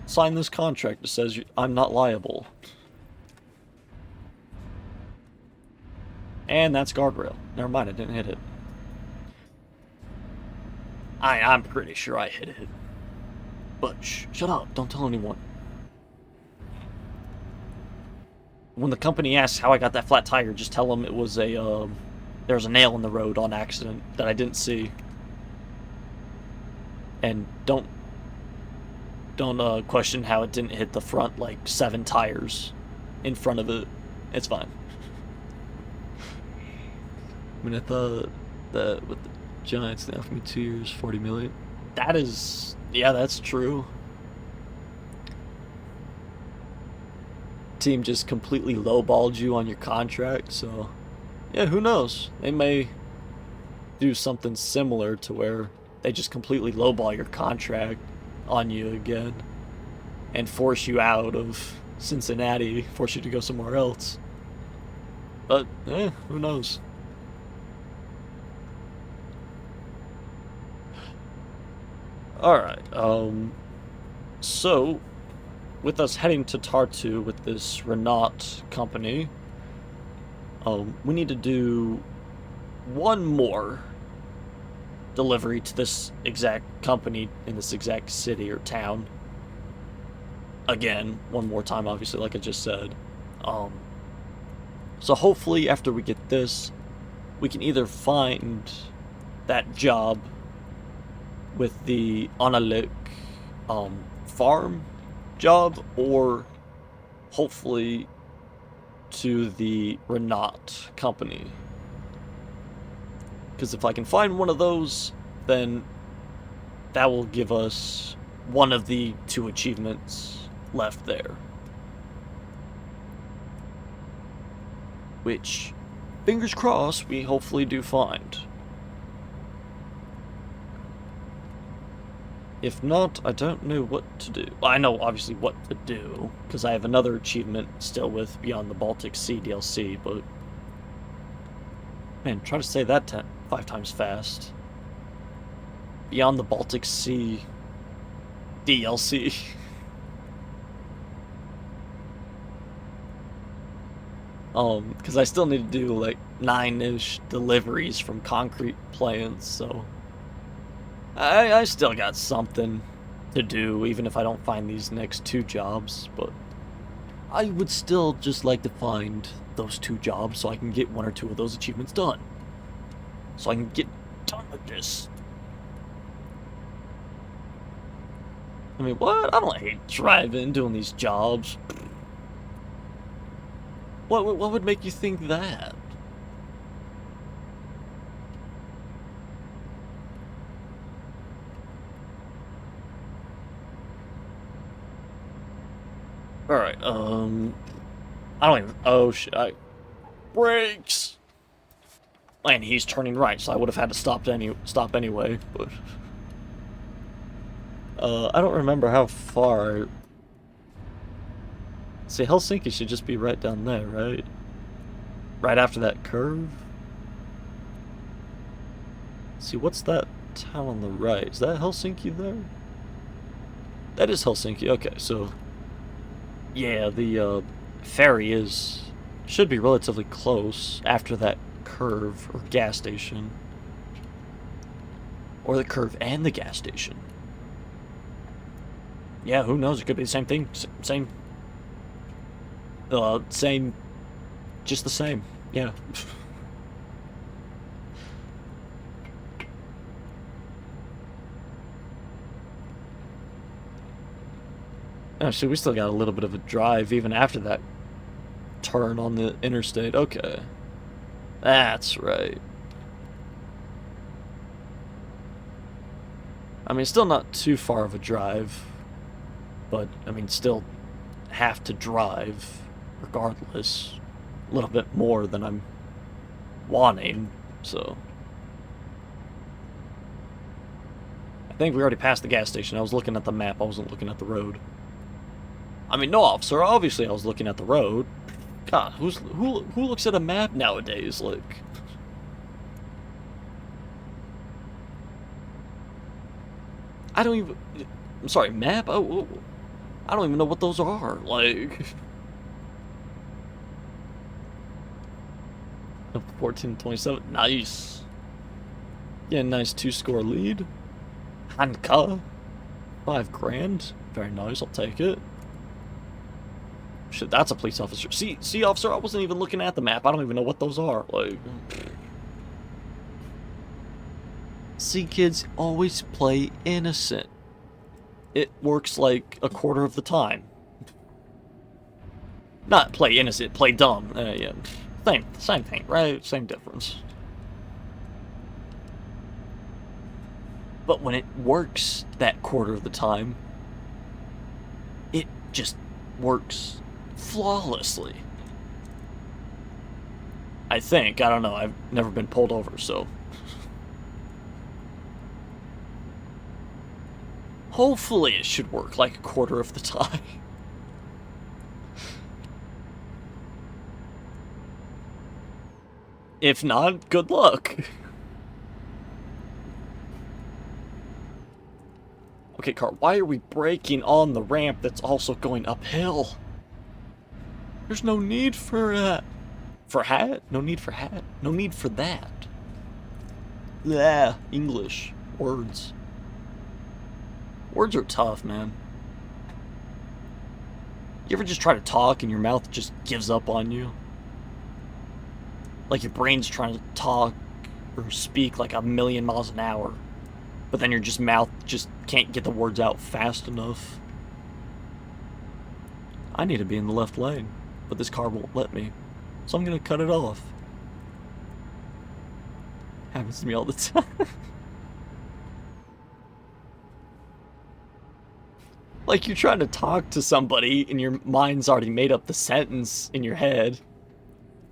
Speaker 1: Sign this contract that says I'm not liable. And that's guardrail. Never mind, I didn't hit it. I'm pretty sure I hit it. But shut up, don't tell anyone. When the company asks how I got that flat tire, just tell them it was a there's a nail in the road on accident that I didn't see. And don't question how it didn't hit the front like 7 tires in front of it. It's fine. I mean, I thought that with the Giants now for me 2 years, 40 million. That is, yeah, that's true. Team just completely lowballed you on your contract, so yeah, who knows? They may do something similar to where they just completely lowball your contract on you again and force you out of Cincinnati, force you to go somewhere else. But, who knows? Alright, so, with us heading to Tartu with this Renault company, we need to do one more delivery to this exact company in this exact city or town. Again, one more time, obviously, like I just said. So hopefully after we get this, we can either find that job with the Onalik farm job, or hopefully to the Renault company. Because if I can find one of those, then that will give us one of the 2 achievements left there. Which, fingers crossed, we hopefully do find. If not, I don't know what to do. Well, I know, obviously, what to do, because I have another achievement still with Beyond the Baltic Sea DLC, but... Man, try to say that 5 times fast. Beyond the Baltic Sea DLC. Because I still need to do, like, 9-ish deliveries from concrete plants, so... I still got something to do, even if I don't find these next 2 jobs, but... I would still just like to find those 2 jobs so I can get 1 or 2 of those achievements done. So I can get done with this. I mean, what? I don't hate driving, doing these jobs. What would make you think that? Alright, I don't even... Oh, shit, brakes! And he's turning right, so I would have had to stop anyway, but... I don't remember how far... See, Helsinki should just be right down there, right? Right after that curve? See, what's that town on the right? Is that Helsinki there? That is Helsinki, okay, so... Yeah, the, ferry should be relatively close after that curve or gas station. Or the curve and the gas station. Yeah, who knows? It could be the same thing. Same. Same. Just the same. Yeah. Actually, we still got a little bit of a drive even after that turn on the interstate. Okay. That's right. I mean, still not too far of a drive, but, I mean, still have to drive regardless. A little bit more than I'm wanting, so. I think we already passed the gas station. I was looking at the map, I wasn't looking at the road. I mean, no, officer, obviously I was looking at the road. God, who looks at a map nowadays, like... I don't even... I'm sorry, map? Oh, I don't even know what those are, like... 14-27, nice. Yeah, nice 2-score lead. Hanka, 5 grand. Very nice, I'll take it. Shit, that's a police officer. See, officer, I wasn't even looking at the map. I don't even know what those are. Like, See, kids, always play innocent. It works like a quarter of the time. Not play innocent, play dumb. Yeah. Same thing, right? Same difference. But when it works that quarter of the time, it just works flawlessly. I think. I don't know. I've never been pulled over, so... Hopefully it should work like a quarter of the time. If not, good luck. Okay, car, why are we braking on the ramp that's also going uphill? There's no need for that. For hat? No need for hat. No need for that. Yeah, English. Words. Words are tough, man. You ever just try to talk and your mouth just gives up on you? Like your brain's trying to talk or speak like 1,000,000 miles an hour, but then your mouth just can't get the words out fast enough. I need to be in the left lane, but this car won't let me, so I'm gonna cut it off. Happens to me all the time. Like you're trying to talk to somebody and your mind's already made up the sentence in your head.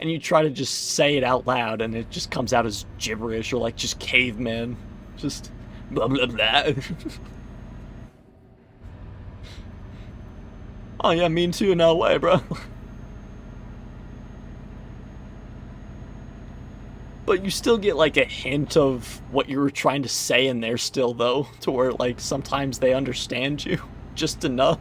Speaker 1: And you try to just say it out loud and it just comes out as gibberish or like just caveman. Just blah blah blah. Oh yeah, mean too, no way, bro. But you still get like a hint of what you were trying to say in there still though, to where like sometimes they understand you just enough.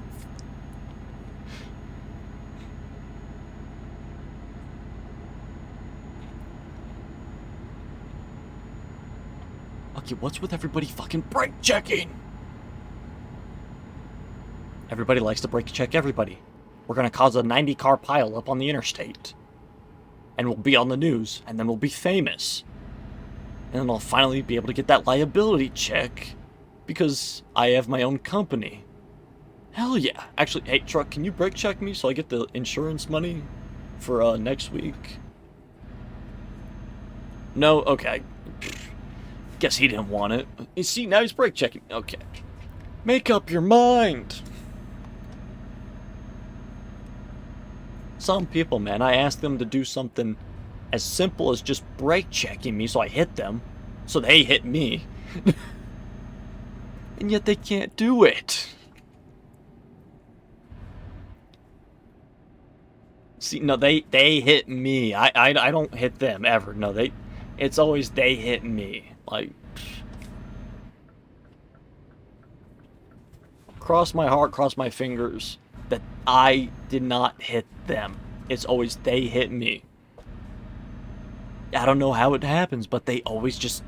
Speaker 1: Okay, what's with everybody fucking brake checking? Everybody likes to brake check everybody. We're gonna cause a 90-car pileup on the interstate. And we'll be on the news, and then we'll be famous. And then I'll finally be able to get that liability check, because I have my own company. Hell yeah. Actually, hey, truck, can you brake check me so I get the insurance money for next week? No? Okay. Guess he didn't want it. You see, now he's brake checking. Okay. Make up your mind. Some people, man, I ask them to do something as simple as just brake checking me so I hit them, so they hit me. And yet they can't do it. See, no, they hit me. I don't hit them ever. No, it's always they hit me. Like, cross my heart, cross my fingers that I did not hit them. It's always they hit me. I don't know how it happens, but they always just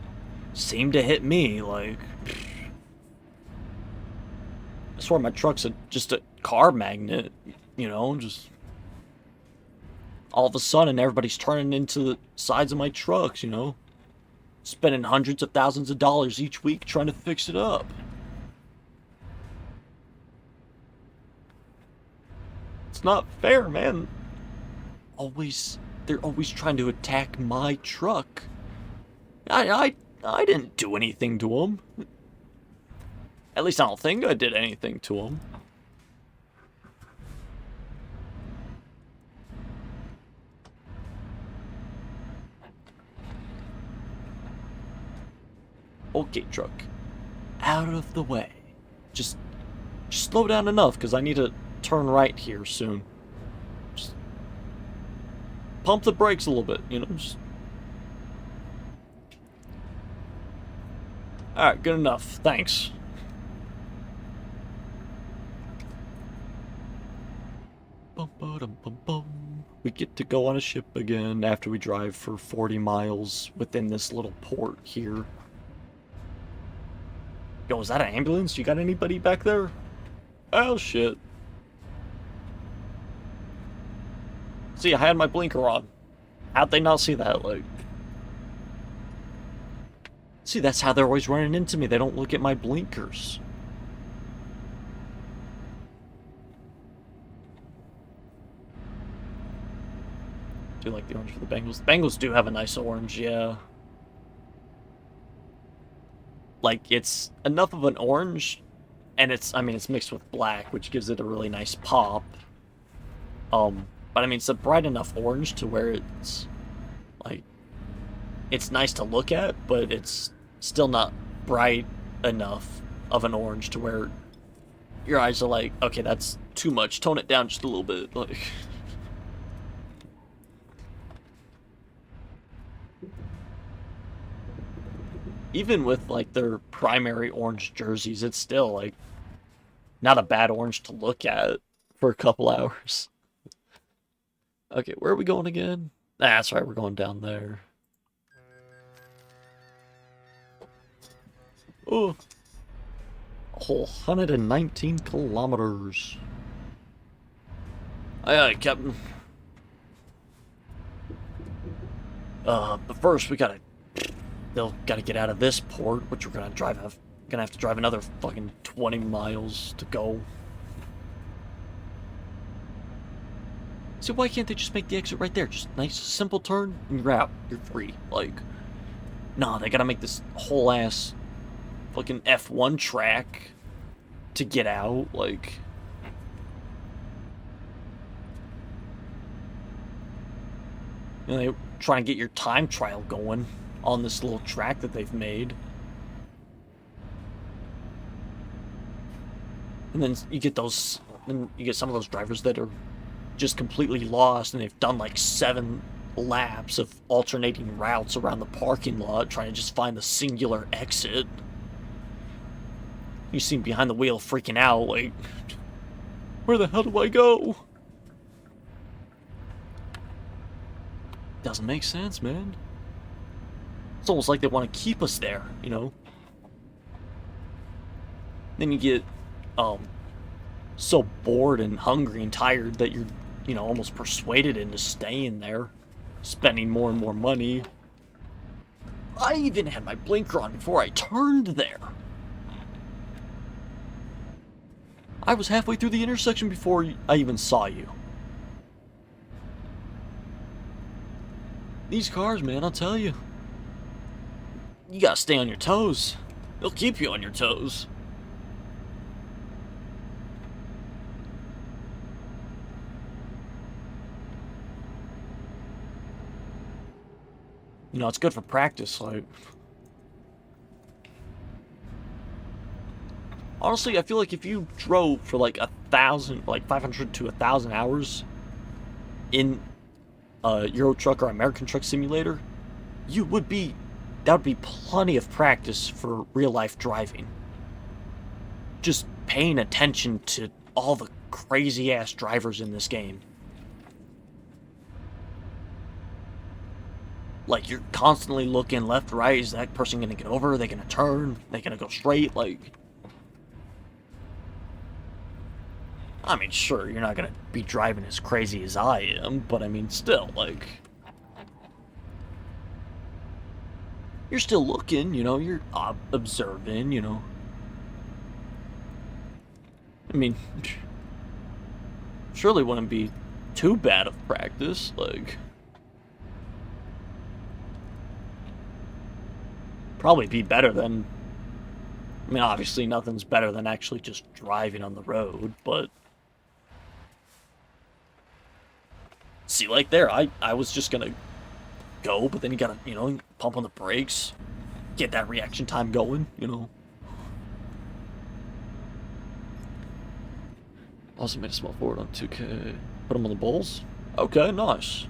Speaker 1: seem to hit me. Like, I swear my truck's just a car magnet, you know, just all of a sudden everybody's turning into the sides of my trucks, you know, spending hundreds of thousands of dollars each week trying to fix it up. It's not fair, man. They're always trying to attack my truck. I didn't do anything to them. At least I don't think I did anything to them. Okay, truck. Out of the way. Just slow down enough, because I need to turn right here soon. Just pump the brakes a little bit, you know? Just... Alright, good enough. Thanks. Bum, ba-dum, bum, bum. We get to go on a ship again after we drive for 40 miles within this little port here. Yo, is that an ambulance? You got anybody back there? Oh, shit. See, I had my blinker on. How'd they not see that? Like, See, that's how they're always running into me. They don't look at my blinkers. Do like the orange for the Bengals. The Bengals do have a nice orange, yeah. Like, it's enough of an orange, and it's mixed with black, which gives it a really nice pop. But I mean, it's a bright enough orange to where it's, like, it's nice to look at, but it's still not bright enough of an orange to where your eyes are like, okay, that's too much. Tone it down just a little bit. Like, even with like their primary orange jerseys, it's still like not a bad orange to look at for a couple hours. Okay, where are we going again? That's right, we're going down there. Oh, a whole 119 kilometers. Aye, aye, Captain. But first we gotta get out of this port, which we're gonna have to drive another fucking 20 miles to go. See, why can't they just make the exit right there? Just nice, simple turn, and you're out. You're free. Like, nah, they gotta make this whole ass fucking F1 track to get out. Like, you know, they trying to get your time trial going on this little track that they've made. And then you get some of those drivers that are just completely lost, and they've done like 7 laps of alternating routes around the parking lot trying to just find the singular exit. You seem behind the wheel freaking out, like, where the hell do I go? Doesn't make sense, man. It's almost like they want to keep us there, you know? Then you get, so bored and hungry and tired that you're, almost persuaded into staying there, spending more and more money. I even had my blinker on before I turned there. I was halfway through the intersection before I even saw you. These cars, man, I'll tell you. You gotta stay on your toes. They'll keep you on your toes. It's good for practice, like. Honestly, I feel like if you drove for like 500 to 1,000 hours in Euro Truck or American Truck Simulator, that would be plenty of practice for real life driving. Just paying attention to all the crazy ass drivers in this game. Like, you're constantly looking left, right. Is that person gonna get over? Are they gonna turn? Are they gonna go straight? Like, I mean, sure, you're not gonna be driving as crazy as I am, but I mean, still, like, you're still looking, you're observing, I mean, surely wouldn't be too bad of practice, like, probably be better than, I mean, obviously nothing's better than actually just driving on the road, but see, like there, I was just gonna go, but then you gotta, pump on the brakes, get that reaction time going, Also made a small forward on 2K. Put them on the Bulls. Okay, nice.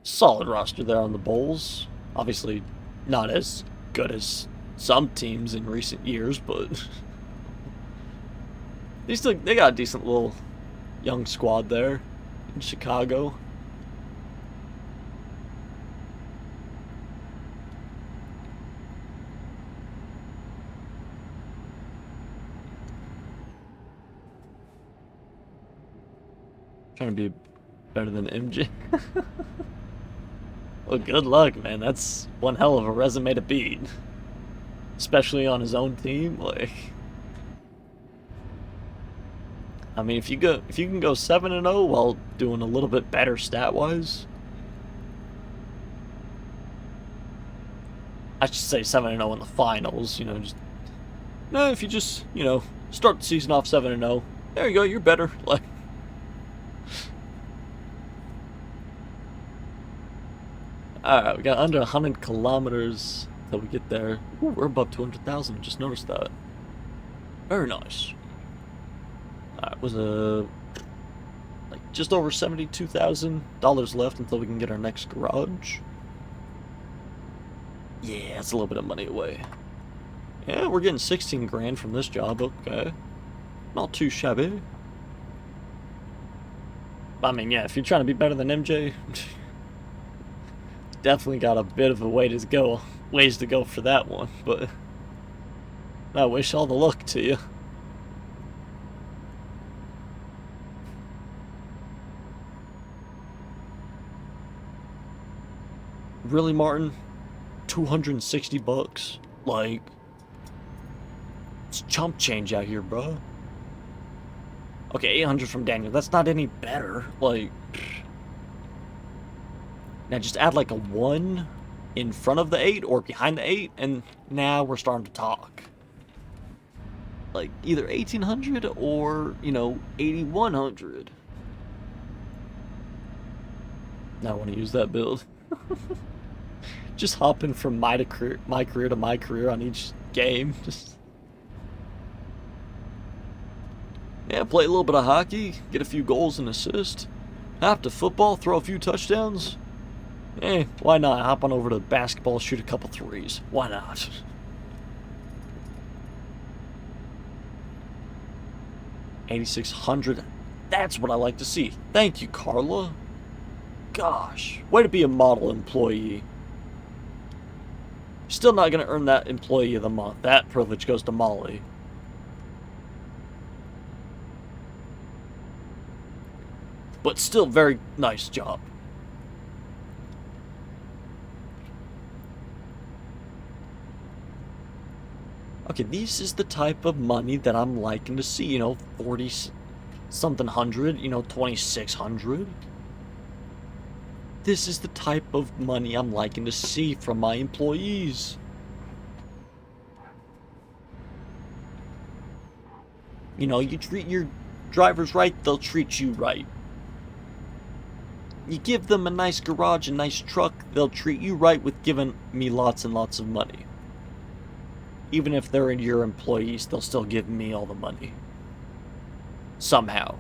Speaker 1: Solid roster there on the Bulls. Obviously, not as good as some teams in recent years, but they got a decent little young squad there in Chicago. Trying to be better than MJ. Well, good luck, man. That's one hell of a resume to beat. Especially on his own team, like... I mean, if you can go 7-0 while doing a little bit better stat-wise... I should say 7-0 in the finals, you know, just... No, if you just, you know, start the season off 7-0, there you go, you're better, like... Alright, we got under 100 kilometers till we get there. Ooh, we're above 200,000, just noticed that. Very nice. Alright, was like just over $72,000 left until we can get our next garage. Yeah, it's a little bit of money away. Yeah, we're getting 16 grand from this job, okay. Not too shabby. I mean, yeah, if you're trying to be better than MJ... definitely got a bit of a ways to go for that one, but I wish all the luck to you. Really, Martin? 260 bucks? Like, it's chump change out here, bro. Okay, 800 from Daniel. That's not any better. Like, now just add like a 1 in front of the 8 or behind the 8, and now we're starting to talk. Like, either 1800 or, you know, 8100. Now I want to use that build. Just hopping from my career to my career on each game. Just... yeah, play a little bit of hockey, get a few goals and assists. Hop to football, throw a few touchdowns. Eh, why not? Hop on over to basketball, shoot a couple threes. Why not? $8,600. That's what I like to see. Thank you, Carla. Gosh, way to be a model employee. Still not going to earn that Employee of the Month. That privilege goes to Molly. But still, very nice job. Okay, this is the type of money that I'm liking to see, you know, 40-something hundred, you know, 2,600. This is the type of money I'm liking to see from my employees. You know, you treat your drivers right, they'll treat you right. You give them a nice garage, a nice truck, they'll treat you right with giving me lots and lots of money. Even if they're your employees, they'll still give me all the money. Somehow.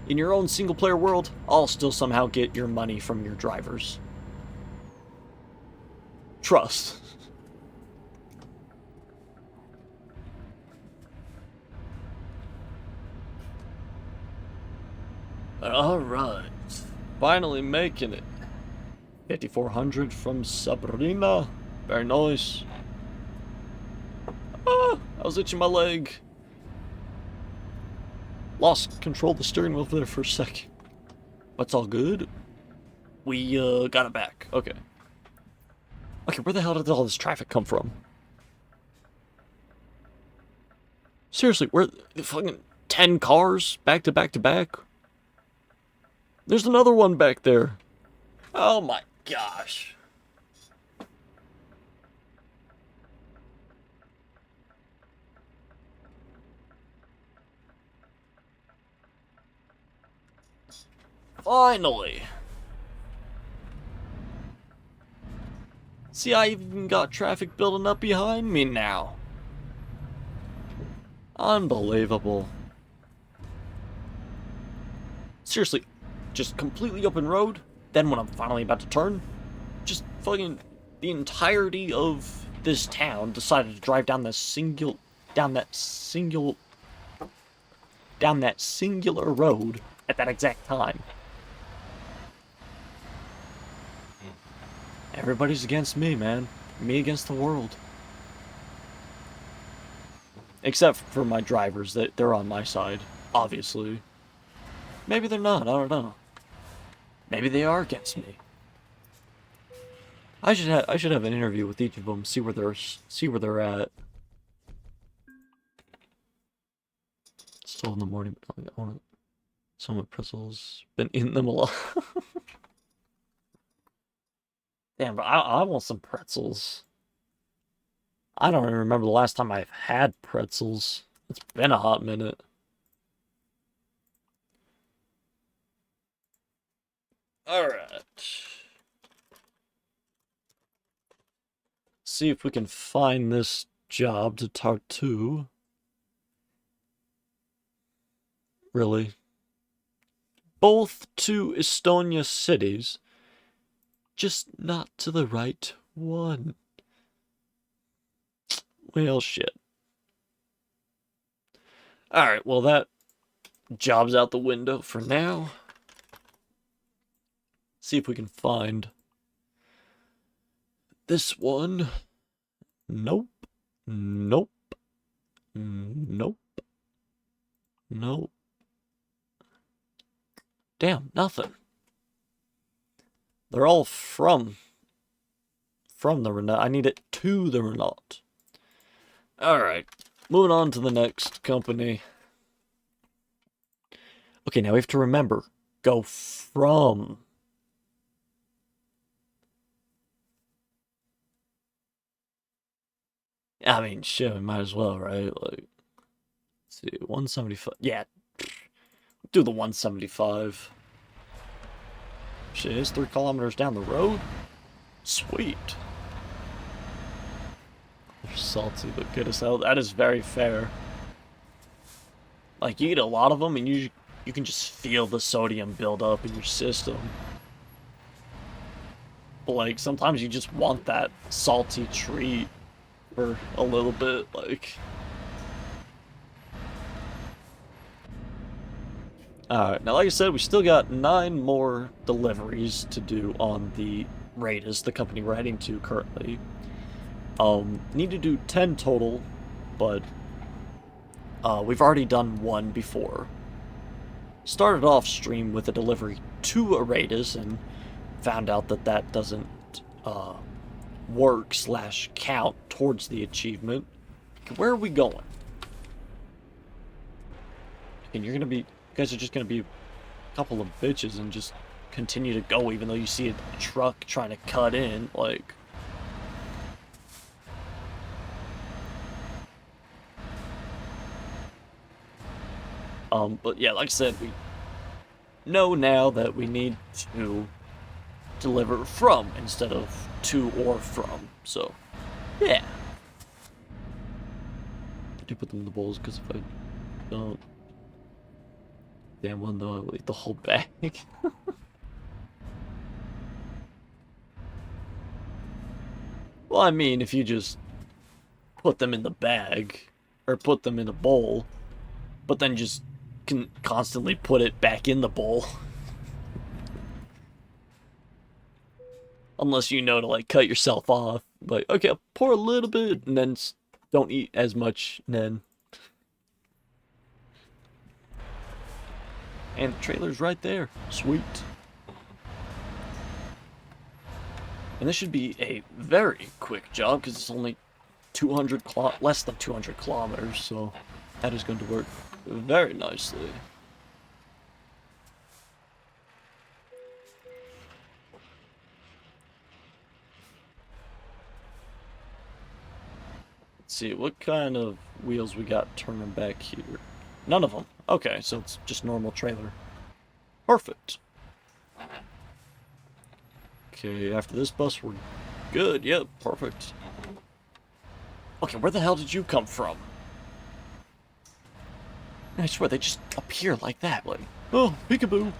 Speaker 1: In your own single-player world, I'll still somehow get your money from your drivers. Trust. Alright. Finally making it. 5,400 from Sabrina. Very nice. Ah, I was itching my leg. Lost control of the steering wheel there for a second. But it's all good. We, got it back. Okay. Okay, where the hell did all this traffic come from? Seriously, where the fucking 10 cars back to back to back? There's another one back there. Oh my gosh. Finally. See, I even got traffic building up behind me now. Unbelievable. Seriously, just completely open road, then when I'm finally about to turn, just fucking the entirety of this town decided to drive down that singular road at that exact time. Everybody's against me, man. Me against the world. Except for my drivers, they're on my side, obviously. Maybe they're not, I don't know. Maybe they are against me. I should have an interview with each of them, see where they're at. Still in the morning, but I want some of pretzels. Been eating them a lot. Damn, but I want some pretzels. I don't even remember the last time I've had pretzels. It's been a hot minute. Alright. See if we can find this job to Tartu. Really? Both to Estonia cities, just not to the right one. Well, shit. Alright, well that job's out the window for now. See if we can find this one. Nope. Nope. Nope. Nope. Damn, nothing. They're all from the Renault. I need it to the Renault. Alright, moving on to the next company. Okay, now we have to remember, go from. I mean, shit, we might as well, right? Like, let's see, 175. Yeah, do the 175. Shit, it's 3 kilometers down the road. Sweet. They're salty, but good as hell. That is very fair. Like, you eat a lot of them, and you can just feel the sodium build up in your system. But, like, sometimes you just want that salty treat for a little bit, like. Alright, now like I said, we still got 9 more deliveries to do on the Raiders, the company we're heading to currently. Need to do 10 total, but we've already done 1 before. Started off stream with a delivery to Aretas and found out that that doesn't work / count towards the achievement. Where are we going? And you guys are just gonna be a couple of bitches and just continue to go even though you see a truck trying to cut in, like. But yeah, like I said, we know now that we need to deliver from instead of to or from, so, yeah. I do put them in the bowls, because if I don't, damn well no, I will eat the whole bag. Well, I mean, if you just put them in the bag, or put them in a bowl, but then just can constantly put it back in the bowl. Unless you know to, like, cut yourself off. Like, okay, I'll pour a little bit, and then don't eat as much, then. And the trailer's right there. Sweet. And this should be a very quick job, because it's only less than 200 kilometers, so that is going to work very nicely. Let's see, what kind of wheels we got turning back here? None of them. Okay, so it's just normal trailer. Perfect. Okay, after this bus, we're good. Yep, perfect. Okay, where the hell did you come from? I swear, they just appear like that, like, oh, peekaboo.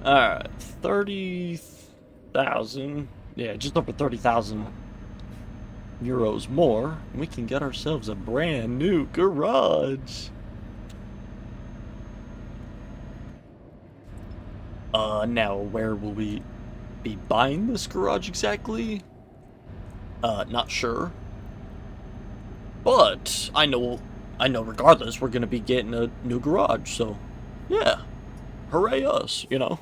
Speaker 1: Alright, 30,000. Yeah, just over 30,000 euros more. We can get ourselves a brand new garage. Now, where will we be buying this garage exactly? Not sure. But I know I know regardless, we're gonna be getting a new garage, so yeah. Hooray us, you know?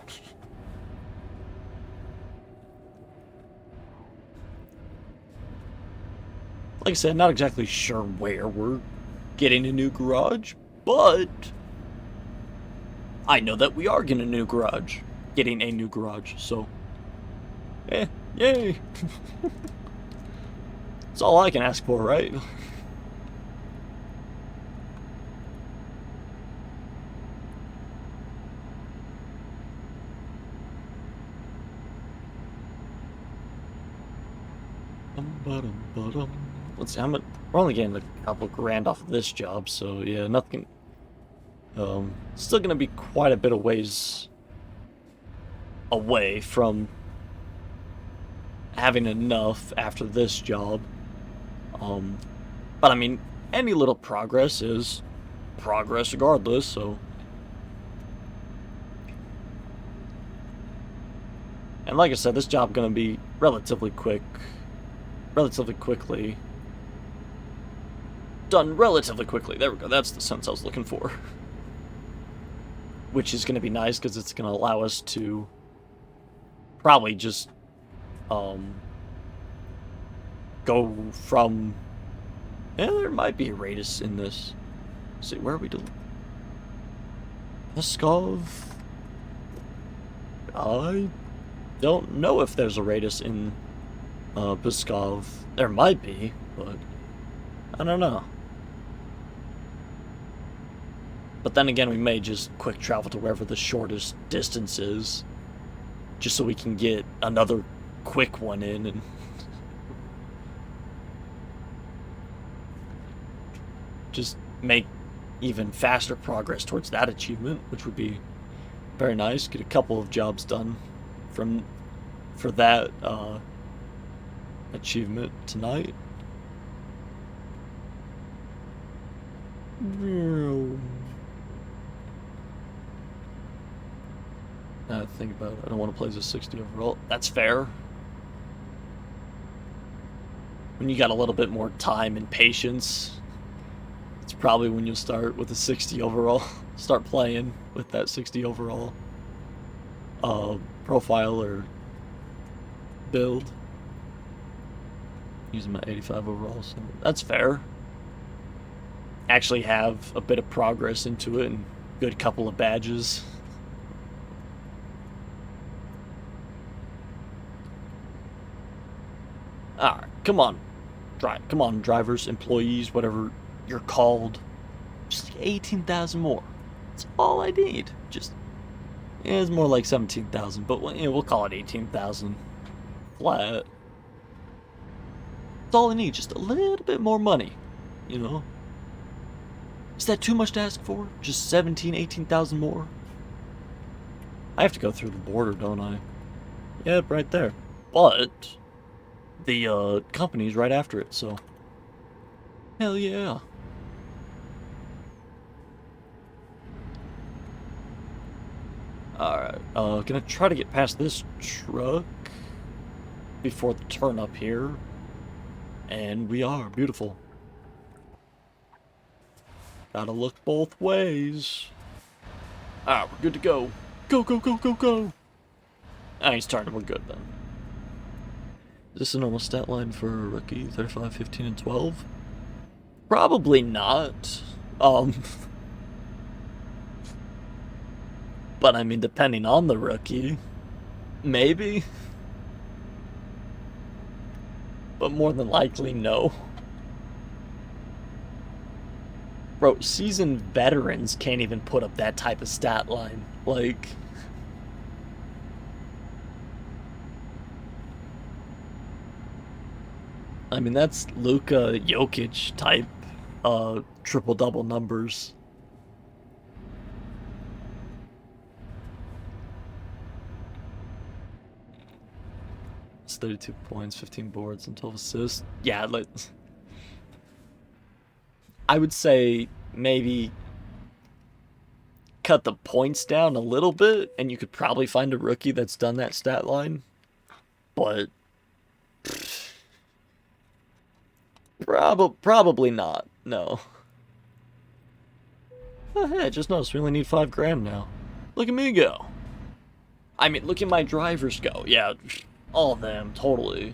Speaker 1: Like I said, not exactly sure where we're getting a new garage, but I know that we are getting a new garage. Getting a new garage, so yay. That's all I can ask for, right? Let's see, we're only getting a couple grand off of this job, so yeah, nothing. Still gonna be quite a bit of ways away from having enough after this job. But I mean, any little progress is progress regardless, so. And like I said, this job gonna be relatively quickly. Done relatively quickly. There we go, that's the sense I was looking for. Which is gonna be nice, because it's gonna allow us to probably just, go from... Yeah, there might be a radius in this. Let's see, where are we doing? Pskov? I don't know if there's a radius in Pskov. There might be, but I don't know. But then again, we may just quick travel to wherever the shortest distance is, just so we can get another quick one in and just make even faster progress towards that achievement, which would be very nice. Get a couple of jobs done for that achievement tonight. Now that I think about it, I don't want to play as a 60 overall. That's fair. When you got a little bit more time and patience, it's probably when you'll start with a 60 overall. Start playing with that 60 overall profile or build. Using my 85 overall, so that's fair. Actually have a bit of progress into it and good couple of badges. Alright, come on. Come on, drivers, employees, whatever you're called. Just 18,000 more. That's all I need. Just, yeah, it's more like 17,000, but we'll call it 18,000 flat. That's all I need, just a little bit more money, you know? Is that too much to ask for? Just 18,000 more? I have to go through the border, don't I? Yep, right there. But the company's right after it, so hell yeah. Alright, gonna try to get past this truck before the turn up here. And we are. Beautiful. Gotta look both ways. Alright, we're good to go. Go, go, go, go, go! Ah, he's turning. We're good then. Is this a normal stat line for a rookie? 35, 15, and 12? Probably not. But I mean, depending on the rookie, maybe. But more than likely, no. Bro, seasoned veterans can't even put up that type of stat line. Like, I mean, that's Luka Jokic type triple-double numbers. It's 32 points, 15 boards, and 12 assists. Yeah, like, I would say maybe cut the points down a little bit, and you could probably find a rookie that's done that stat line. But probably not. No. Oh, hey, I just noticed we only need 5 grand now. Look at me go. I mean, look at my drivers go. Yeah, all of them, totally.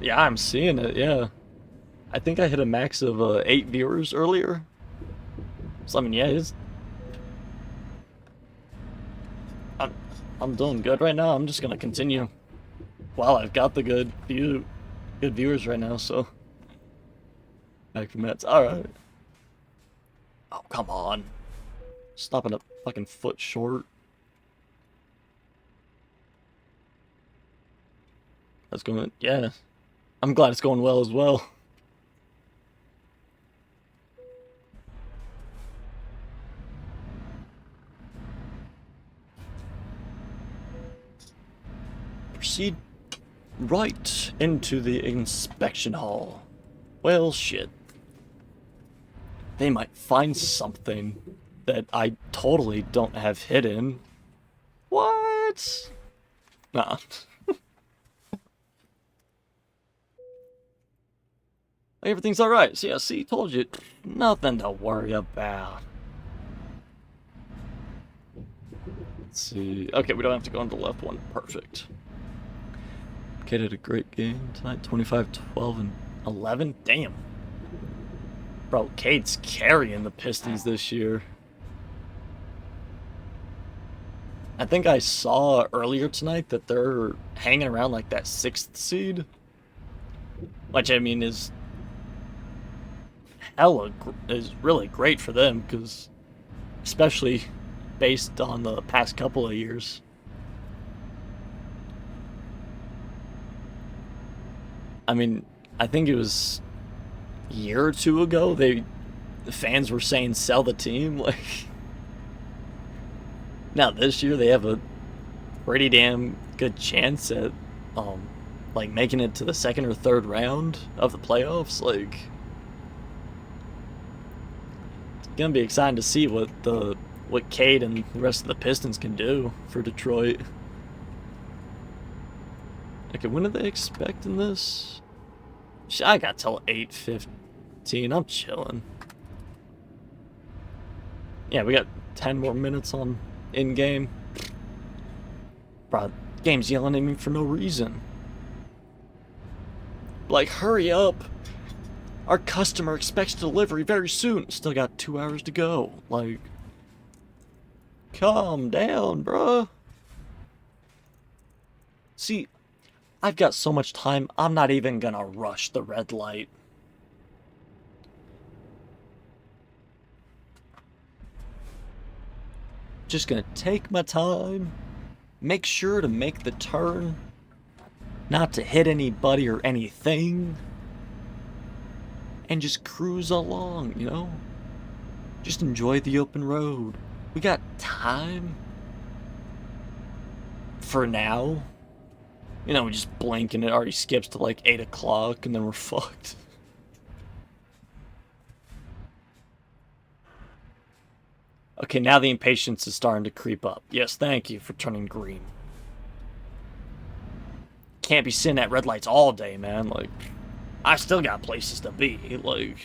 Speaker 1: Yeah, I'm seeing it, yeah. I think I hit a max of 8 viewers earlier. So, I mean, yeah, I'm doing good right now. I'm just gonna continue. Wow, I've got the good viewers right now, so. Back from Mets. Alright. Oh, come on. Stopping a fucking foot short. That's going, yeah. I'm glad it's going well as well. Proceed right into the inspection hall. Well, shit. They might find something that I totally don't have hidden. What? Nah. Everything's alright. So, yeah, see, told you. Nothing to worry about. Let's see. Okay, we don't have to go on the left one. Perfect. Cade had a great game tonight. 25, 12, and 11. Damn. Bro, Cade's carrying the Pistons this year. I think I saw earlier tonight that they're hanging around like that 6th seed. Which, I mean, is really great for them, because especially based on the past couple of years. I mean, I think it was a year or two ago, the fans were saying sell the team. Like, now this year they have a pretty damn good chance at like making it to the 2nd or 3rd round of the playoffs. Like, it's gonna be exciting to see what Cade and the rest of the Pistons can do for Detroit. Okay, when are they expecting this? I got till 8:15. I'm chilling. Yeah, we got 10 more minutes on in-game. Bro, game's yelling at me for no reason. Like, hurry up. Our customer expects delivery very soon. Still got 2 hours to go. Like, calm down, bruh. See, I've got so much time, I'm not even gonna rush the red light. Just gonna take my time, make sure to make the turn, not to hit anybody or anything, and just cruise along, you know? Just enjoy the open road. We got time. For now. You know, we just blink and it already skips to like 8 o'clock and then we're fucked. Okay, now the impatience is starting to creep up. Yes, thank you for turning green. Can't be sitting at red lights all day, man. Like, I still got places to be. Like,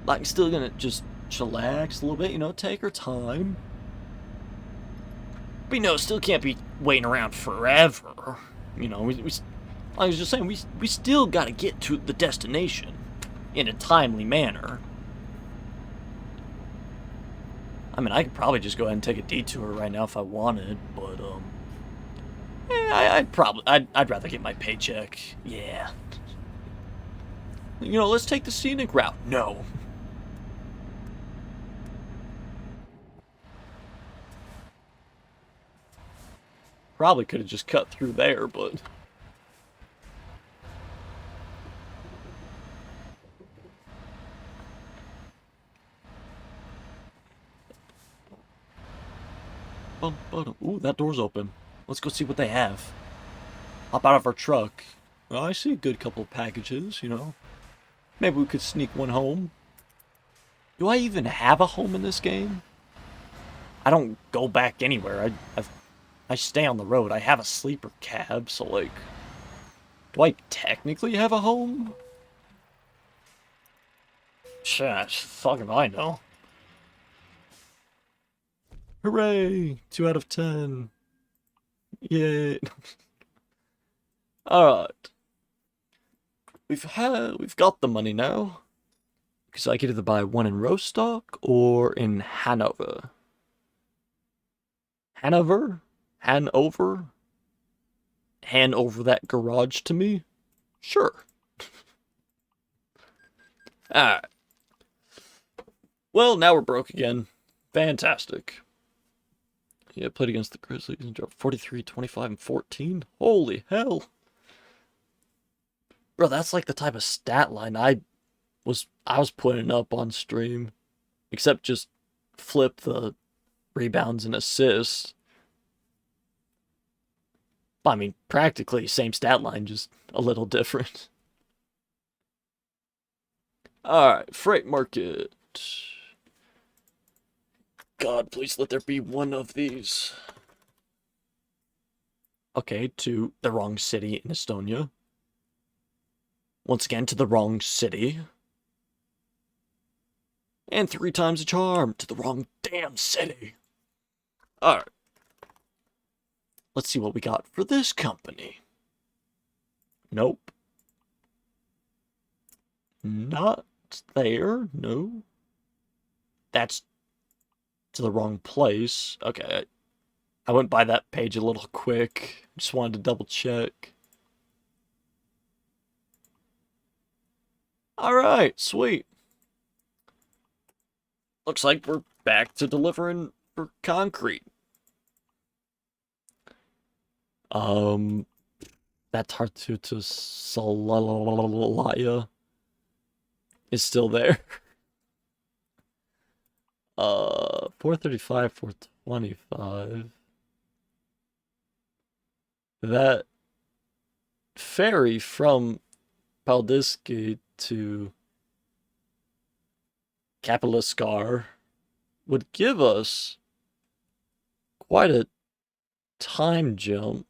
Speaker 1: I'm still gonna just chillax a little bit, you know, take our time. But, you know, still can't be waiting around forever. You know, I was just saying, we still gotta get to the destination in a timely manner. I mean, I could probably just go ahead and take a detour right now if I wanted, but, I'd rather get my paycheck. Yeah. You know, let's take the scenic route. No. Probably could have just cut through there, but... Ooh, that door's open. Let's go see what they have. Hop out of our truck. Oh, I see a good couple of packages, you know. Maybe we could sneak one home. Do I even have a home in this game? I don't go back anywhere. I stay on the road. I have a sleeper cab, so, like... Do I technically have a home? Shit, fuck if I know. Hooray! 2 out of 10. Yay. Alright. We've got the money now. Because I could either buy one in Rostock or in Hanover. Hanover? Hanover? Hand over that garage to me? Sure. Alright. Well, now we're broke again. Fantastic. Yeah, played against the Grizzlies and dropped 43, 25, and 14. Holy hell. Bro, that's like the type of stat line I was putting up on stream. Except just flip the rebounds and assists. I mean, practically same stat line, just a little different. Alright, freight market. God, please let there be one of these. Okay, to the wrong city in Estonia. Once again, to the wrong city. And 3 times a charm to the wrong damn city. Alright. Let's see what we got for this company. Nope. Not there, no. That's to the wrong place. Okay, I went by that page a little quick. Just wanted to double check. Alright, sweet. Looks like we're back to delivering for concrete. That Tartutus Salalaya is still there. 435, 425. That ferry from Paldiski to Kapeliskar would give us quite a time jump.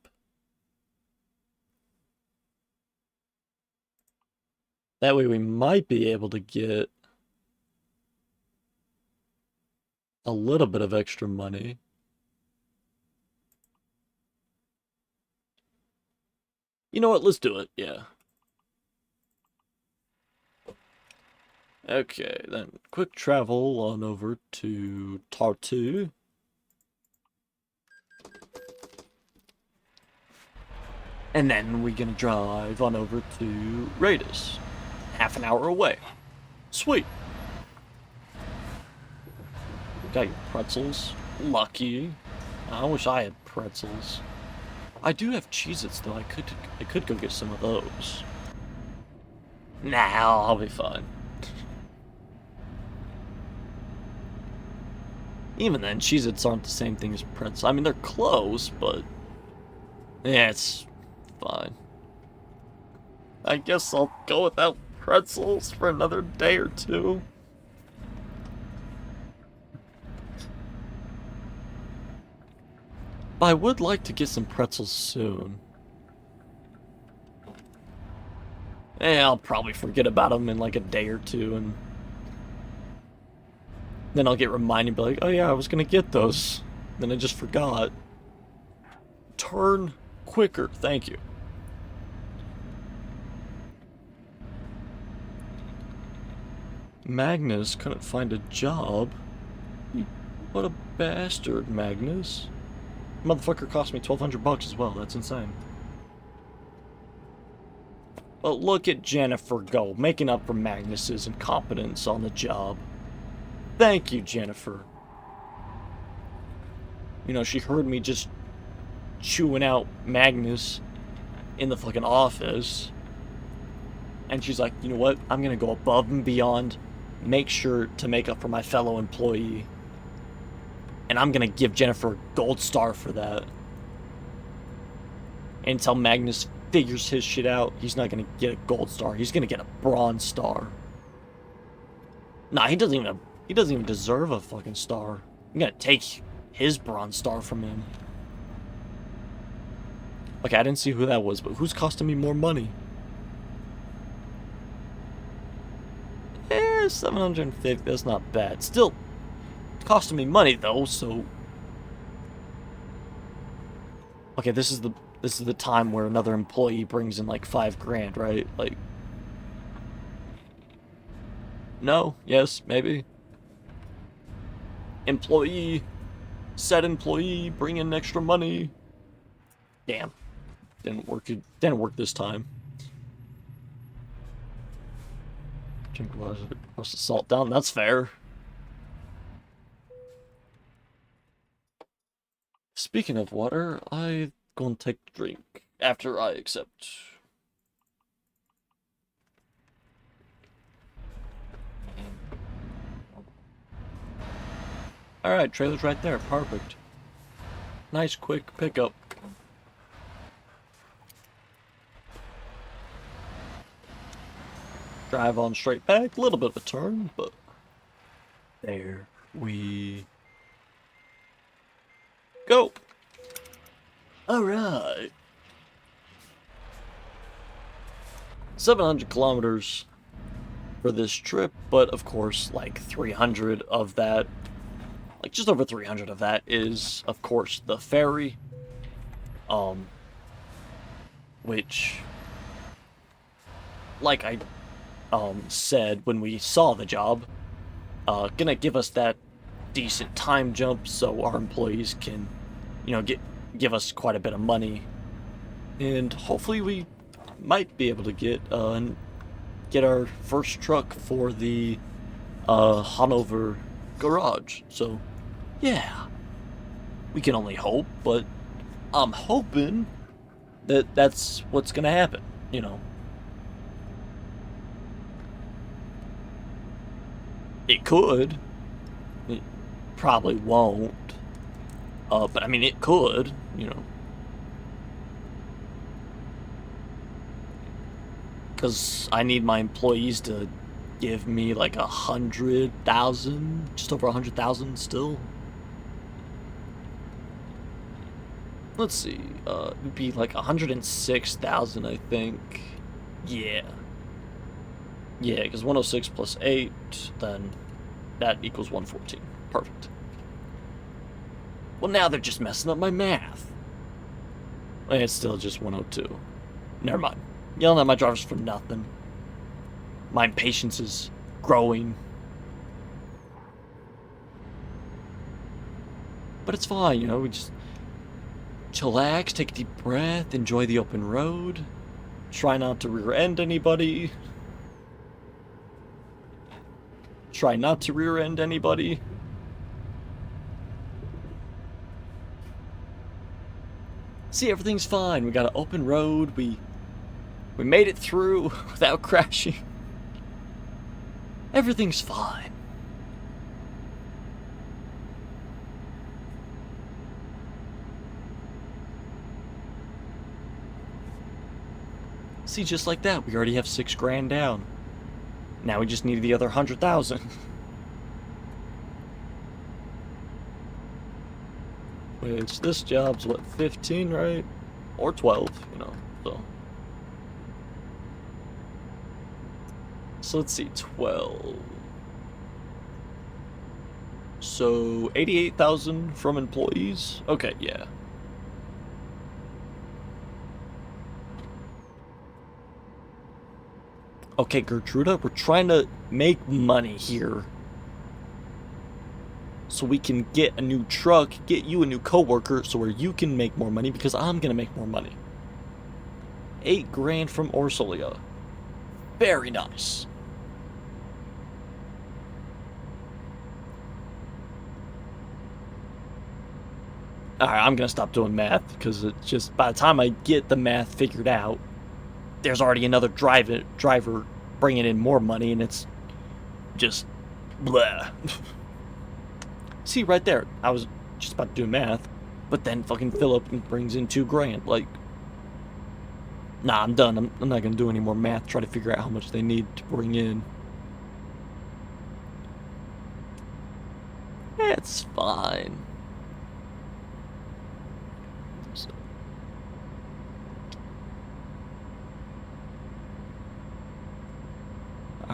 Speaker 1: That way we might be able to get a little bit of extra money. You know what? Let's do it. Yeah. Okay, then quick travel on over to Tartu. And then we're gonna drive on over to Radis. Half an hour away. Sweet. Got your pretzels. Lucky. I wish I had pretzels. I do have Cheez-Its though. I could go get some of those. Nah, I'll be fine. Even then, Cheez-Its aren't the same thing as pretzels. I mean, they're close, but yeah, it's fine. I guess I'll go without pretzels for another day or two. But I would like to get some pretzels soon. I'll probably forget about them in like a day or two, and then I'll get reminded, be like, oh yeah, I was gonna get those. Then I just forgot. Turn quicker, thank you. Magnus couldn't find a job. What a bastard, Magnus. Motherfucker cost me 1,200 bucks as well, that's insane. But look at Jennifer go, making up for Magnus's incompetence on the job. Thank you, Jennifer. You know, she heard me just chewing out Magnus in the fucking office. And she's like, you know what? I'm gonna go above and beyond, make sure to make up for my fellow employee. And I'm gonna give Jennifer a gold star for that. Until Magnus figures his shit out, he's not gonna get a gold star. He's gonna get a bronze star. Nah, he doesn't even deserve a fucking star. I'm gonna take his bronze star from him. Okay, I didn't see who that was, but who's costing me more money? 750, that's not bad. Still costing me money though, so okay, this is the time where another employee brings in like 5 grand, right? Like no, yes, maybe. Employee, said employee, bring in extra money. Damn. Didn't work. It didn't work this time. Drink water, plus the salt down. That's fair. Speaking of water, I gonna take a drink after I accept. All right, trailer's right there. Perfect. Nice quick pickup. Drive on straight back. A little bit of a turn, but there we go. All right. 700 kilometers for this trip, but of course, like 300 of that, like just over 300 of that is, of course, the ferry. Which, like I said when we saw the job, gonna give us that decent time jump so our employees can, give us quite a bit of money, and hopefully we might be able to get our first truck for the Hanover garage. So yeah, we can only hope, but I'm hoping that that's what's gonna happen. It could. It probably won't. But I mean, it could. Because I need my employees to give me like 100,000, just over 100,000 still. Let's see, it'd be like 106,000, I think. Yeah. Yeah, because 106 plus 8, then that equals 114. Perfect. Well, now they're just messing up my math. It's still just 102. Never mind. Yelling at my drivers for nothing. My impatience is growing. But it's fine, we just chillax, take a deep breath, enjoy the open road, try not to rear end anybody. Try not to rear end anybody. See, everything's fine. We got an open road. We made it through without crashing. Everything's fine. See, just like that, we already have 6 grand down. Now we just need the other 100,000. Which this job's what, 15, right? Or 12, so. So let's see, 12. So 88,000 from employees? Okay, yeah. Okay, Gertruda, we're trying to make money here. So we can get a new truck, get you a new coworker, so where you can make more money, because I'm gonna make more money. 8 grand from Orsolia. Very nice. Alright, I'm gonna stop doing math, because it's just, by the time I get the math figured out, there's already another driver bringing in more money, and it's just blah. See, right there, I was just about to do math, but then fucking Philip brings in 2 grand. Like, nah, I'm done. I'm not gonna do any more math, try to figure out how much they need to bring in. It's fine.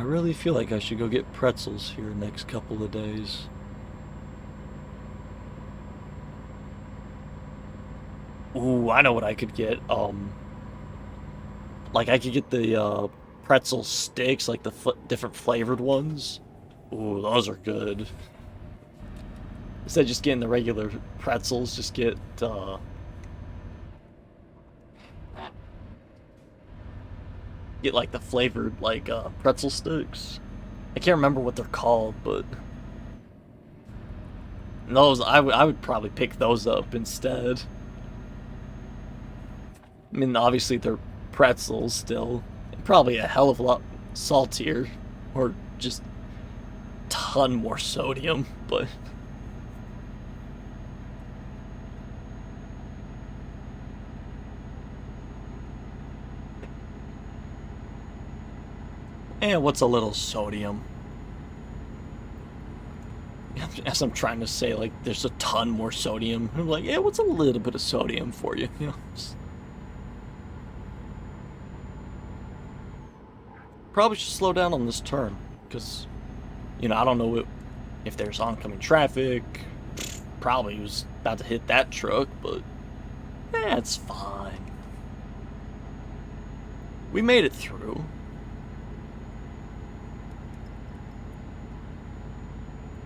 Speaker 1: really feel like I should go get pretzels here next couple of days. Ooh, I know what I could get. Like I could get the pretzel sticks, like the different flavored ones. Ooh, those are good. Instead of just getting the regular pretzels, just get like the flavored like pretzel sticks. I can't remember what they're called, but those I would probably pick those up instead. I mean, obviously they're pretzels still, and probably a hell of a lot saltier, or just ton more sodium, but what's a little sodium? As I'm trying to say, like, there's a ton more sodium. I'm like, yeah, what's a little bit of sodium for you? You know, probably should slow down on this turn, because, you know, I don't know if there's oncoming traffic. Probably was about to hit that truck, but it's fine. We made it through.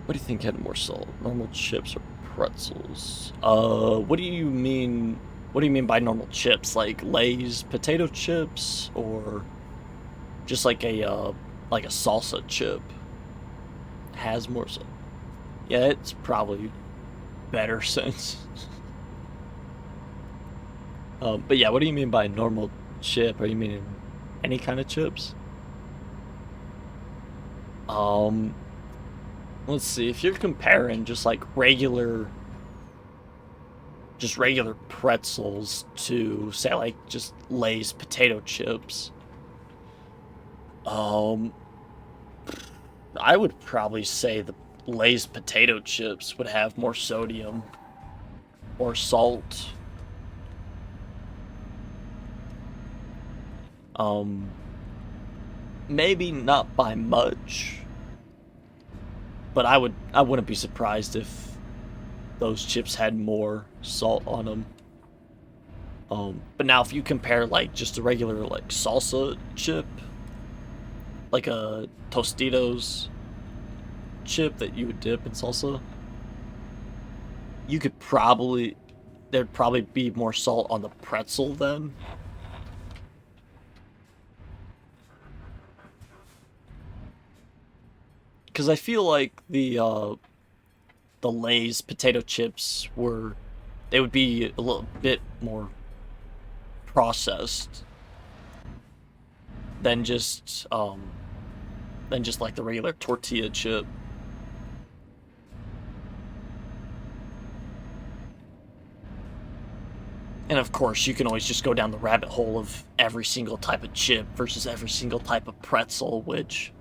Speaker 1: What do you think had more salt? Normal chips or pretzels? What do you mean? What do you mean by normal chips? Like Lay's potato chips, or just like a salsa chip? Has more salt. Yeah, it's probably better since. But yeah, what do you mean by normal chip? Are you meaning any kind of chips? Um, let's see. If you're comparing just like regular pretzels to say like just Lay's potato chips, um, I would probably say the Lay's potato chips would have more sodium or salt. Um, maybe not by much, but I wouldn't be surprised if those chips had more salt on them. But now if you compare like just a regular like salsa chip, like a Tostitos chip that you would dip in salsa, you could probably there'd probably be more salt on the pretzel then. Because I feel like the Lay's potato chips they would be a little bit more processed than just like the regular tortilla chip. And of course, you can always just go down the rabbit hole of every single type of chip versus every single type of pretzel, which,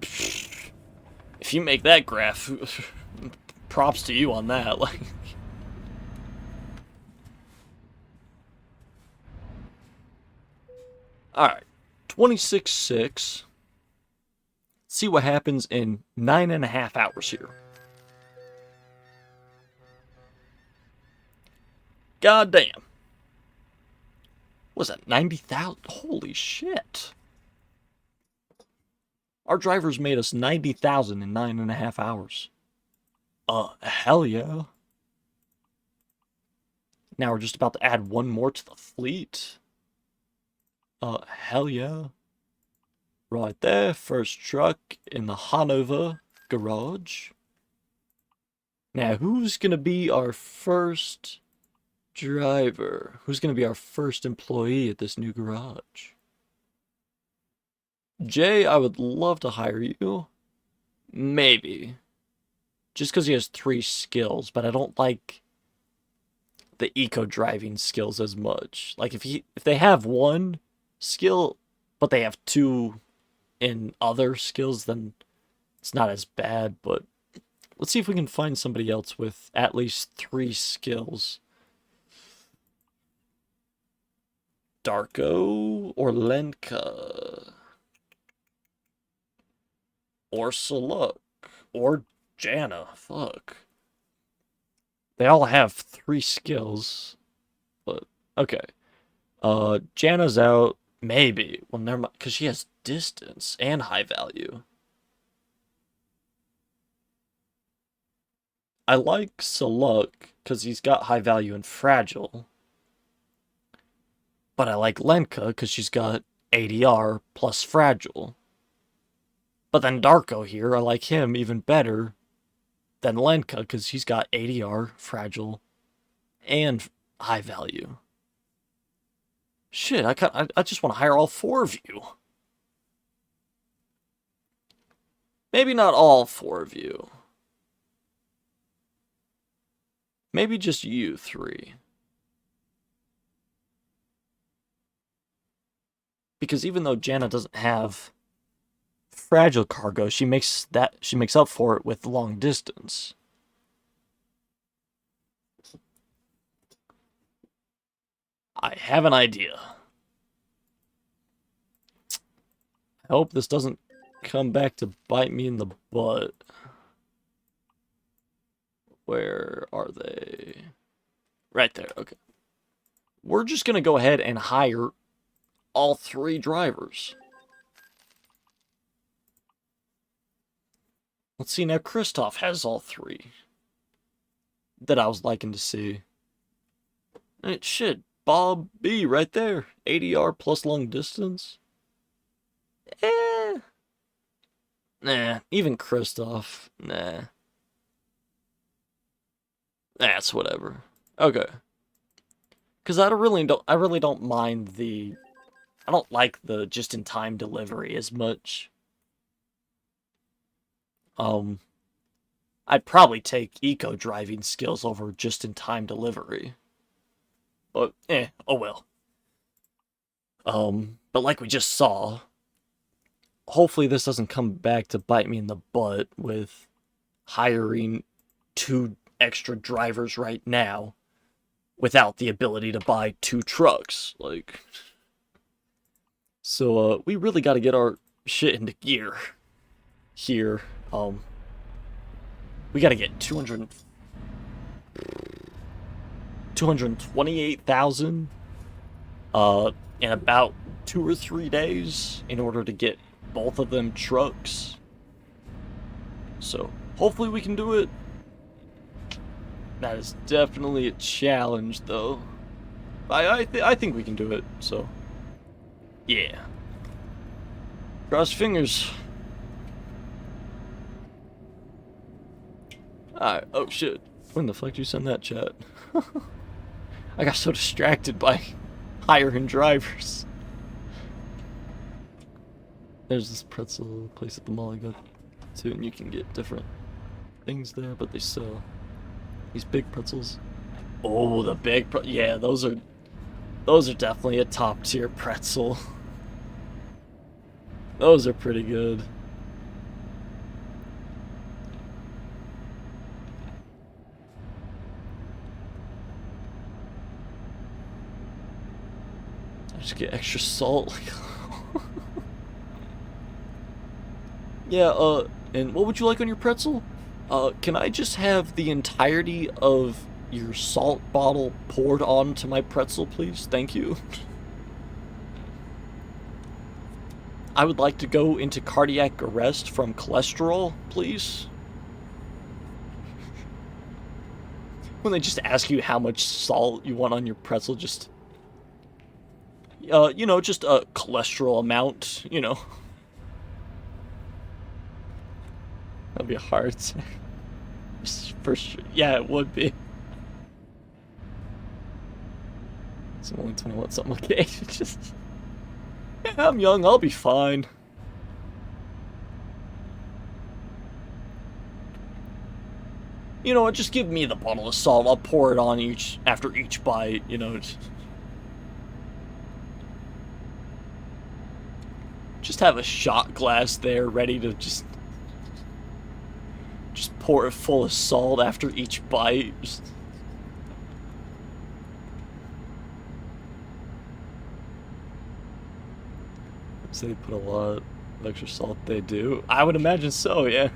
Speaker 1: if you make that graph, props to you on that. Like, all right, 26-6. See what happens in 9.5 hours here. God damn. Was that 90,000? Holy shit. Our drivers made us 90,000 in 9.5 hours. Hell yeah. Now we're just about to add one more to the fleet. Hell yeah. Right there, first truck in the Hanover garage. Now, who's gonna be our first driver? Who's gonna be our first employee at this new garage? Jay, I would love to hire you. Maybe. Just because he has 3 skills, but I don't like the eco driving skills as much. Like if they have 1 skill, but they have 2 in other skills, then it's not as bad. But let's see if we can find somebody else with at least 3 skills. Darko or Lenka? or Saluk, or Janna. Fuck. They all have 3 skills, but okay. Janna's out. Maybe. Well, never mind, because she has distance and high value. I like Saluk because he's got high value and fragile. But I like Lenka because she's got ADR plus fragile. But then Darko here, I like him even better than Lenka because he's got ADR, fragile, and high value. Shit, I just want to hire all 4 of you. Maybe not all 4 of you. Maybe just you 3. Because even though Janna doesn't have fragile cargo, she makes up for it with long distance. I have an idea. I hope this doesn't come back to bite me in the butt. Where are they? Right there, okay. We're just gonna go ahead and hire all 3 drivers. Let's see, now Kristoff has all 3 that I was liking to see. And shit, Bob B right there. ADR plus long distance. Nah, even Kristoff. Nah. That's whatever. Okay. Cause I really don't mind I don't like the just-in-time delivery as much. I'd probably take eco driving skills over just-in-time delivery. But oh well. But like we just saw, hopefully this doesn't come back to bite me in the butt with hiring 2 extra drivers right now without the ability to buy 2 trucks. Like, so we really got to get our shit into gear here. We got to get 228,000 in about 2 or 3 days in order to get both of them trucks. So hopefully we can do it. That is definitely a challenge, though. I think we can do it. So yeah, cross fingers. Alright, oh shit. When the fuck did you send that, chat? I got so distracted by hiring drivers. There's this pretzel place at the mall I go to, and you can get different things there, but they sell these big pretzels. Oh, the big yeah, those are definitely a top tier pretzel. Those are pretty good. I just get extra salt. Yeah, and what would you like on your pretzel? Can I just have the entirety of your salt bottle poured onto my pretzel, please? Thank you. I would like to go into cardiac arrest from cholesterol, please. When they just ask you how much salt you want on your pretzel, just... you know, just a cholesterol amount, you know. That'd be hard. For sure. Yeah, it would be. It's only 21 something. Okay, just... Yeah, I'm young, I'll be fine. You know what, just give me the bottle of salt. I'll pour it on after each bite, you know. Just have a shot glass there ready to just pour it full of salt after each bite. Say put a lot. Extra salt they do. I would imagine so, yeah.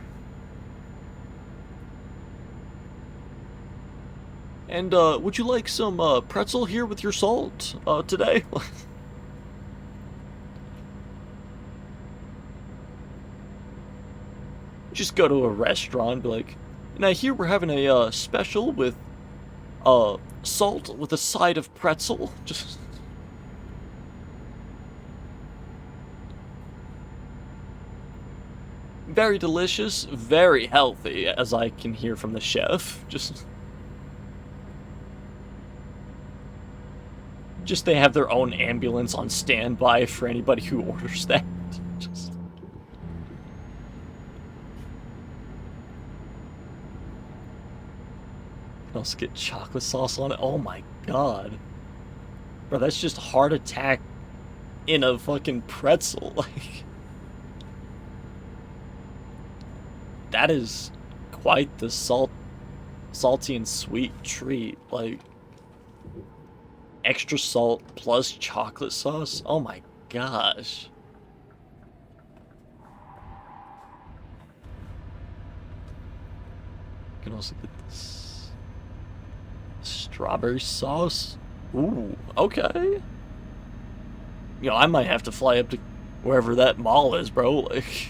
Speaker 1: And, would you like some, pretzel here with your salt, today? Just go to a restaurant and be like, now here we're having a, special with, salt with a side of pretzel. Just... very delicious, very healthy, as I can hear from the chef. Just they have their own ambulance on standby for anybody who orders that. Just... can also get chocolate sauce on it. Oh my god. Bro, that's just heart attack in a fucking pretzel. Like, that is quite the salty and sweet treat. Like, extra salt plus chocolate sauce. Oh my gosh. You can also get this strawberry sauce. Ooh, okay. You know, I might have to fly up to wherever that mall is, bro. Like,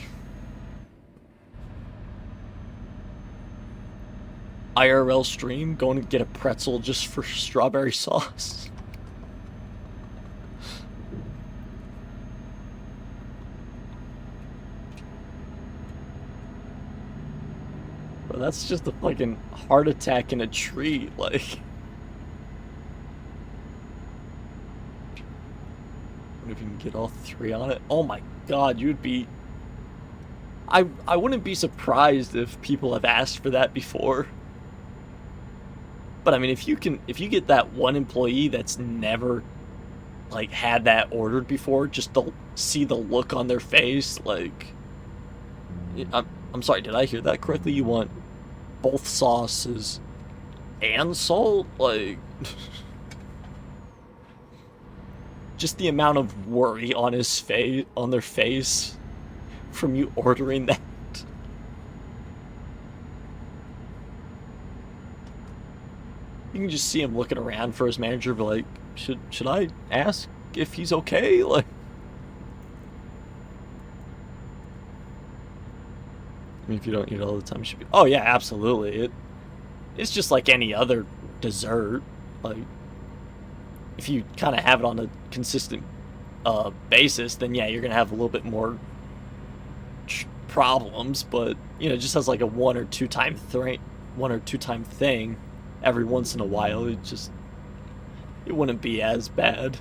Speaker 1: IRL stream, going to get a pretzel just for strawberry sauce. Bro, that's just a fucking heart attack in a treat, like. What if you can get all three on it? Oh my god, you'd be... I wouldn't be surprised if people have asked for that before. But I mean, if you get that one employee that's never, like, had that ordered before, just to see the look on their face, like... I'm sorry, did I hear that correctly? You want both sauces and salt? Like... just the amount of worry on their face from you ordering that. You can just see him looking around for his manager, but like, should I ask if he's okay? Like, I mean, if you don't eat it all the time, you should be. Oh yeah, absolutely. It's just like any other dessert. Like, if you kind of have it on a consistent basis, then yeah, you're gonna have a little bit more problems. But you know, just as like a one or two time thing, every once in a while, it wouldn't be as bad.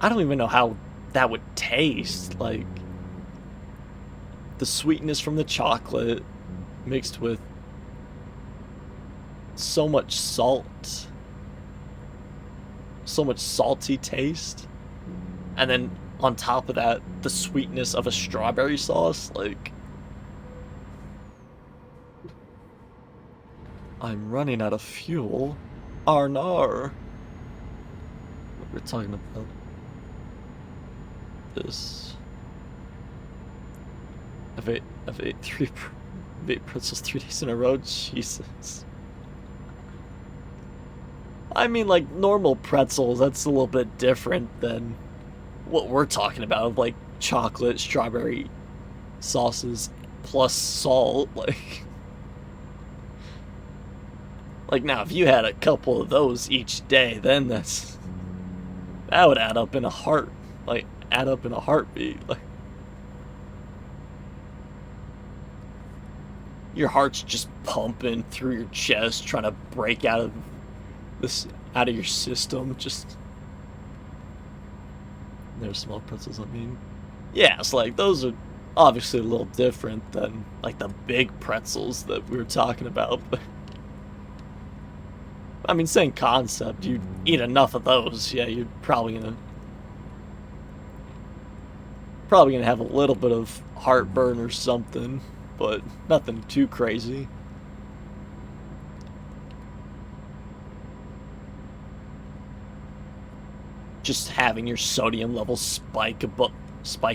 Speaker 1: I don't even know how that would taste. Like, the sweetness from the chocolate mixed with so much salt, so much salty taste, and then on top of that, the sweetness of a strawberry sauce. Like, I'm running out of fuel. Arnar. We're talking about this. I've ate pretzels 3 days in a row. Jesus. I mean, like, normal pretzels, that's a little bit different than what we're talking about, like chocolate, strawberry sauces plus salt. Like now, if you had a couple of those each day, then that would add up in a heartbeat. Like, your heart's just pumping through your chest, trying to break out of your system. Just, there's small pretzels, I mean. Yeah, it's like, those are obviously a little different than like the big pretzels that we were talking about, but I mean, same concept. You eat enough of those, yeah, you're probably gonna have a little bit of heartburn or something, but nothing too crazy. just having your sodium level spike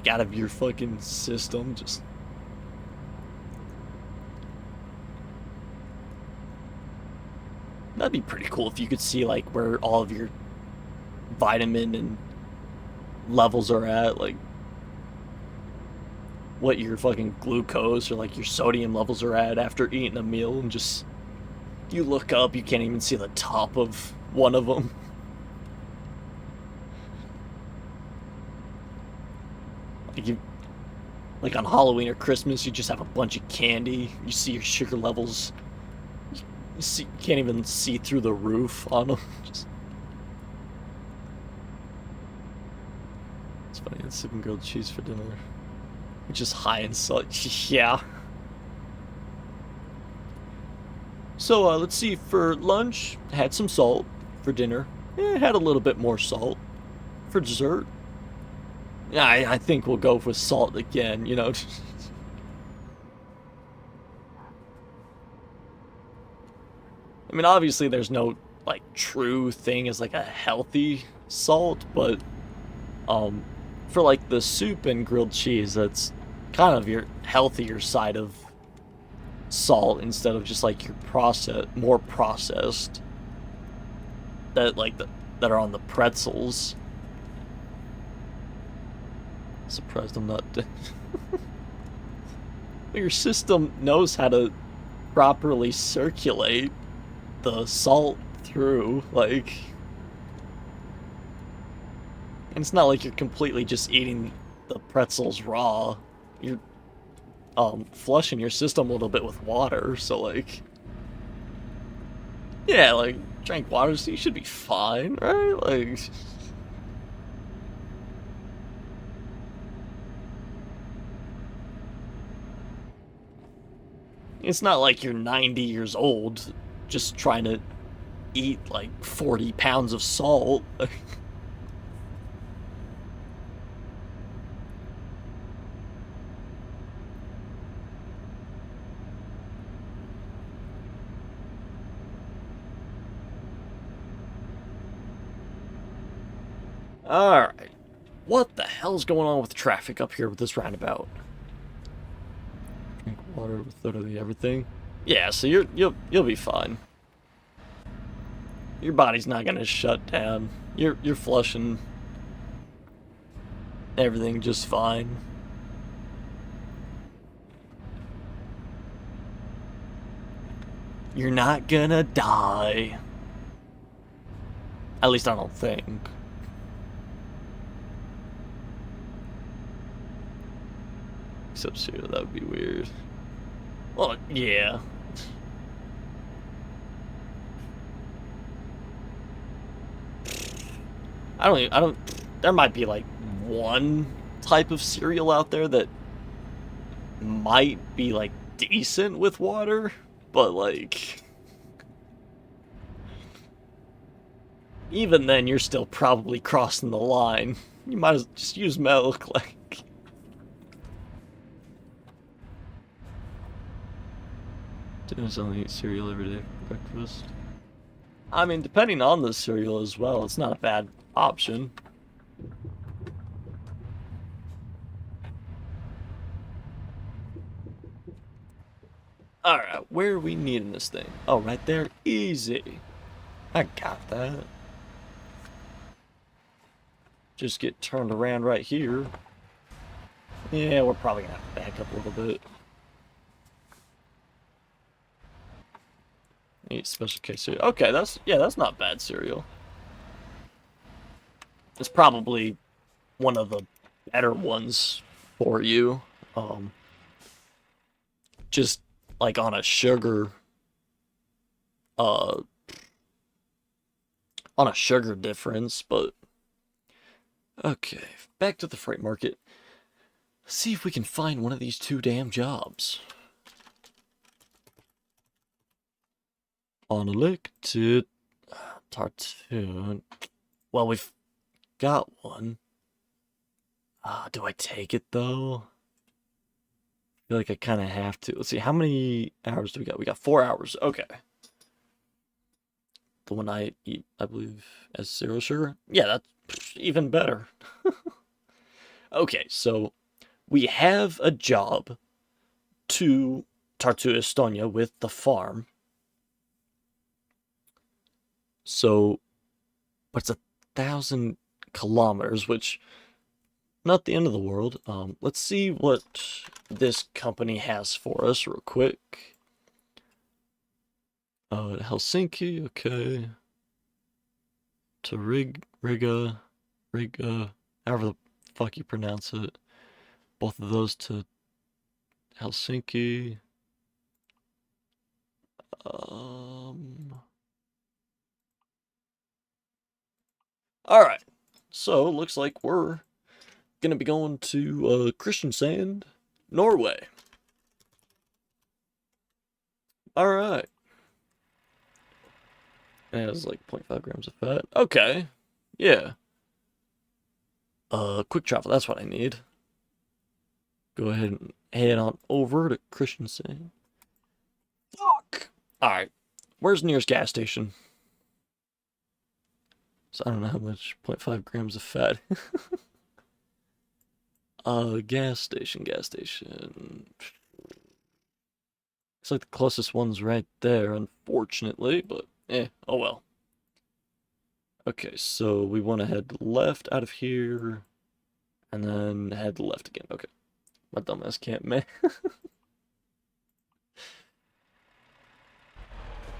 Speaker 1: out of your fucking system. Just that'd be pretty cool if you could see like where all of your vitamin and levels are at, like what your fucking glucose or like your sodium levels are at after eating a meal, and just you look up, you can't even see the top of one of them. Like you, like on Halloween or Christmas, you just have a bunch of candy. You see your sugar levels. You can't even see through the roof on them. Just... It's funny. It's sipping grilled cheese for dinner, which is high in salt. Yeah. So let's see. For lunch, had some salt. For dinner, had a little bit more salt. For dessert, yeah, I think we'll go with salt again. You know. I mean, obviously, there's no like true thing as like a healthy salt, but for like the soup and grilled cheese, that's kind of your healthier side of salt instead of just like your more processed that like that are on the pretzels. Surprised I'm not dead. Your system knows how to properly circulate the salt through, like, and it's not like you're completely just eating the pretzels raw. You're flushing your system a little bit with water, so like, yeah, like drink water, so you should be fine, right? Like, it's not like you're 90 years old just trying to eat like 40 pounds of salt. Alright. What the hell's going on with traffic up here with this roundabout? Drink water with literally everything. Yeah, so you'll be fine. Your body's not gonna shut down. You're flushing everything just fine. You're not gonna die. At least I don't think. Except cereal, that would be weird. Well, yeah. I don't, there might be like one type of cereal out there that might be like decent with water, but like, even then you're still probably crossing the line. You might as well just use milk, like. Didn't only eat cereal every day for breakfast. I mean, depending on the cereal as well, it's not a bad option. Alright, where are we needing this thing? Oh, right there. Easy. I got that. Just get turned around right here. Yeah, we're probably gonna have to back up a little bit. Eat special case cereal. Okay, that's not bad cereal. It's probably one of the better ones for you. Just like on a sugar difference, but okay, back to the freight market. Let's see if we can find one of these two damn jobs. Unelected Tartoon. Well, we've got one. Do I take it though? I feel like I kind of have to. Let's see, how many hours do we got? We got 4 hours. Okay. the one I eat, I believe, as zero sugar. Yeah, that's even better. Okay, so we have a job to Tartu Estonia with the farm. So, but it's 1,000 kilometers, which not the end of the world. Let's see what this company has for us real quick. Helsinki, okay. To Riga, however the fuck you pronounce it. Both of those to Helsinki. Alright. So, looks like we're gonna be going to Kristiansand, Norway. Alright. It has like 0.5 grams of fat. Okay. Yeah. Quick travel, that's what I need. Go ahead and head on over to Kristiansand. Fuck! Alright. Where's the nearest gas station? So I don't know how much 0.5 grams of fat. Gas station. Looks like the closest one's right there, unfortunately, but oh well. Okay, so we want to head left out of here, and then head left again. Okay. My dumbass can't make.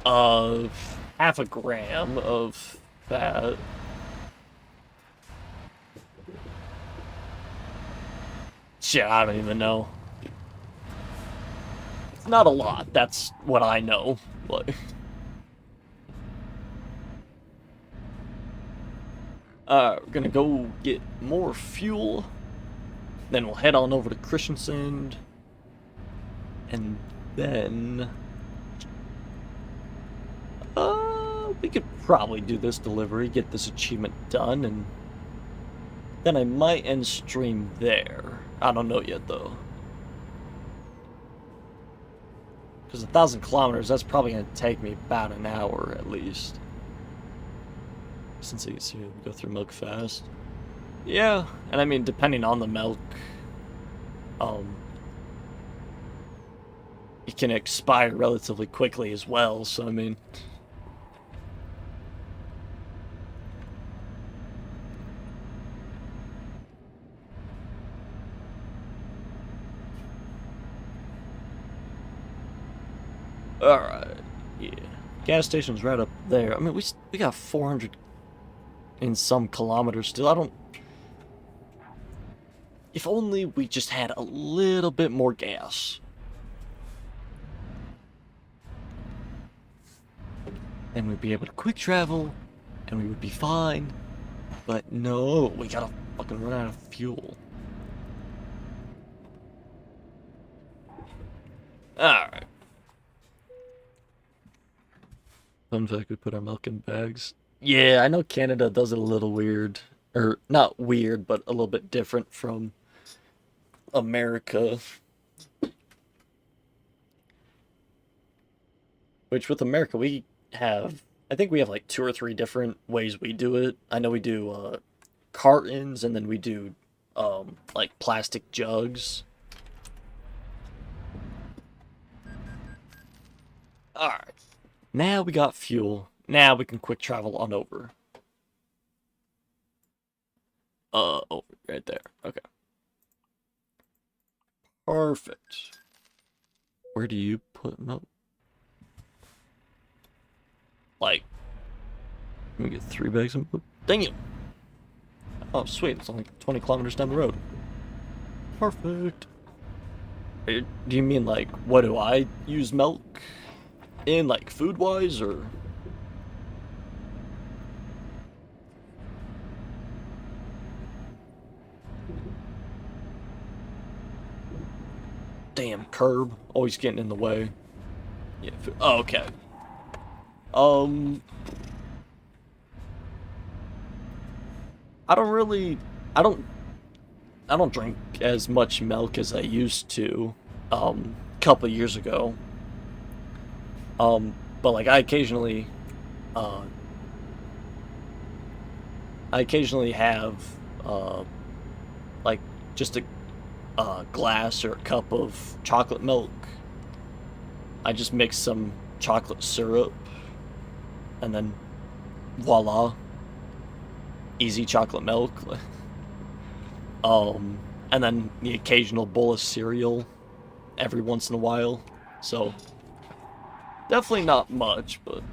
Speaker 1: Half a gram of fat. Shit, I don't even know. It's not a lot, that's what I know. Like, we're gonna go get more fuel. Then we'll head on over to Kristiansand. And then... we could probably do this delivery, get this achievement done, and then I might end stream there. I don't know yet, though. Because 1,000 kilometers, that's probably going to take me about an hour at least. Since you can see we go through milk fast. Yeah, and I mean, depending on the milk, it can expire relatively quickly as well, so I mean... Alright, yeah. Gas station's right up there. I mean, we got 400 and some kilometers still. I don't... If only we just had a little bit more gas. Then we'd be able to quick travel, and we would be fine. But no, we gotta fucking run out of fuel. Alright. Fun fact, we put our milk in bags. Yeah, I know Canada does it a little weird. Or, not weird, but a little bit different from America. Which, with America, we have... I think we have like 2 or 3 different ways we do it. I know we do, cartons, and then we do, like, plastic jugs. Alright. Now we got fuel. Now we can quick travel on over. Over right there. Okay. Perfect. Where do you put milk? Like, let me get 3 bags of milk. Dang it! Oh, sweet. It's only 20 kilometers down the road. Perfect. Do you mean, like, what do I use milk in, like, food-wise, or? Damn, curb. Always getting in the way. Yeah, oh, okay. I don't really... I don't drink as much milk as I used to, a couple of years ago. But, like, I occasionally, I occasionally have, uh, like, just a glass or a cup of chocolate milk. I just mix some chocolate syrup, and then voila, easy chocolate milk. And then the occasional bowl of cereal every once in a while. So, definitely not much, but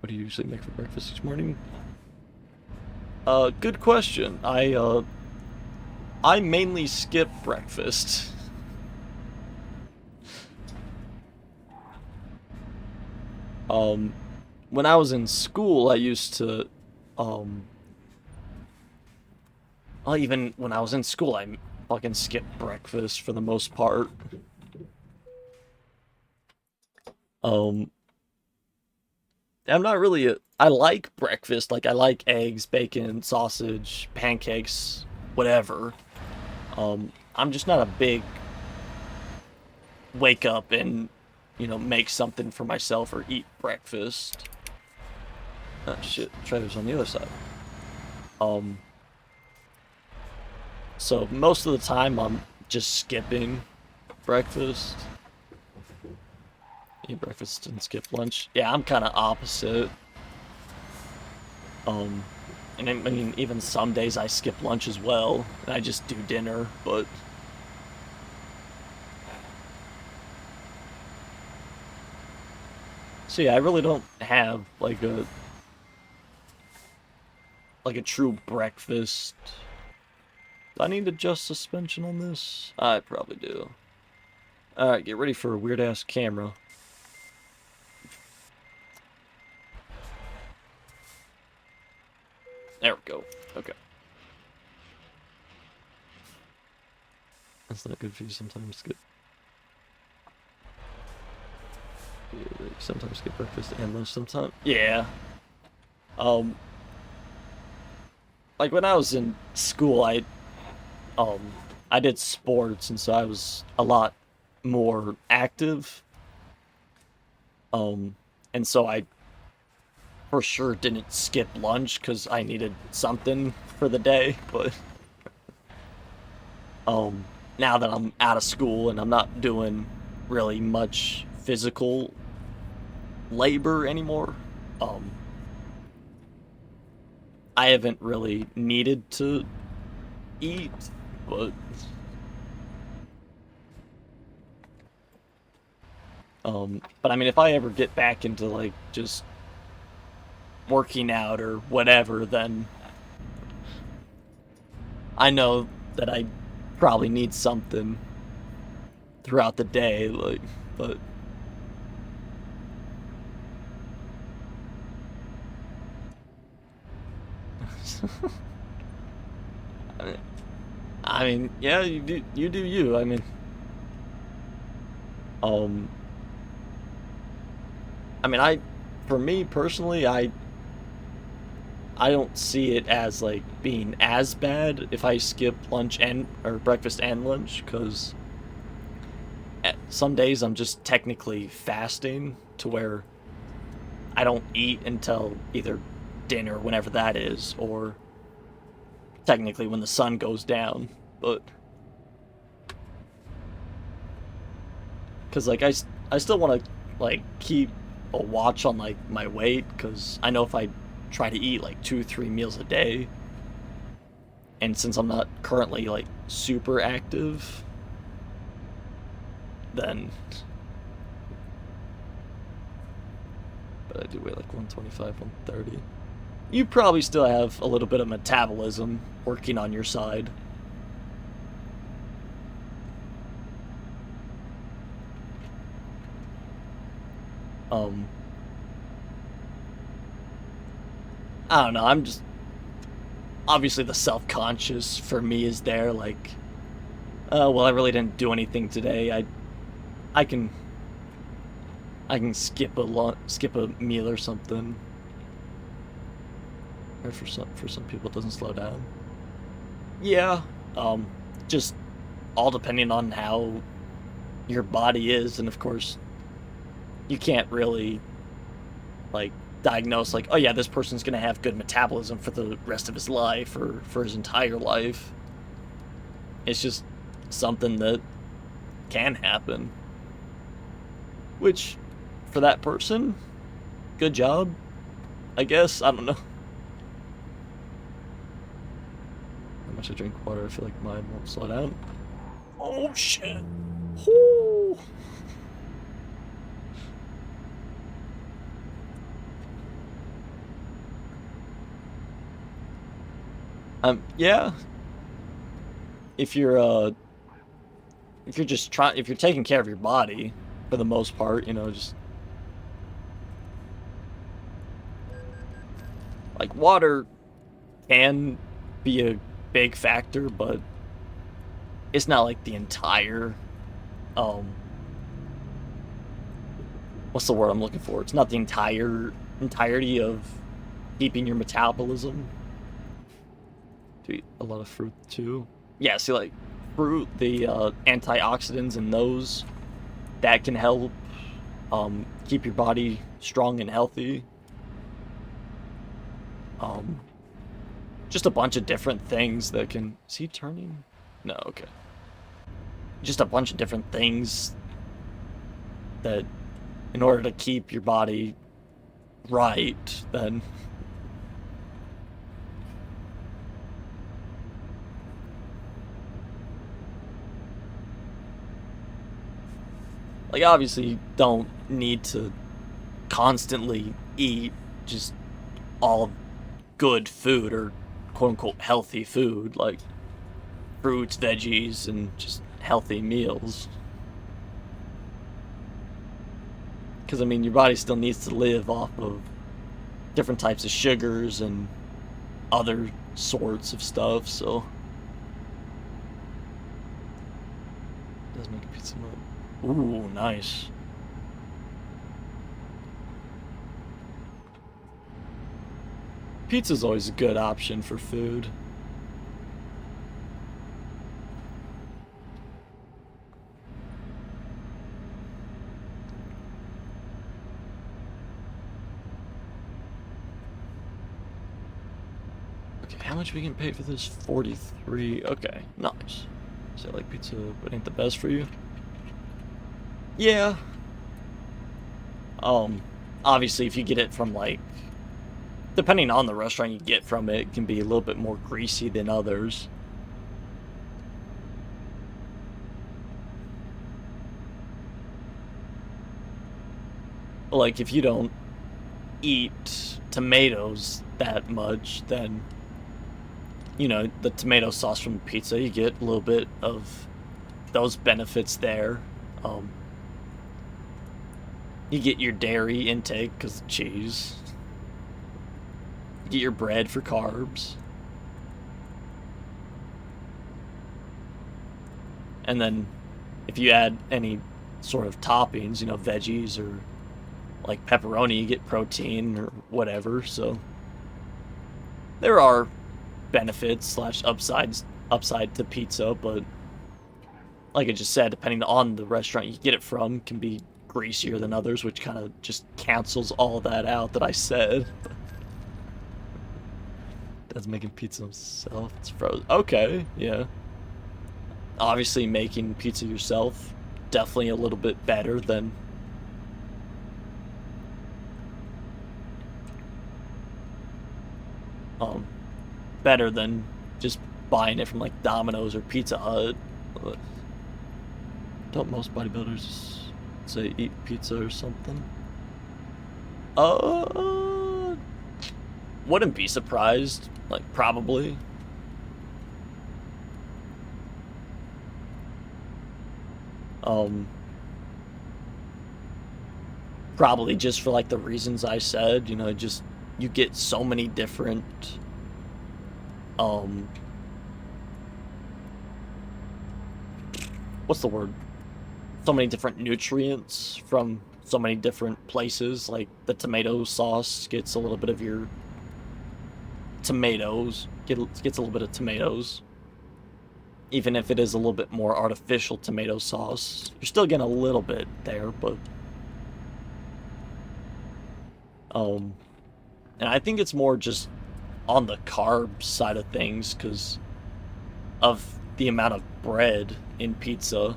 Speaker 1: what do you usually make for breakfast each morning? Good question. I mainly skip breakfast. Um, when I was in school, I used to, um, well, even when I was in school, I fucking skipped breakfast for the most part. Um, I'm not really I like breakfast. Like, I like eggs, bacon, sausage, pancakes, whatever. I'm just not a big wake up and, make something for myself or eat breakfast. Oh, shit. Try this on the other side. Um, so most of the time I'm just skipping breakfast. Eat breakfast and skip lunch. Yeah, I'm kind of opposite. Um, and I mean, even some days I skip lunch as well, and I just do dinner, but so yeah, I really don't have like a true breakfast. Do I need to adjust suspension on this? I probably do. Alright, get ready for a weird ass camera. There we go. Okay. That's not good for you sometimes. Good. Sometimes skip breakfast and lunch sometimes. Yeah. Um, like when I was in school, um, I did sports, and so I was a lot more active. And so I for sure didn't skip lunch because I needed something for the day. But um, now that I'm out of school and I'm not doing really much physical labor anymore, um, I haven't really needed to eat, but but I mean, if I ever get back into like just working out or whatever, then I know that I probably need something throughout the day, like, but I mean, yeah, you do you. I mean, um, for me personally, I don't see it as like being as bad if I skip lunch and or breakfast and lunch, because some days I'm just technically fasting to where I don't eat until either dinner, whenever that is, or technically when the sun goes down. But because like I still want to like keep a watch on like my weight, because I know if I try to eat like 2 3 meals a day, and since I'm not currently like super active, then but I do weigh like 125 130. You probably still have a little bit of metabolism working on your side. um I don't know, I'm just obviously the self-conscious for me is there, like, well, I really didn't do anything today. I can skip a meal or something. Or for some people, it doesn't slow down. Yeah, um, just all depending on how your body is, and of course, you can't really like diagnose like, oh yeah, this person's gonna have good metabolism for the rest of his life or for his entire life. It's just something that can happen. Which, for that person, good job, I guess. I don't know. How much I drink water, I feel like mine won't slow down. Oh shit. Whoo. Yeah. If you're just trying, if you're taking care of your body, for the most part, you know, just like water can be a big factor, but it's not like the entire, what's the word I'm looking for? It's not the entirety of keeping your metabolism. Do eat a lot of fruit too. Yeah, see, like fruit, the antioxidants in those, that can help keep your body strong and healthy. Just a bunch of different things that can. Is he turning? No, okay. Just a bunch of different things that, in order to keep your body right, then. Like, obviously, you don't need to constantly eat just all good food or quote unquote healthy food, like fruits, veggies, and just healthy meals. Because, I mean, your body still needs to live off of different types of sugars and other sorts of stuff, so. Does make a pizza mode. Ooh, nice. Pizza's always a good option for food. Okay, how much we can pay for this? 43. Okay, nice. So, like, pizza, but ain't the best for you? Yeah. Obviously, if you get it from, like, depending on the restaurant you get from it, it can be a little bit more greasy than others. Like, if you don't eat tomatoes that much, then, you know, the tomato sauce from the pizza, you get a little bit of those benefits there. You get your dairy intake because of cheese. You get your bread for carbs. And then if you add any sort of toppings, you know, veggies or like pepperoni, you get protein or whatever. So there are benefits slash upside to pizza, but like I just said, depending on the restaurant you get it from, can be greasier than others, which kind of just cancels all that out that I said. Dad's making pizza himself. It's frozen. Okay, yeah. Obviously, making pizza yourself, definitely a little bit better than better than just buying it from like Domino's or Pizza Hut. Don't most bodybuilders say eat pizza or something? Wouldn't be surprised. Like, probably. Probably just for like the reasons I said, you know, just you get so many different what's the word? So many different nutrients from so many different places. Like the tomato sauce gets a little bit of your tomatoes, gets a little bit of tomatoes. Even if it is a little bit more artificial tomato sauce, you're still getting a little bit there, but And I think it's more just on the carb side of things because of the amount of bread in pizza.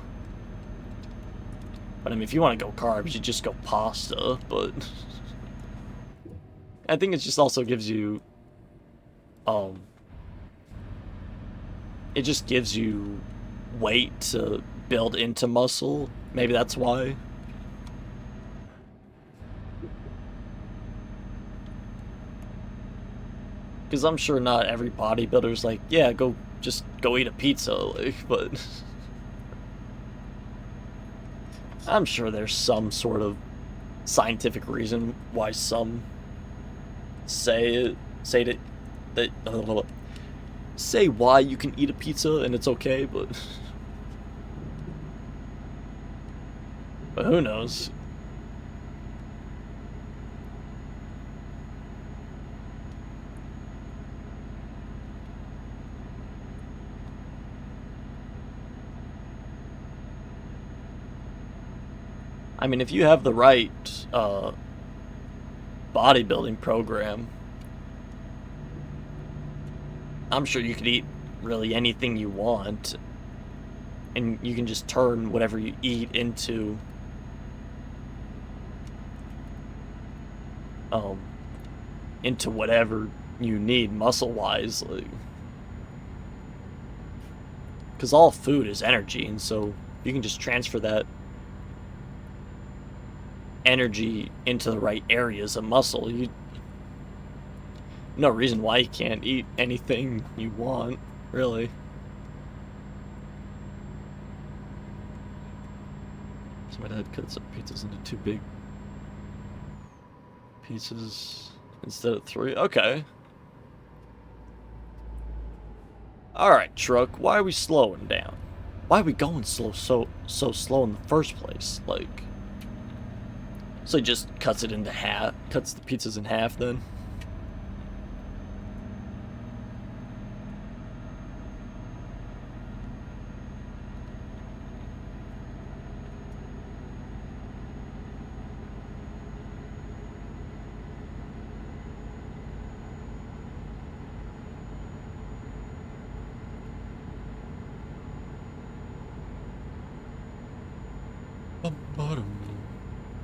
Speaker 1: But I mean, if you want to go carbs, you just go pasta. But I think it just also gives you, um, it just gives you weight to build into muscle. Maybe that's why. Because I'm sure not every bodybuilder's like, yeah, just go eat a pizza, like, but I'm sure there's some sort of scientific reason why some say say why you can eat a pizza and it's okay, but who knows? I mean, if you have the right bodybuilding program, I'm sure you could eat really anything you want, and you can just turn whatever you eat um, into whatever you need muscle-wise, like, because all food is energy, and so you can just transfer that energy into the right areas of muscle. No reason why you can't eat anything you want, really. So my dad cuts up pizzas into 2 big pieces instead of 3. Okay. Alright, truck, why are we slowing down? Why are we going so slow in the first place? Like, so he just cuts it into half, cuts the pizzas in half then?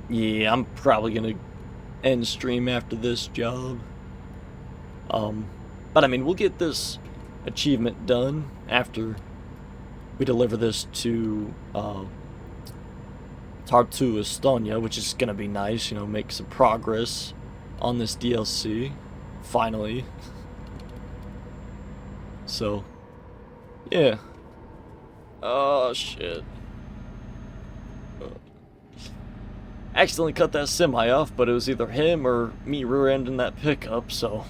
Speaker 1: Yeah, I'm probably gonna end stream after this job. But I mean, we'll get this achievement done after we deliver this to Tartu Estonia, which is gonna be nice, you know, make some progress on this DLC, finally. So, yeah. Oh, shit. Accidentally cut that semi off, but it was either him or me rear-ending that pickup, so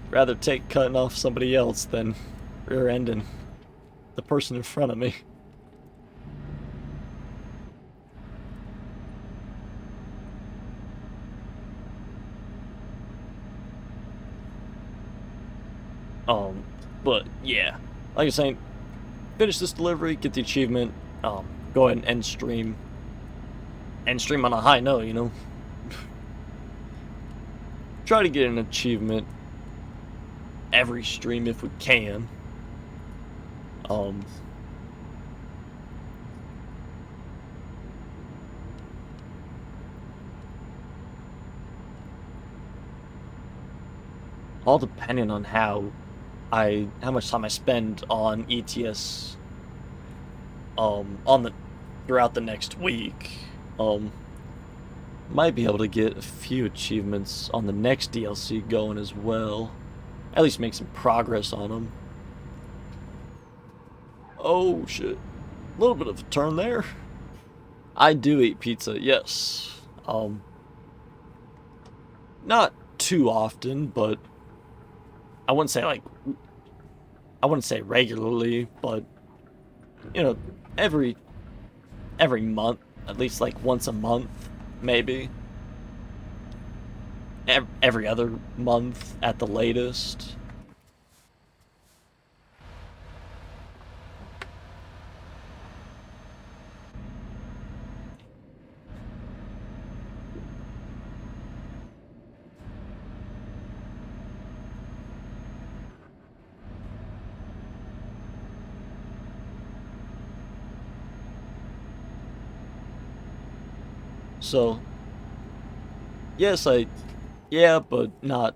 Speaker 1: rather take cutting off somebody else than rear-ending the person in front of me. But yeah, like I was saying, finish this delivery, get the achievement, go ahead and end stream on a high note, you know. Try to get an achievement every stream if we can. All depending on how much time I spend on ETS throughout the next week. Might be able to get a few achievements on the next DLC going as well. At least make some progress on them. Oh shit. A little bit of a turn there. I do eat pizza, yes. Not too often, but I wouldn't say regularly, but you know, every month, at least like once a month, maybe. Every other month at the latest. So, yes, yeah, but not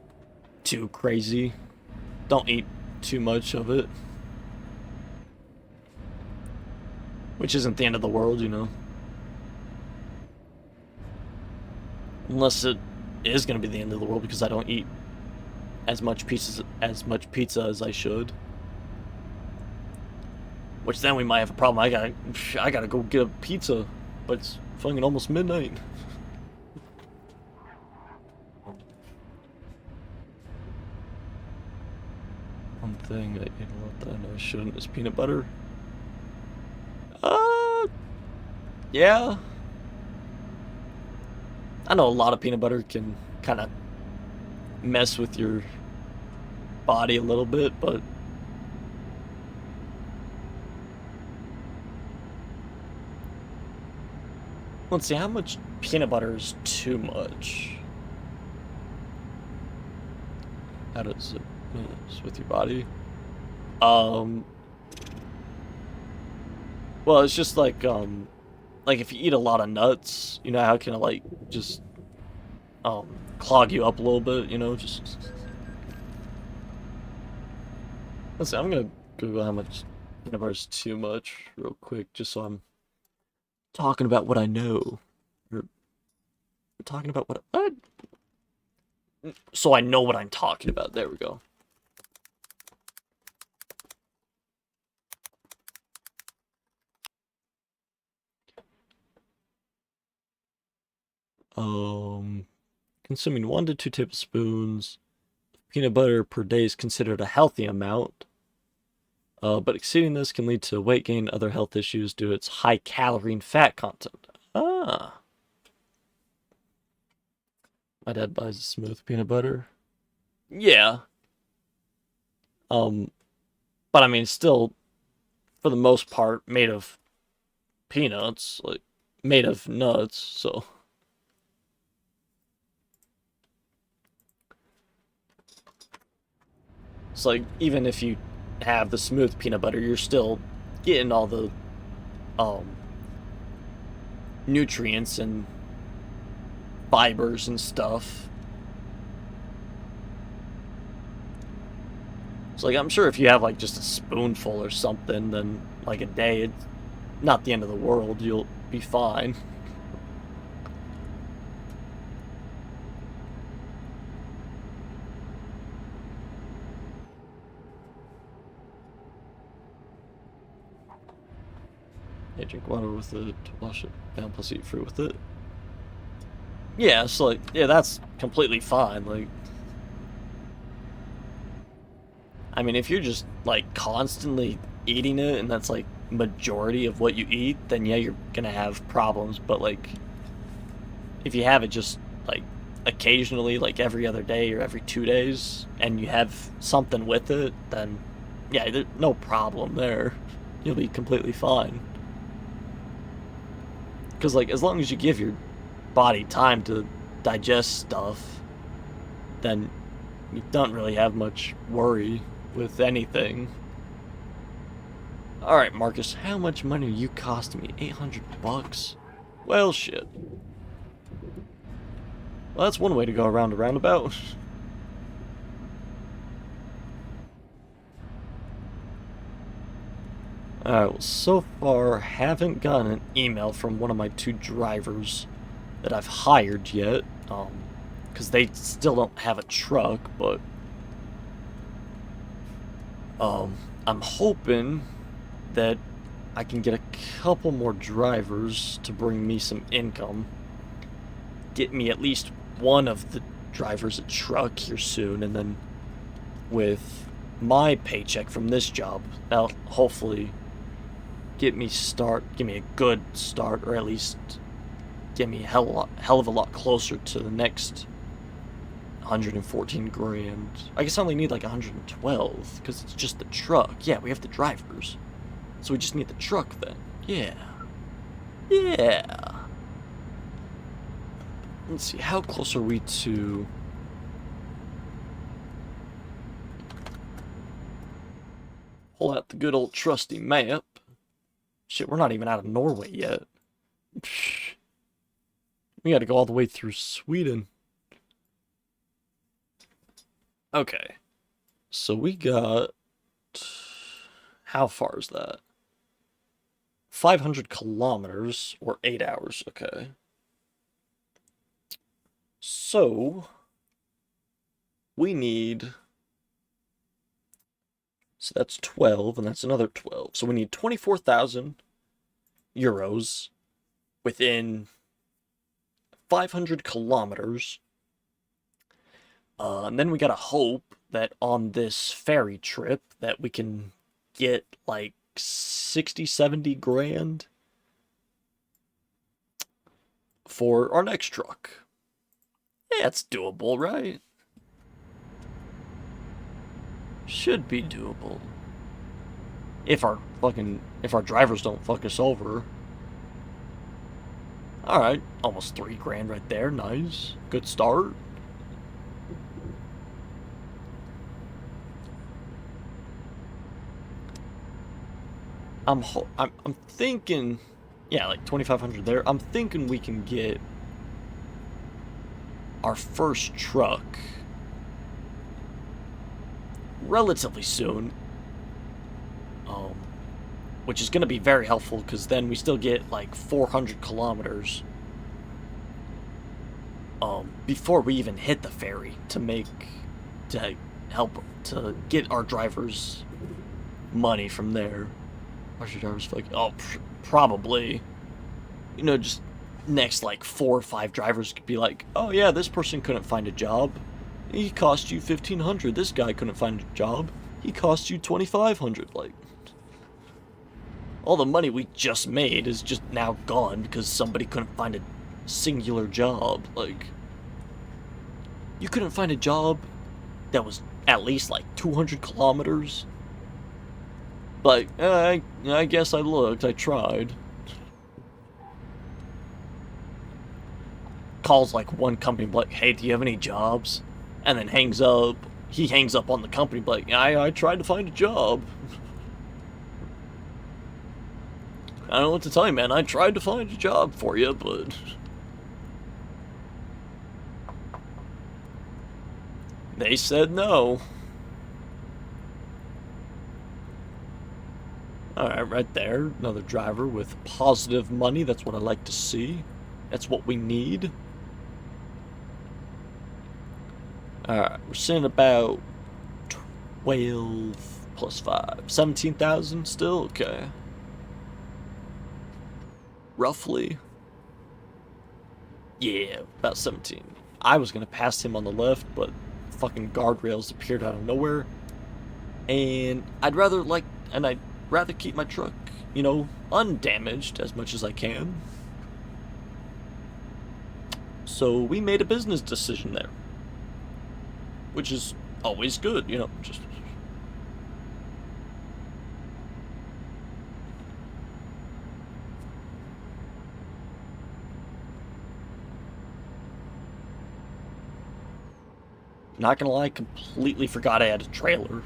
Speaker 1: too crazy. Don't eat too much of it. Which isn't the end of the world, you know. Unless it is going to be the end of the world because I don't eat as much pizza as I should. Which then we might have a problem. I gotta go get a pizza, but it's fucking almost midnight. One thing I ate a lot that I know I shouldn't is peanut butter. Yeah. I know a lot of peanut butter can kind of mess with your body a little bit, but let's see, how much peanut butter is too much? How does it mess with your body? Well, it's just like if you eat a lot of nuts, you know how it can like just clog you up a little bit, you know, just let's see, I'm gonna Google how much peanut butter is too much real quick, just so I'm talking about what I know. Or talking about what so I know what I'm talking about. There we go. Consuming 1 to 2 tablespoons of peanut butter per day is considered a healthy amount. But exceeding this can lead to weight gain and other health issues due to its high calorie and fat content. Ah. My dad buys a smooth peanut butter. Yeah. But I mean, still, for the most part, made of peanuts, like, made of nuts, so. It's like, even if you have the smooth peanut butter, you're still getting all the, nutrients and fibers and stuff. So, like, I'm sure if you have, like, just a spoonful or something, then, like, a day, it's not the end of the world. You'll be fine. Yeah, drink water with it, wash it down, plus eat fruit with it. Yeah, so, like, yeah, that's completely fine. Like, I mean, if you're just, like, constantly eating it and that's, like, majority of what you eat, then yeah, you're gonna have problems. But, like, if you have it just, like, occasionally, like every other day or every 2 days, and you have something with it, then yeah, there's no problem there. You'll be completely fine. Because, like, as long as you give your body time to digest stuff, then you don't really have much worry with anything. Alright, Marcus, how much money are you costing me? 800 bucks? Well, shit. Well, that's one way to go around a roundabout. Alright, well, so far, haven't gotten an email from one of my 2 drivers that I've hired yet. Because they still don't have a truck, but I'm hoping that I can get a couple more drivers to bring me some income. Get me at least one of the drivers a truck here soon, and then with my paycheck from this job, that'll hopefully give me a good start, or at least get me a hell of a lot closer to the next 114 grand. I guess I only need like 112 because it's just the truck. Yeah, we have the drivers, so we just need the truck then. Yeah. Let's see, how close are we to... Pull out the good old trusty map. Shit, we're not even out of Norway yet. We gotta go all the way through Sweden. Okay. So we got... How far is that? 500 kilometers, or 8 hours, okay. So... We need... So that's 12, and that's another 12. So we need 24,000 euros within 500 kilometers. And then we gotta hope that on this ferry trip that we can get like 60, 70 grand for our next truck. Yeah, it's doable, right? Should be doable. If our drivers don't fuck us over. Alright, almost 3 grand right there, nice. Good start. I'm thinking, yeah, like 2,500 there. I'm thinking we can get our first truck relatively soon, which is going to be very helpful because then we still get like 400 kilometers before we even hit the ferry to help to get our drivers money from there. Where's your drivers like? Oh, probably. You know, just next like 4 or 5 drivers could be like, oh yeah, this person couldn't find a job. He cost you 1,500. This guy couldn't find a job. He cost you 2,500. Like, all the money we just made is just now gone because somebody couldn't find a singular job. Like, you couldn't find a job that was at least like 200 kilometers. Like, I guess I looked. I tried. Calls like one company, like, hey, do you have any jobs? And then hangs up. He hangs up on the company, like, I tried to find a job. I don't know what to tell you, man. I tried to find a job for you, but they said no. Alright, right there. Another driver with positive money. That's what I like to see. That's what we need. Alright, we're sitting about 12 plus 5. 17,000 still? Okay. Roughly. Yeah, about 17. I was gonna pass him on the left, but fucking guardrails appeared out of nowhere. And I'd rather keep my truck, you know, undamaged as much as I can. So we made a business decision there. Which is always good, you know, just... Not gonna lie, completely forgot I had a trailer.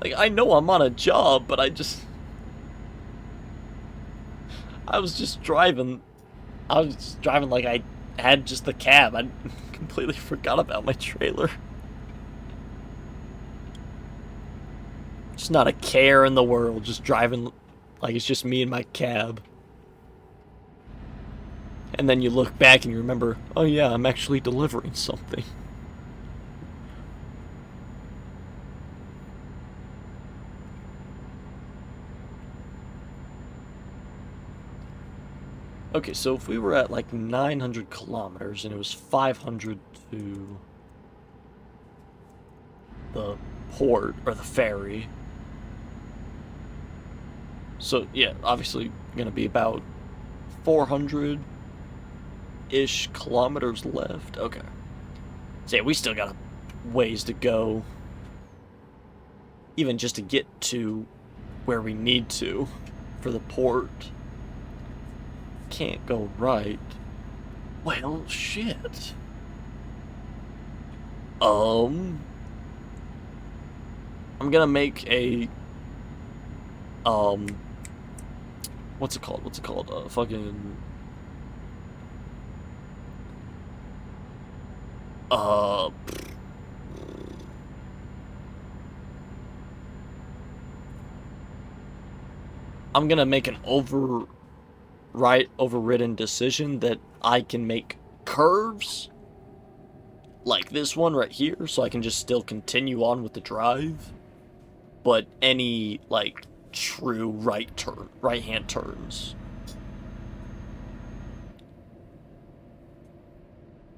Speaker 1: Like, I know I'm on a job, but I was just driving like I had just the cab. I completely forgot about my trailer. Just not a care in the world, just driving like it's just me and my cab. And then you look back and you remember, oh yeah, I'm actually delivering something. Okay, so if we were at like 900 kilometers and it was 500 to the port or the ferry. So yeah, obviously gonna be about 400-ish kilometers left. Okay. So yeah, we still got a ways to go. Even just to get to where we need to for the port. Can't go right. Well, shit. I'm gonna make a what's it called? Fucking Uh, I'm gonna make an overridden decision that I can make curves like this one right here, so I can just still continue on with the drive. But any, like, true right-hand turns.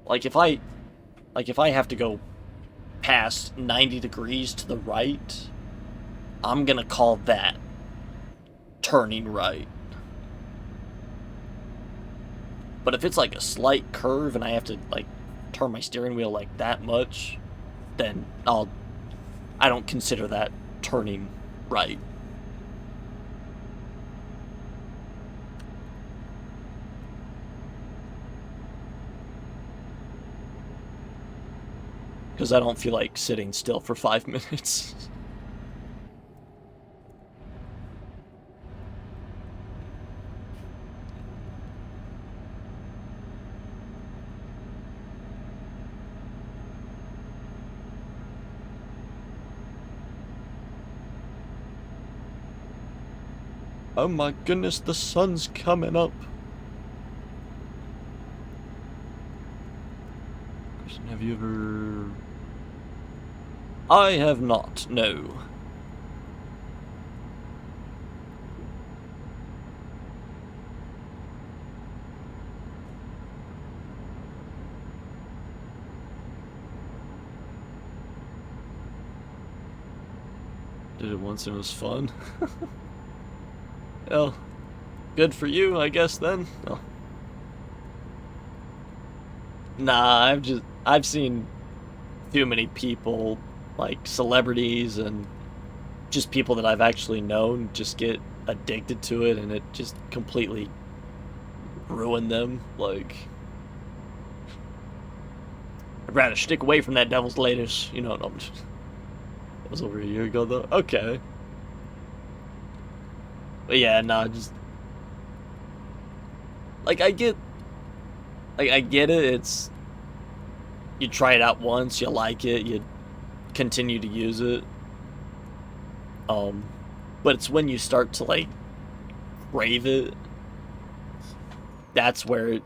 Speaker 1: Like if I have to go past 90 degrees to the right, I'm gonna call that turning right. But if it's like a slight curve and I have to like turn my steering wheel like that much, then I don't consider that turning right. Because I don't feel like sitting still for 5 minutes. Oh my goodness, the sun's coming up. Have you ever... I have not, no. Did it once and it was fun. Well, good for you, I guess, then. Oh. Nah, I've seen too many people, like celebrities and just people that I've actually known, just get addicted to it, and it just completely ruined them. Like, I'd rather stick away from that devil's lettuce, you know. No, that was over a year ago, though. Okay. But yeah, nah, just like I get it. It's, you try it out once, you like it, you continue to use it. But it's when you start to like crave it, that's where it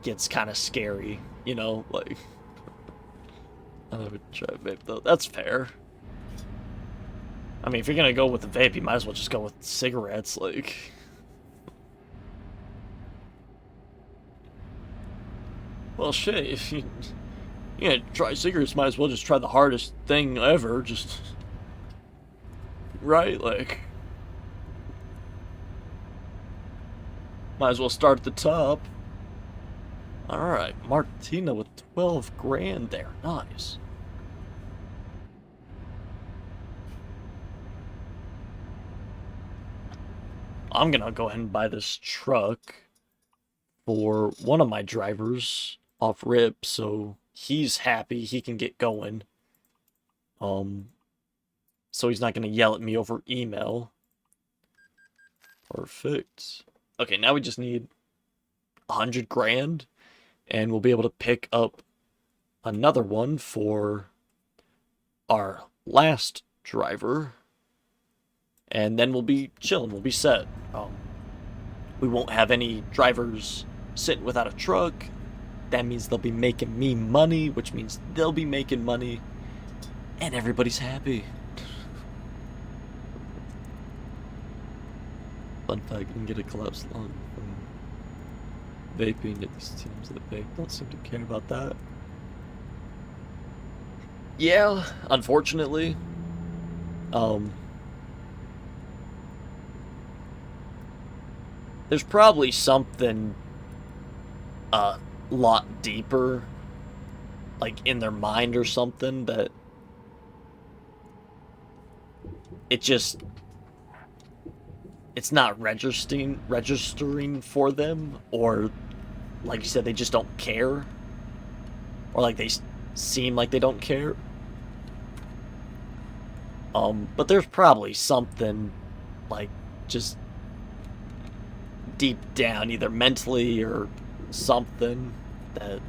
Speaker 1: gets kind of scary, you know. Like, I would try vape though. That's fair. I mean, if you're gonna go with the vape, you might as well just go with cigarettes, like. Well, shit, if you try cigarettes, might as well just try the hardest thing ever, just... Right? Like... Might as well start at the top. Alright, Martina with 12 grand there. Nice. I'm gonna go ahead and buy this truck for one of my drivers off rip, so he's happy, he can get going. So he's not gonna yell at me over email. Perfect. Okay, now we just need 100 grand, and we'll be able to pick up another one for our last driver, and then we'll be chilling, we'll be set. We won't have any drivers sitting without a truck. That means they'll be making me money, which means they'll be making money, and everybody's happy. Fun fact, you can get a collapsed lung from vaping. At least teams that vape don't seem to care about that. Yeah, unfortunately. There's probably something a lot deeper, like in their mind or something, that it's not registering for them, or like you said, they just don't care, or like they seem like they don't care. But there's probably something, like, just deep down, either mentally or something, that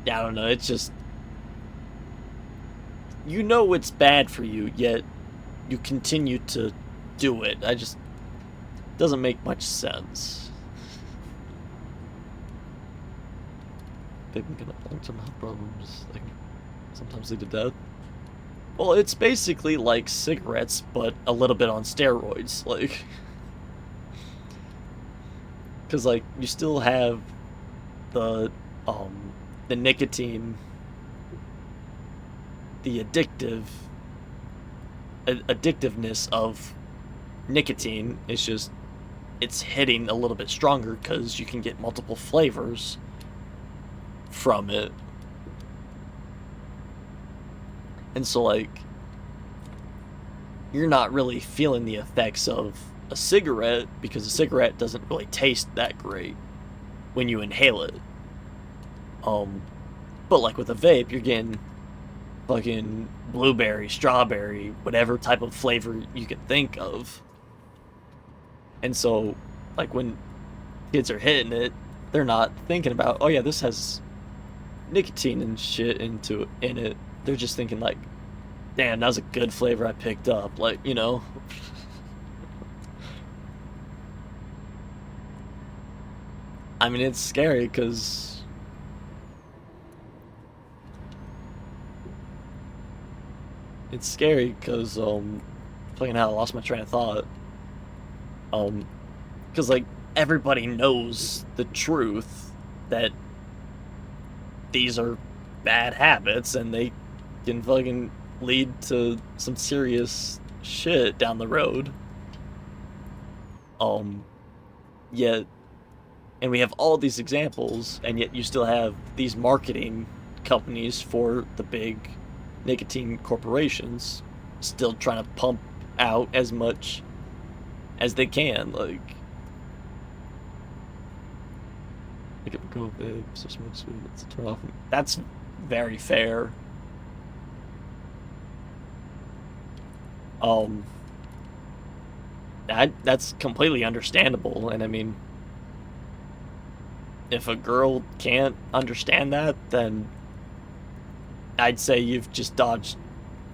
Speaker 1: I don't know, it's just, you know it's bad for you, yet you continue to do it. I just, doesn't make much sense. Vaping can have long-term health problems, like sometimes lead to death. Well, it's basically like cigarettes, but a little bit on steroids, like, because like you still have the the nicotine, the addictiveness of nicotine. It's just, it's hitting a little bit stronger because you can get multiple flavors from it. And so like, you're not really feeling the effects of a cigarette because a cigarette doesn't really taste that great when you inhale it. But like with a vape, you're getting fucking blueberry, strawberry, whatever type of flavor you can think of. And so, like when kids are hitting it, they're not thinking about, oh yeah, this has nicotine and shit in it. They're just thinking like, damn, that was a good flavor I picked up. Like, you know. I mean, it's scary because fucking hell, I lost my train of thought. Because like everybody knows the truth that these are bad habits and they can fucking lead to some serious shit down the road. Yet, and we have all these examples, and yet you still have these marketing companies for the big nicotine corporations still trying to pump out as much as they can. Like it could go big, so smokes weed, it's a turn off. That's very fair. Um, that's completely understandable, and I mean, if a girl can't understand that, then I'd say you've just dodged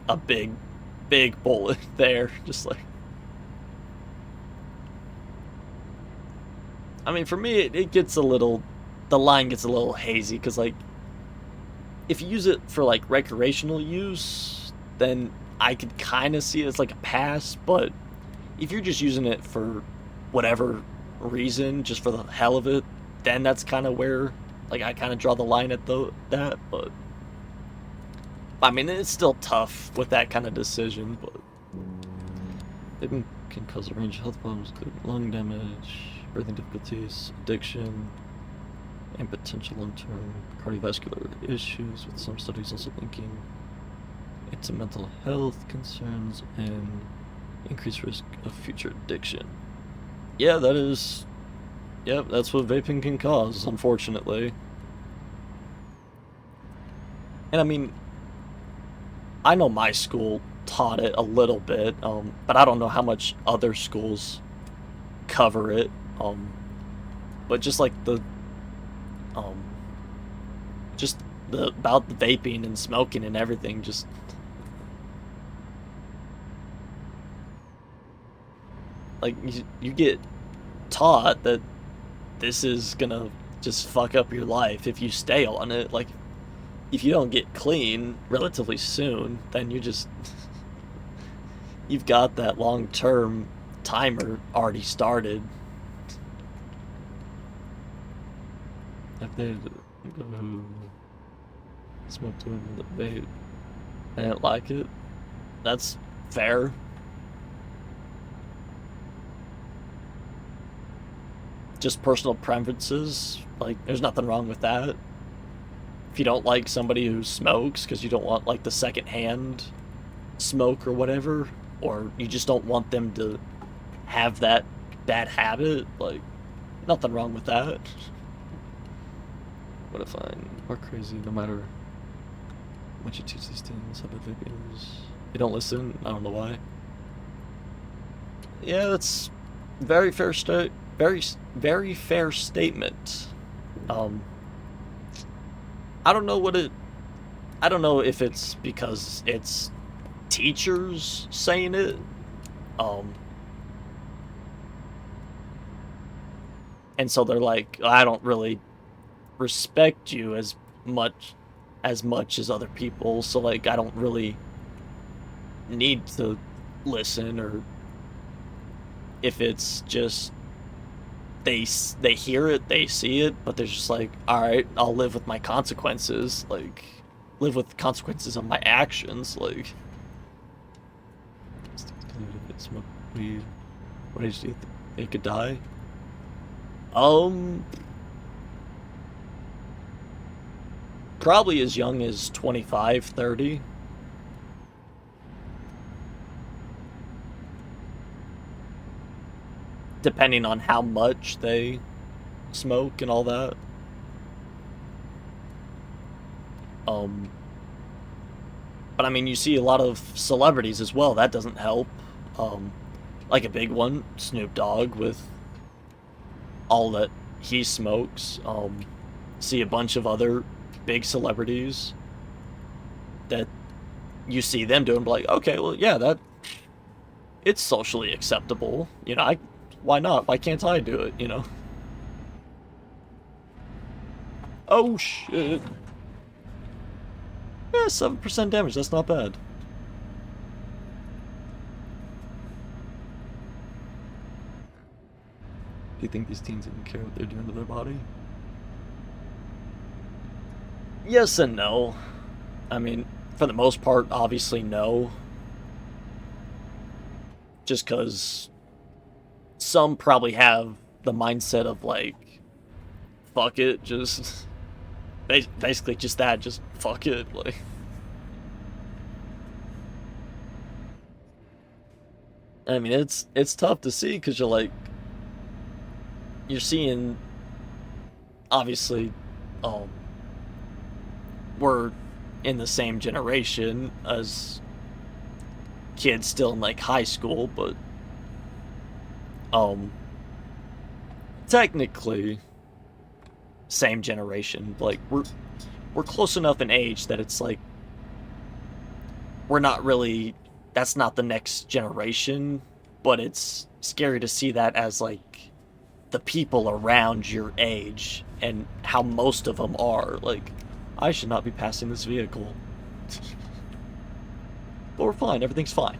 Speaker 1: a big, big bullet there. Just like, I mean, for me, it gets a little, the line gets a little hazy, because like, if you use it for like recreational use, then I could kind of see it as like a pass. But if you're just using it for whatever reason, just for the hell of it, then that's kind of where like I kind of draw the line at that. But I mean, it's still tough with that kind of decision. But it can cause a range of health problems, including lung damage, breathing difficulties, addiction, and potential long-term cardiovascular issues, with some studies also linking it to mental health concerns and increased risk of future addiction. Yeah, that is... Yep, that's what vaping can cause, unfortunately. And I mean, I know my school taught it a little bit, but I don't know how much other schools cover it. But just like um, about the vaping and smoking and everything, just like you get taught that this is gonna just fuck up your life if you stay on it. Like, if you don't get clean relatively soon, then you've got that long-term timer already started. If they smoked with the vape, I didn't like it. That's fair. Just personal preferences. Like, there's nothing wrong with that. If you don't like somebody who smokes because you don't want like the secondhand smoke or whatever, or you just don't want them to have that bad habit, like, nothing wrong with that. What if I'm more crazy no matter what you teach these things? How about vaping? They don't listen. I don't know why. Yeah, that's very fair very fair statement. I don't know what it. I don't know if it's because it's teachers saying it, um, and so they're like, I don't really respect you much much as other people, so like I don't really need to listen, or if it's just they hear it, they see it, but they're just like, all right, I'll live with my consequences, like live with the consequences of my actions, like smoke weed. What age do you think they could die? Um, probably as young as 25, 30. Depending on how much they smoke and all that. Um, but I mean, you see a lot of celebrities as well. That doesn't help. Um, like a big one, Snoop Dogg, with all that he smokes. See a bunch of other big celebrities that you see them doing, like, okay, well, yeah, that it's socially acceptable. You know, why not? Why can't I do it? You know? Oh shit! Yeah, 7% damage. That's not bad. Do you think these teens even care what they're doing to their body? Yes and no. I mean, for the most part, obviously no. Just because some probably have the mindset of like, fuck it, just basically just that, just fuck it, like. I mean, it's tough to see because you're seeing, obviously, um, we're in the same generation as kids still in like high school, but um, technically same generation. Like we're close enough in age that it's like we're not really, that's not the next generation, but it's scary to see that as like the people around your age and how most of them are like, I should not be passing this vehicle. But we're fine, everything's fine.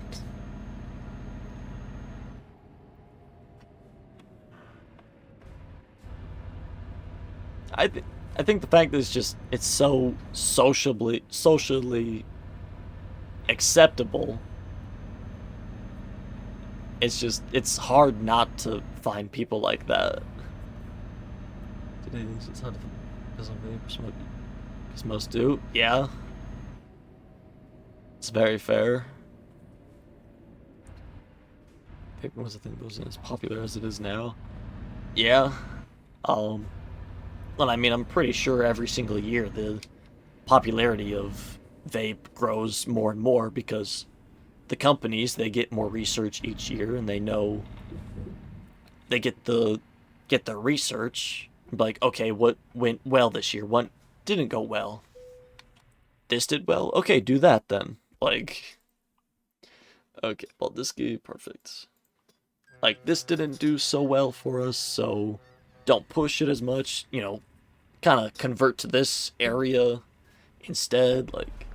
Speaker 1: I th- I think the fact that it's so socially acceptable, it's hard not to find people like that. Today it's hard to doesn't vape or smoke because most do. Yeah, it's very fair. Vaping was a thing that wasn't as popular as it is now. Yeah. Um. Well, I mean, I'm pretty sure every single year the popularity of vape grows more and more because the companies, they get more research each year, and they know they get the research, like, okay, what went well this year, what didn't go well, this did well, okay, do that then, like, okay, well, this gave perfect, like, this didn't do so well for us, so don't push it as much, you know, kind of convert to this area instead, like,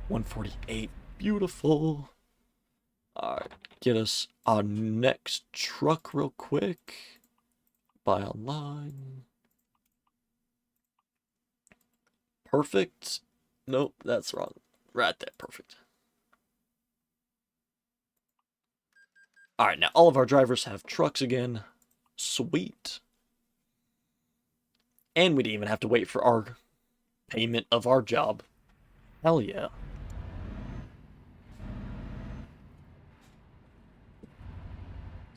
Speaker 1: 148, beautiful. Alright, get us our next truck real quick. Buy online. Perfect. Nope, that's wrong. Right there, perfect. Alright, now all of our drivers have trucks again. Sweet. And we didn't even have to wait for our payment of our job. Hell yeah.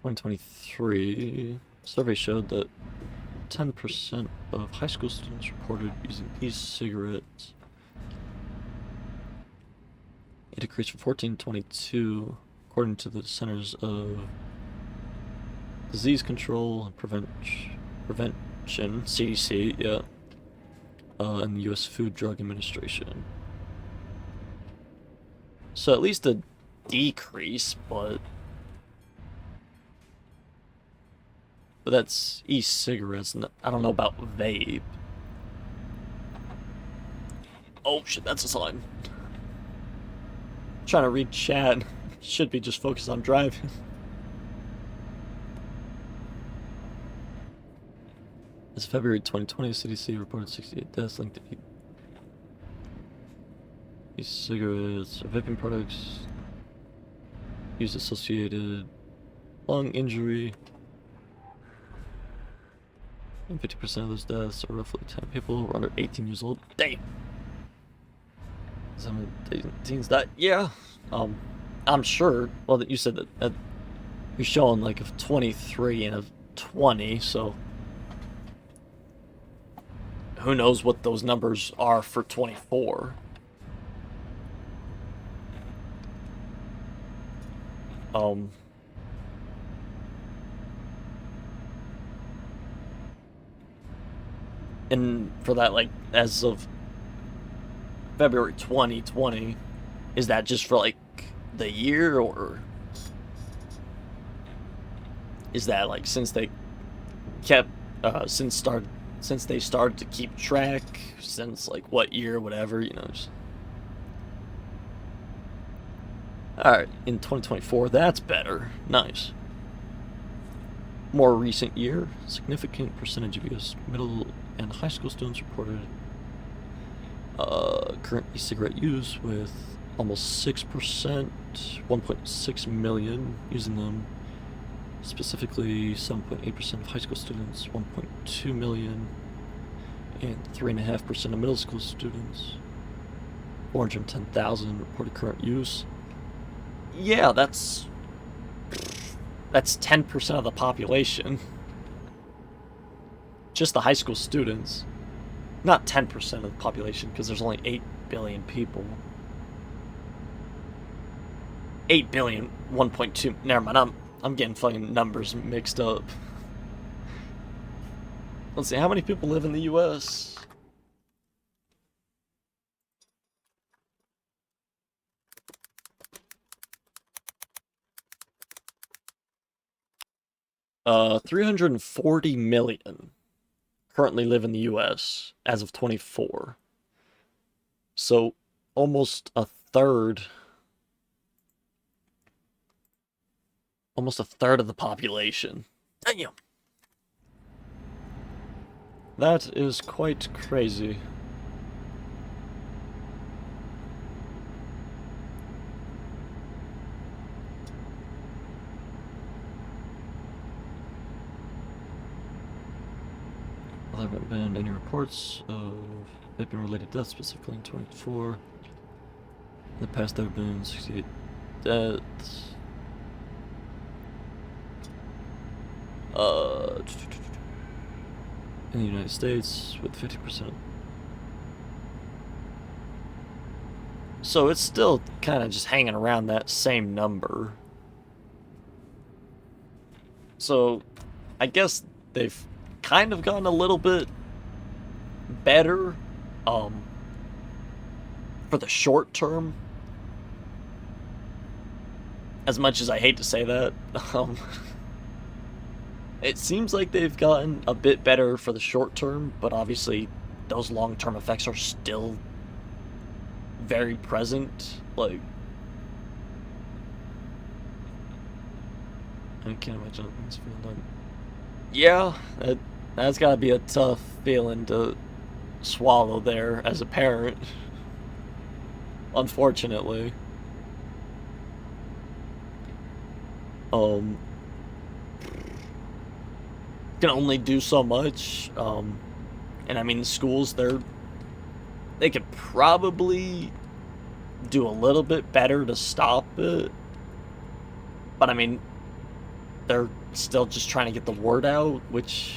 Speaker 1: 2023 survey showed that 10% of high school students reported using e-cigarettes. It decreased from 14 to 22, according to the Centers of Disease Control and Prevention, CDC, yeah. and the U.S. Food Drug Administration. So at least a decrease, but that's e-cigarettes. I don't know about vape. Oh shit, that's a sign. Trying to read chat. Should be just focused on driving. As of February 2020, CDC reported 68 deaths linked to e-cigarettes, vaping products, use-associated lung injury. And 50% of those deaths are roughly 10 people who are under 18 years old. Damn! Some teens died. Yeah, I'm sure. Well, you said that you're showing like of 23 and of 20, so who knows what those numbers are for 24. And for that, like, as of February 2020, is that just for like the year, or is that like since they kept since they started to keep track, since like what year, whatever, you know? Just... Alright, in 2024, that's better. Nice. More recent year, significant percentage of U.S. middle and high school students reported current e-cigarette use, with almost 6%, 1.6 million using them. Specifically, 7.8% of high school students, 1.2 million, and 3.5% of middle school students. 410,000 reported current use. Yeah, that's 10% of the population. Just the high school students. Not 10% of the population, because there's only 8 billion people. 8 billion, 1.2... Never mind, I'm getting fucking numbers mixed up. Let's see, how many people live in the U.S.? Uh, 340 million currently live in the U.S. as of 24. So, almost a third... Almost a third of the population. Damn! That is quite crazy. There haven't been any reports of vaping-related deaths, specifically in 24. In the past, there have been 68 deaths. In the United States, with 50%. So it's still kind of just hanging around that same number. So I guess they've kind of gotten a little bit better for the short term. As much as I hate to say that, it seems like they've gotten a bit better for the short term, but obviously those long-term effects are still very present. Like, I can't imagine things feeling like... Yeah, that's gotta be a tough feeling to swallow there as a parent. Unfortunately. Can only do so much, and I mean, the schools, they could probably do a little bit better to stop it, but I mean, they're still just trying to get the word out, which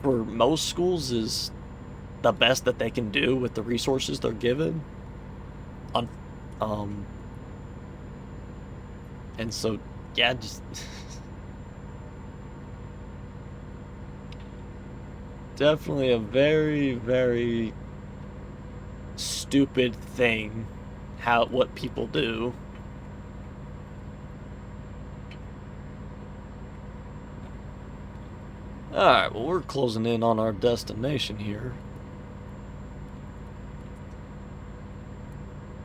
Speaker 1: for most schools is the best that they can do with the resources they're given. And so, yeah, just... Definitely a very, very stupid thing. What people do. Alright, well, we're closing in on our destination here.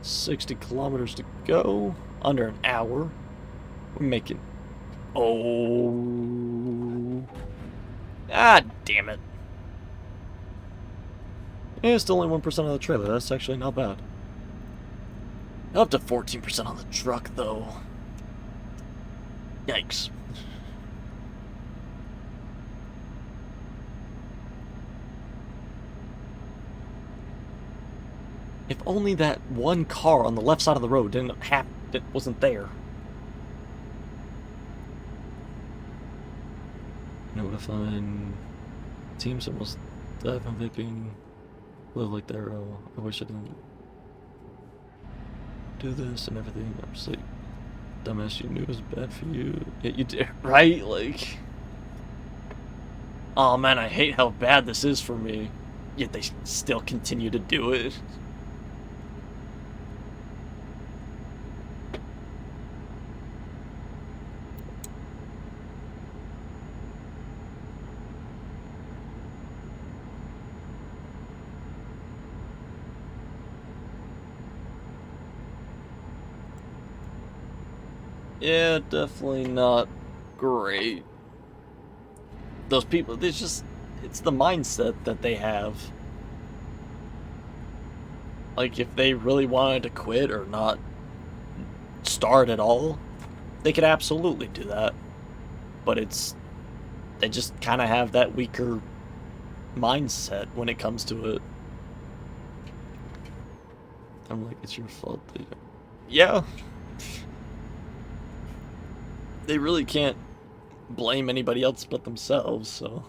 Speaker 1: 60 kilometers to go. Under an hour. We're making... Oh... Ah, damn it. Yeah, it's still only 1% of the trailer. That's actually not bad. Up to 14% on the truck, though. Yikes. If only that one car on the left side of the road wasn't there. Notifying teams almost died from vaping. Live like they're, I wish I didn't do this and everything. I'm just like, dumbass, you knew it was bad for you. Yeah, you did, right? Like, oh man, I hate how bad this is for me. Yet they still continue to do it. Yeah, definitely not great. Those people, it's the mindset that they have. Like, if they really wanted to quit or not start at all, they could absolutely do that. But they just kind of have that weaker mindset when it comes to it. I'm like, it's your fault. Yeah. They really can't blame anybody else but themselves, so.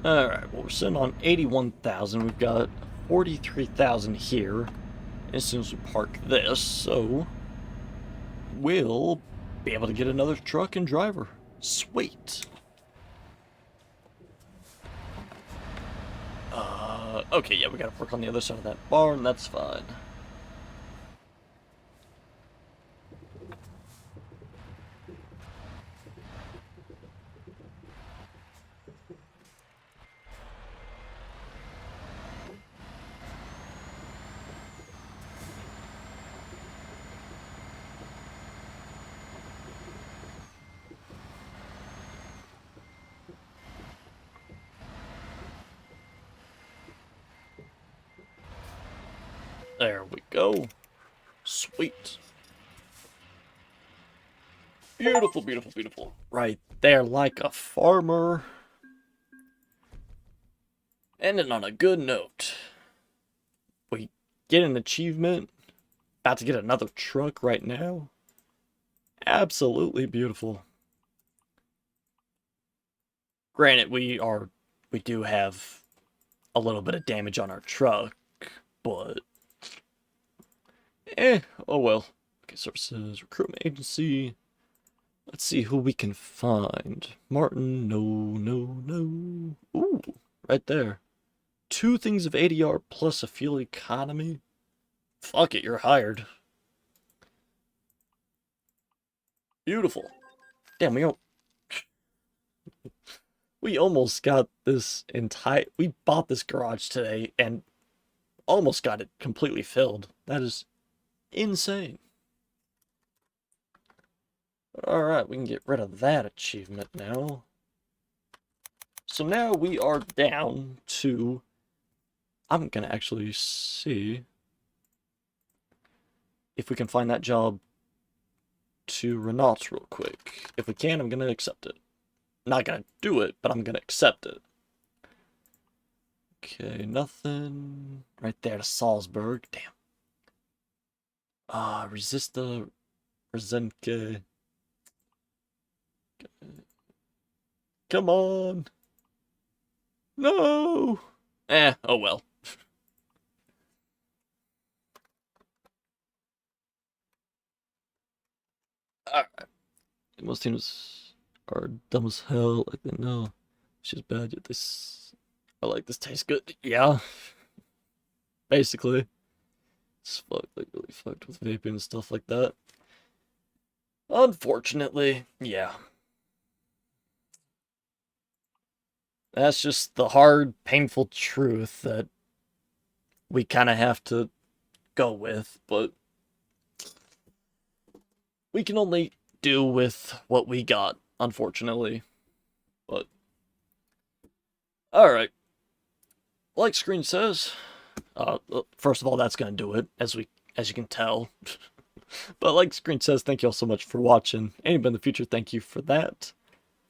Speaker 1: Alright, well, we're sitting on 81,000. We've got 43,000 here as soon as we park this, so we'll be able to get another truck and driver. Sweet. Okay, yeah, we gotta work on the other side of that barn, that's fine. There we go. Sweet. Beautiful, beautiful, beautiful. Right there, like a farmer. Ending on a good note. We get an achievement. About to get another truck right now. Absolutely beautiful. Granted, we do have a little bit of damage on our truck, but oh well. Okay, services, recruitment agency. Let's see who we can find. Martin, no, no, no. Ooh, right there. 2 things of ADR plus a fuel economy. Fuck it, you're hired. Beautiful. Damn, we almost got this we bought this garage today and almost got it completely filled. That is insane. Alright, we can get rid of that achievement now. So now we are down to... I'm gonna actually see if we can find that job to Renault real quick. If we can, I'm gonna accept it. Not gonna do it, but I'm gonna accept it. Okay, nothing. Right there to Salzburg. Damn. Resista, Resenke. Come on. No. Oh well. Alright. Most teams are dumb as hell. Like they know she's bad, yet this. I like this tastes good. Yeah. Basically. It's fucked, like really fucked with vaping and stuff like that. Unfortunately, yeah. That's just the hard, painful truth that we kind of have to go with, but we can only do with what we got, unfortunately. But all right, like screen says, first of all, that's gonna do it, as you can tell. But like screen says, thank you all so much for watching. Anybody in the future, thank you for that.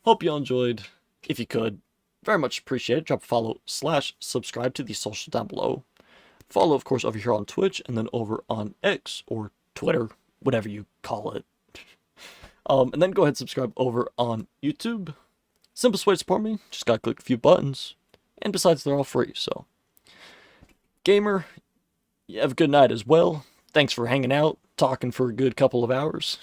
Speaker 1: Hope you all enjoyed. If you could, very much appreciate it. Drop a follow / subscribe to the social down below. Follow, of course, over here on Twitch and then over on X or Twitter, whatever you call it. And then go ahead and subscribe over on YouTube. Simplest way to support me, just gotta click a few buttons. And besides, they're all free, so. Gamer, you have a good night as well. Thanks for hanging out, talking for a good couple of hours.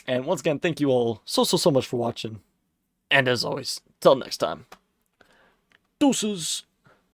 Speaker 1: And once again, thank you all so much for watching. And as always, till next time. Deuces.